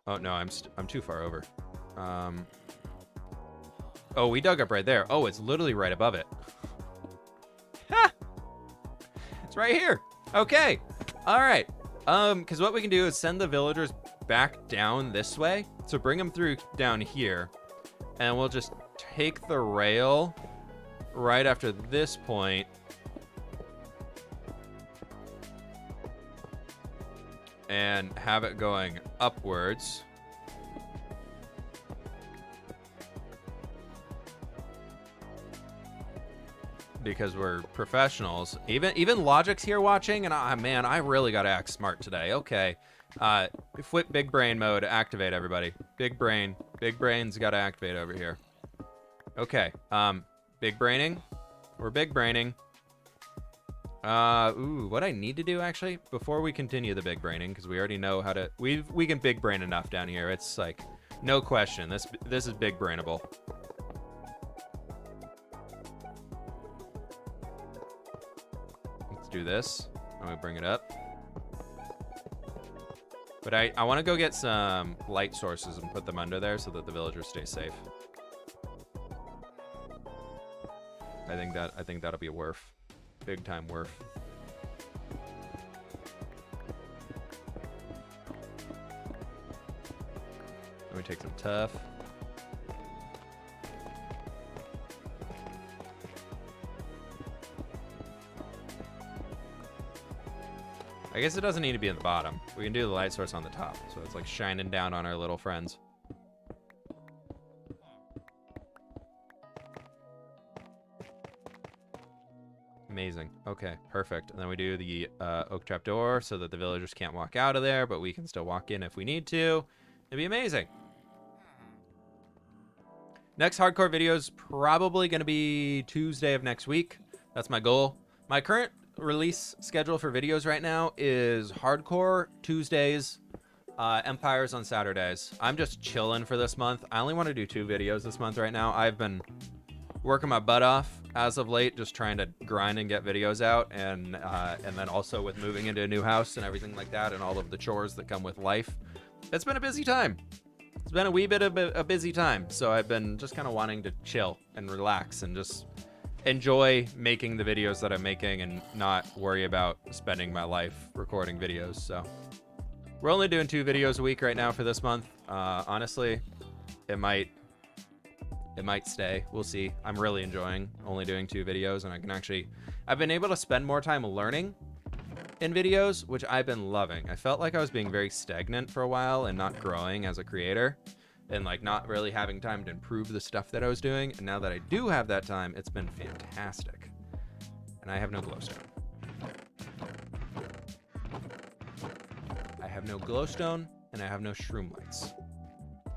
Oh no, I'm too far over. Oh, we dug up right there. Oh, it's literally right above it. Ha! It's right here. Okay. All right. Because what we can do is send the villagers back down this way. So bring them through down here, and we'll just take the rail right after this point. And have it going upwards. Because we're professionals. Even Logic's here watching, and man, I really gotta act smart today. Okay. Flip big brain mode, activate everybody. Big brain's gotta activate over here. Okay. Big braining. We're big braining. What I need to do actually before we continue the big braining, because we already know how to. We can big brain enough down here. It's like no question. This is big brainable. Let's do this. I'm gonna bring it up. But I want to go get some light sources and put them under there so that the villagers stay safe. I think that'll be a worth. Big time worth. Let me take some tough. I guess it doesn't need to be at the bottom. We can do the light source on the top, so it's like shining down on our little friends. Amazing. Okay, perfect. And then we do the oak trap door so that the villagers can't walk out of there, but we can still walk in if we need to. It'd be amazing. Next hardcore video is probably going to be Tuesday of next week. That's my goal. My current release schedule for videos right now is hardcore Tuesdays, Empires on Saturdays. I'm just chilling for this month. I only want to do 2 videos this month right now. I've been working my butt off as of late, just trying to grind and get videos out, and then also with moving into a new house and everything like that, and all of the chores that come with life. It's been a busy time. it's been a wee bit of a busy time, so I've been just kind of wanting to chill and relax and just enjoy making the videos that I'm making and not worry about spending my life recording videos. So we're only doing 2 videos a week right now for this month. Honestly, it might stay. We'll see. I'm really enjoying only doing 2 videos, and I've been able to spend more time learning in videos, which I've been loving. I felt like I was being very stagnant for a while and not growing as a creator and like not really having time to improve the stuff that I was doing. And now that I do have that time, it's been fantastic. And I have no glowstone. I have no glowstone and I have no shroom lights.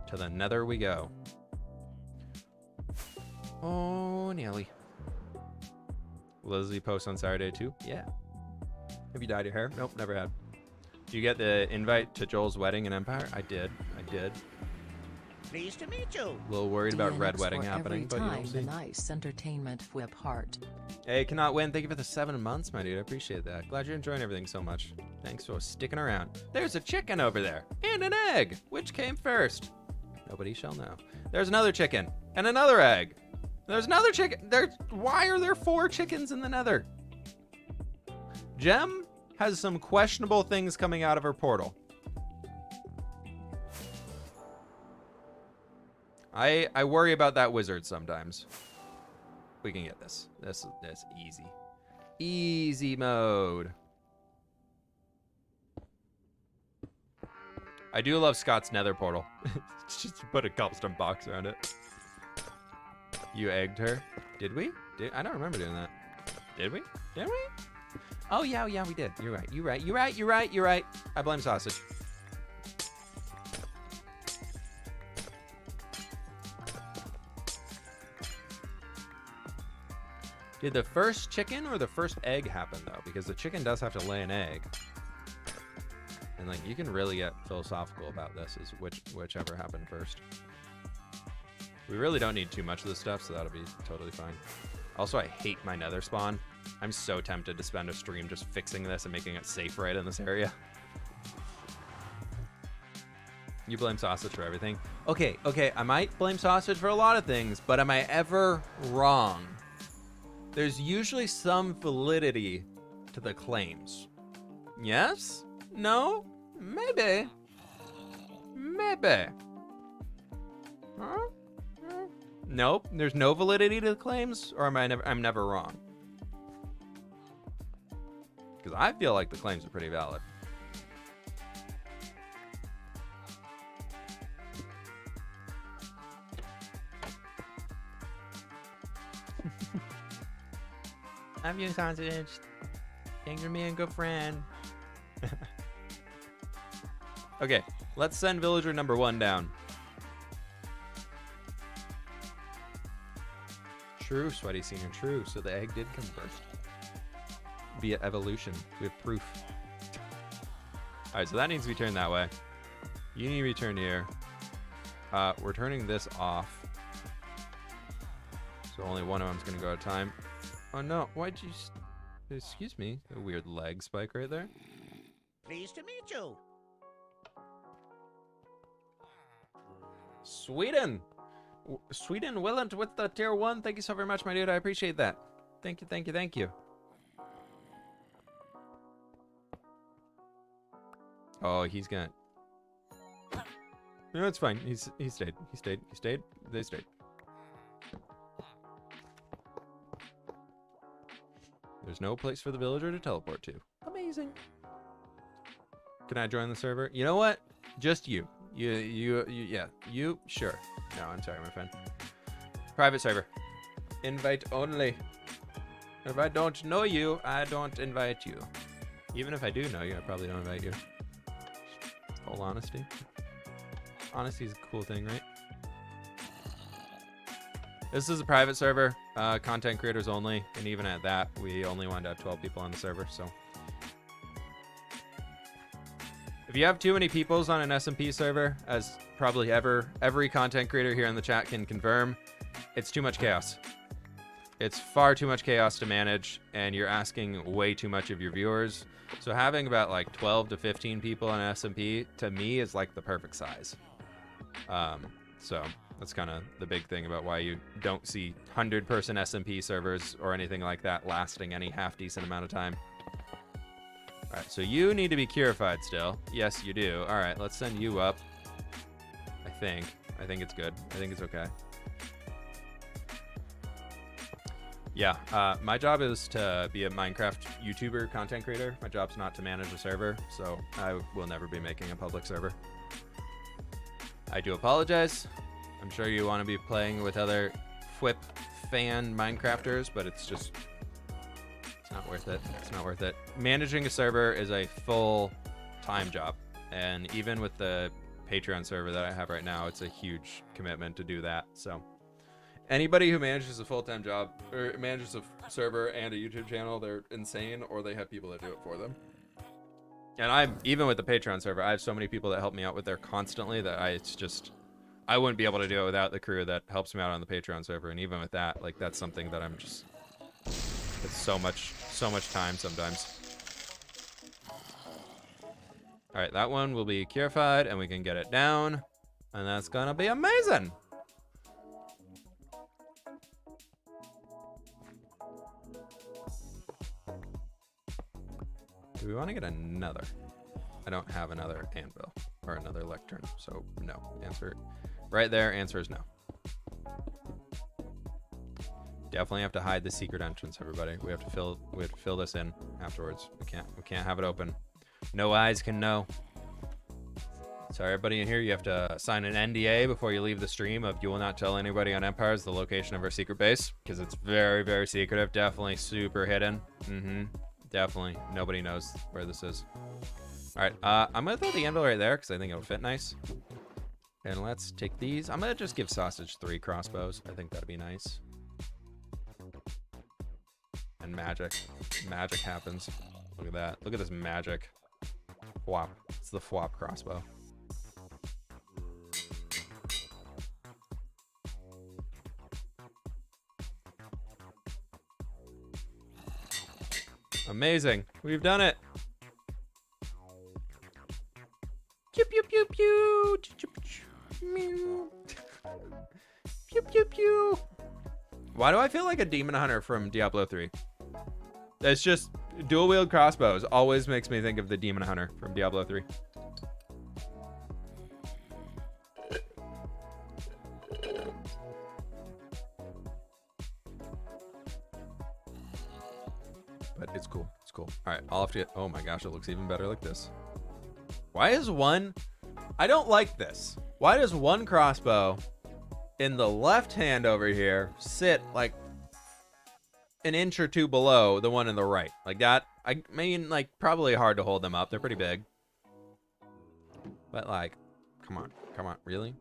To the nether we go. Oh, Nelly. Lizzie posts on Saturday too? Yeah. Have you dyed your hair? Nope, never had. Did you get the invite to Joel's wedding in Empire? I did. Pleased to meet you. A little worried about Red DNX Wedding for happening, but every you time know, the see. nice entertainment whip heart. Hey, cannot win. Thank you for the 7 months, my dude. I appreciate that. Glad you're enjoying everything so much. Thanks for sticking around. There's a chicken over there and an egg. Which came first? Nobody shall know. There's another chicken and another egg. There's another chicken. Why are there 4 chickens in the nether? Gem has some questionable things coming out of her portal. I worry about that wizard sometimes. We can get this. This easy. Easy mode. I do love Scott's nether portal. Just put a cobblestone box around it. You egged her? Did we? I don't remember doing that. Did we? Did we? Oh yeah, we did. You're right. I blame sausage. Did the first chicken or the first egg happen though? Because the chicken does have to lay an egg. And like you can really get philosophical about this is whichever happened first. We really don't need too much of this stuff, so that'll be totally fine. Also, I hate my nether spawn. I'm so tempted to spend a stream just fixing this and making it safe right in this area. You blame sausage for everything. Okay, I might blame sausage for a lot of things, but am I ever wrong? There's usually some validity to the claims. Yes? No? Maybe. Huh? Nope. There's no validity to the claims, or I'm never wrong? Because I feel like the claims are pretty valid. I'm you, sausage. Thanks for being a good friend. Okay, let's send villager number 1 down. True, Sweaty Senior, true. So the egg did come first. Via evolution. We have proof. Alright, so that needs to be turned that way. You need to be turned here. We're turning this off. So only one of them's going to go at a time. Oh no, why'd you... Excuse me. A weird leg spike right there. Pleased to meet you. Sweden Willant with the tier 1. Thank you so very much, my dude. I appreciate that. Thank you. Oh, he's gonna... No, it's fine. He stayed. They stayed. There's no place for the villager to teleport to. Amazing. Can I join the server? You know what? Just you. Yeah. You? Sure. No, I'm sorry, my friend. Private server. Invite only. If I don't know you, I don't invite you. Even if I do know you, I probably don't invite you. Full honesty. Honesty is a cool thing, right? This is a private server, content creators only, and even at that, we only wanted to have 12 people on the server, so. If you have too many peoples on an SMP server, as probably every content creator here in the chat can confirm, it's too much chaos. It's far too much chaos to manage, and you're asking way too much of your viewers. So having about like 12 to 15 people on SMP, to me, is like the perfect size. So that's kind of the big thing about why you don't see 100-person SMP servers or anything like that lasting any half-decent amount of time. All right, so you need to be curified still. Yes, you do. All right, let's send you up. I think it's good. I think it's okay. Yeah, my job is to be a Minecraft YouTuber content creator. My job's not to manage a server, so I will never be making a public server. I do apologize. I'm sure you want to be playing with other FWIP fan Minecrafters, but it's just, it's not worth it. It's not worth it. Managing a server is a full-time job, and even with the Patreon server that I have right now, it's a huge commitment to do that, so. Anybody who manages a full-time job or manages a server and a YouTube channel, they're insane, or they have people that do it for them. And even with the Patreon server, I have so many people that help me out with there constantly that I wouldn't be able to do it without the crew that helps me out on the Patreon server. And even with that, like, that's something that it's so much time sometimes. All right, that one will be curified and we can get it down, and that's gonna be amazing. Do we want to get another? I don't have another anvil or another lectern, so no. Answer right there. Answer is no. Definitely have to hide the secret entrance, everybody. We have to fill this in afterwards. We can't have it open. No eyes can know. Sorry, everybody in here. You have to sign an NDA before you leave the stream of you will not tell anybody on Empires the location of our secret base, because it's very, very secretive. Definitely super hidden. Definitely. Nobody knows where this is. All right. I'm going to throw the anvil right there because I think it'll fit nice. And let's take these. I'm going to just give Sausage 3 crossbows. I think that'd be nice. And magic. Magic happens. Look at that. Look at this magic. Fwop. It's the Fwop crossbow. Amazing. We've done it. Pew pew pew pew. Mew. Pew pew pew. Why do I feel like a demon hunter from Diablo 3? It's just dual wield crossbows always makes me think of the demon hunter from Diablo 3. But it's cool. It's cool. All right, I'll have to get, oh my gosh, it looks even better like this. Why is one, I don't like this. Why does one crossbow in the left hand over here sit like an inch or two below the one in the right? Like that, I mean, like probably hard to hold them up. They're pretty big. But like, come on, really?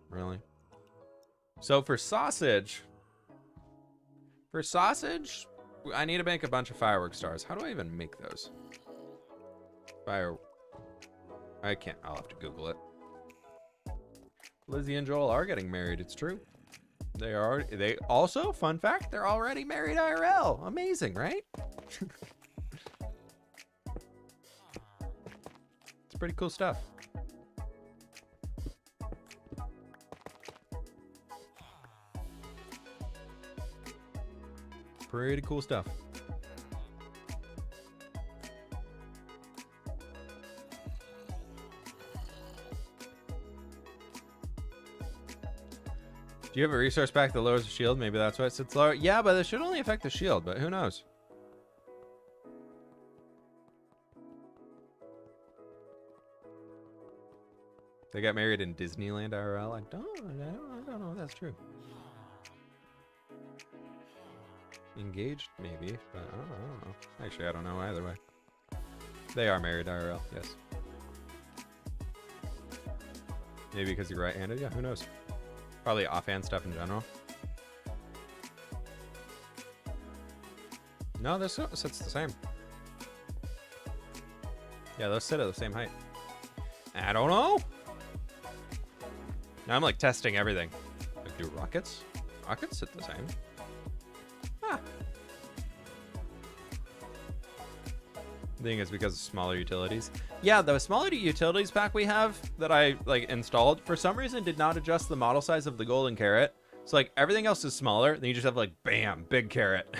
So for sausage, I need to make a bunch of firework stars. How do I even make those? I can't. I'll have to Google it. Lizzie and Joel are getting married. It's true. They also, fun fact, they're already married IRL. Amazing, right? It's pretty cool stuff. Pretty cool stuff. Do you have a resource pack that lowers the shield? Maybe that's why it sits lower. Yeah, but it should only affect the shield, but who knows? They got married in Disneyland IRL. I don't know if that's true. Engaged, maybe, but I don't know. Actually, I don't know either way. They are married IRL, yes. Maybe because you're right-handed? Yeah, who knows? Probably offhand stuff in general. No, this sits the same. Yeah, those sit at the same height. I don't know. Now I'm like testing everything. Like, do rockets? Rockets sit the same. Ah. I think it's because of smaller utilities. Yeah, the smaller utilities pack we have that I like installed for some reason did not adjust the model size of the golden carrot. So like everything else is smaller. Then you just have like bam, big carrot.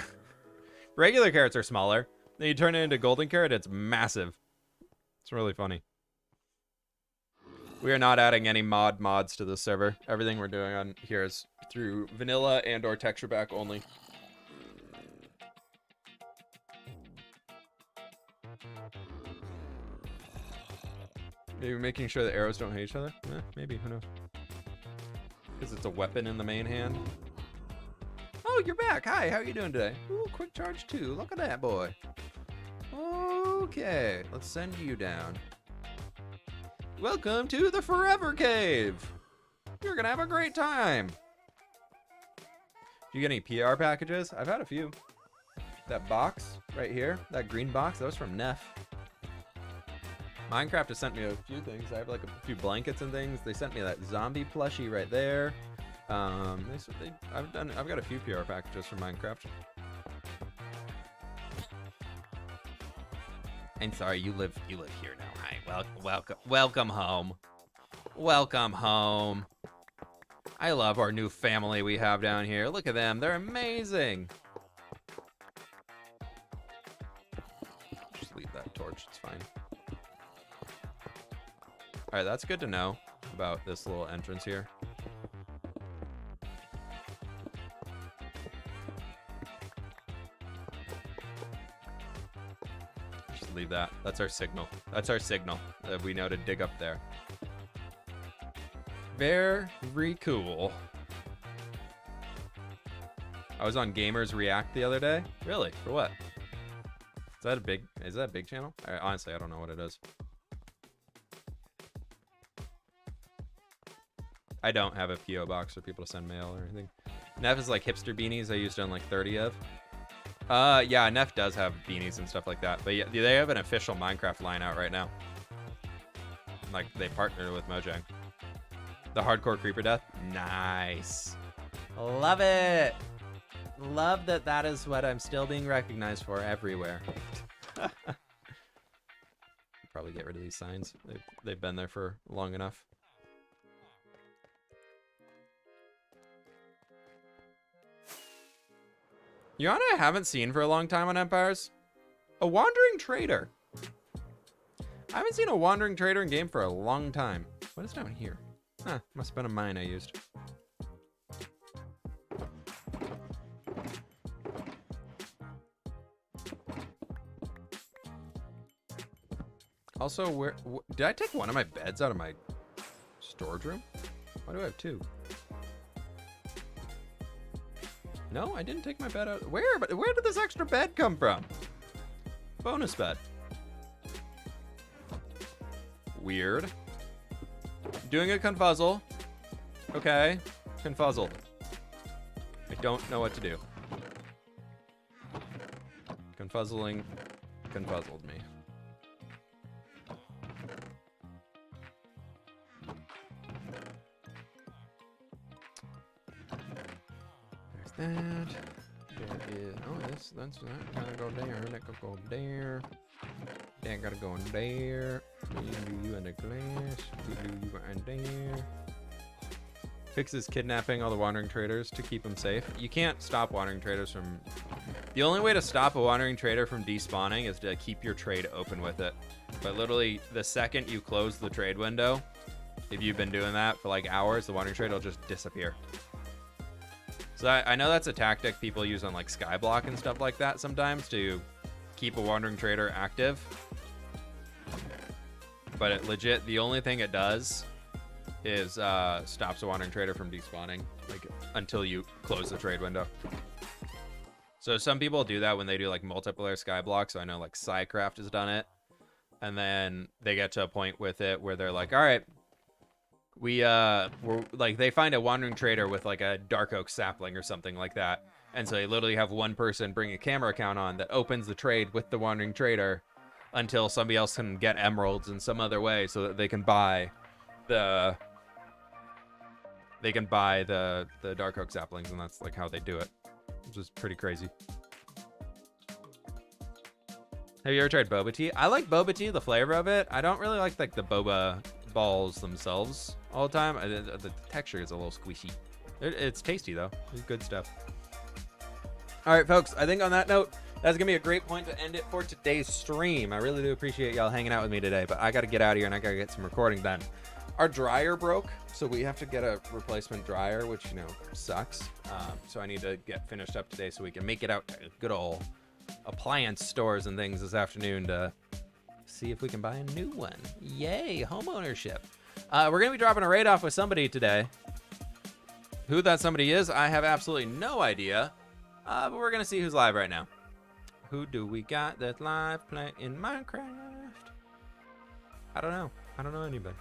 Regular carrots are smaller. Then you turn it into golden carrot, it's massive. It's really funny. We are not adding any mods to this server. Everything we're doing on here is through vanilla and or texture pack only. Maybe making sure the arrows don't hit each other? Maybe, who knows? Because it's a weapon in the main hand. Oh, you're back. Hi, how are you doing today? Ooh, quick charge 2. Look at that, boy. Okay, let's send you down. Welcome to the Forever Cave. You're gonna have a great time. Did you get any PR packages? I've had a few. That box right here, that green box, that was from Neff. Minecraft has sent me a few things. I have like a few blankets and things. They sent me that zombie plushie right there. I've got a few PR packages from Minecraft. I'm sorry, you live here now. Hi, welcome home. Welcome home. I love our new family we have down here. Look at them, they're amazing. Just leave that torch, it's fine. All right, that's good to know about this little entrance here. Just leave that. That's our signal. That's our signal that we know to dig up there. Very cool. I was on Gamers React the other day. Really? For what? Is that a big channel? Honestly, I don't know what it is. I don't have a P.O. box for people to send mail or anything. Neff is like hipster beanies I used on like 30 of. Yeah, Neff does have beanies and stuff like that. But yeah, they have an official Minecraft line out right now. Like, they partner with Mojang. The hardcore creeper death? Nice. Love it. Love that that is what I'm still being recognized for everywhere. Probably get rid of these signs. They've been there for long enough. You know what I haven't seen for a long time on Empires? A wandering trader. I haven't seen a wandering trader in game for a long time. What is down here? Huh, must have been a mine I used. Also, did I take one of my beds out of my storage room? Why do I have two? No, I didn't take my bed out. Where did this extra bed come from? Bonus bed. Weird. Doing a confuzzle. Okay. Confuzzled. I don't know what to do. Confuzzling confuzzled me. There's that. There is. Oh, that's that. Gotta go there. That could go there. That gotta go in there. You in the glass. You in there. Fixes kidnapping all the wandering traders to keep them safe. You can't stop wandering traders from... The only way to stop a wandering trader from despawning is to keep your trade open with it. But literally, the second you close the trade window, if you've been doing that for like hours, the wandering trader will just disappear. So I know that's a tactic people use on like Skyblock and stuff like that sometimes to keep a wandering trader active. But it legit, the only thing it does is stops a wandering trader from despawning, like until you close the trade window. So some people do that when they do like multiplayer Skyblock. So I know like Psycraft has done it, and then they get to a point with it where they're like, all right, we're like, they find a wandering trader with like a dark oak sapling or something like that, and so they literally have one person bring a camera account on that opens the trade with the wandering trader until somebody else can get emeralds in some other way so that they can buy the dark oak saplings, and that's like how they do it, which is pretty crazy. Have you ever tried boba tea? I like boba tea, the flavor of it. I don't really like the boba balls themselves all the time. The texture is a little squishy. It's tasty though. It's good stuff. All right, folks. I think on that note, that's gonna be a great point to end it for today's stream. I really do appreciate y'all hanging out with me today, but I gotta get out of here and I gotta get some recording done. Our dryer broke, so we have to get a replacement dryer, which, you know, sucks. So I need to get finished up today so we can make it out to good old appliance stores and things this afternoon to see if we can buy a new one. Yay, home ownership. We're gonna be dropping a raid off with somebody today. Who that somebody is, I have absolutely no idea. But we're gonna see who's live right now. Who do we got that's live playing in Minecraft? I don't know. I don't know anybody.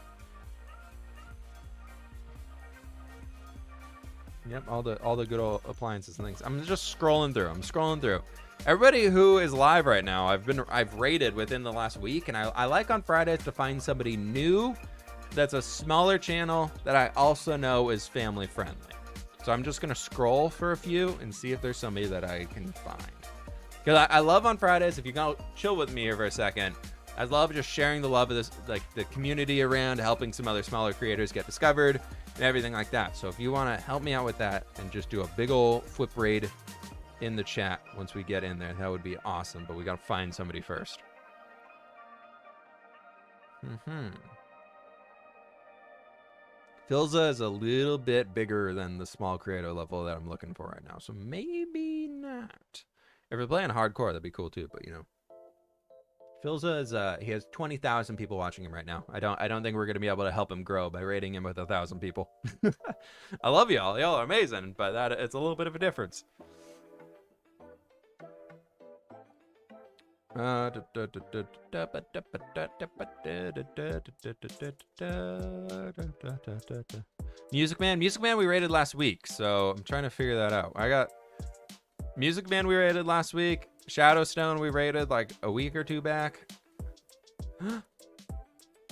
Yep, all the good old appliances and things. I'm just scrolling through. Everybody who is live right now, I've rated within the last week, and I like on Fridays to find somebody new that's a smaller channel that I also know is family friendly. So I'm just gonna scroll for a few and see if there's somebody that I can find. Because I love on Fridays, if you go chill with me here for a second, I love just sharing the love of this, like the community around, helping some other smaller creators get discovered and everything like that. So if you want to help me out with that and just do a big old flip raid in the chat once we get in there, that would be awesome. But we got to find somebody first. Filza is a little bit bigger than the small creator level that I'm looking for right now. So maybe not. If we're playing hardcore, that'd be cool too, but you know. Filza is he has 20,000 people watching him right now. I don't think we're gonna be able to help him grow by rating him with 1,000 people. I love y'all. Y'all are amazing, but it's a little bit of a difference. Music Man we rated last week, so I'm trying to figure that out. I got Music Man we rated last week. Shadowstone we rated like a week or two back.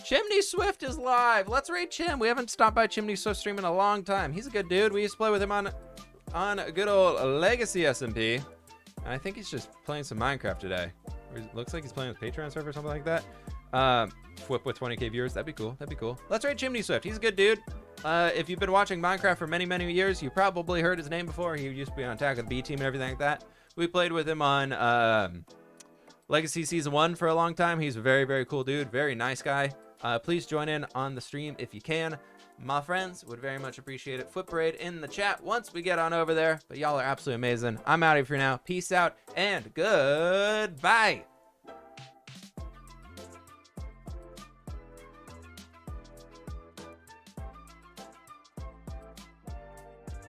Chimney Swift is live. Let's raid Chim. We haven't stopped by Chimney Swift stream in a long time. He's a good dude. We used to play with him on a good old Legacy SMP. And I think he's just playing some Minecraft today. Looks like he's playing with Patreon server or something like that. Flip with 20k viewers. That'd be cool. Let's raid Chimney Swift. He's a good dude. If you've been watching Minecraft for many years, you probably heard his name before. He used to be on Attack of the B Team and everything like that. We played with him on Legacy Season 1 for a long time. He's a very cool dude. Very nice guy. Please join in on the stream if you can. My friends, would very much appreciate it. Flip raid in the chat once we get on over there. But y'all are absolutely amazing. I'm out of here now. Peace out and goodbye.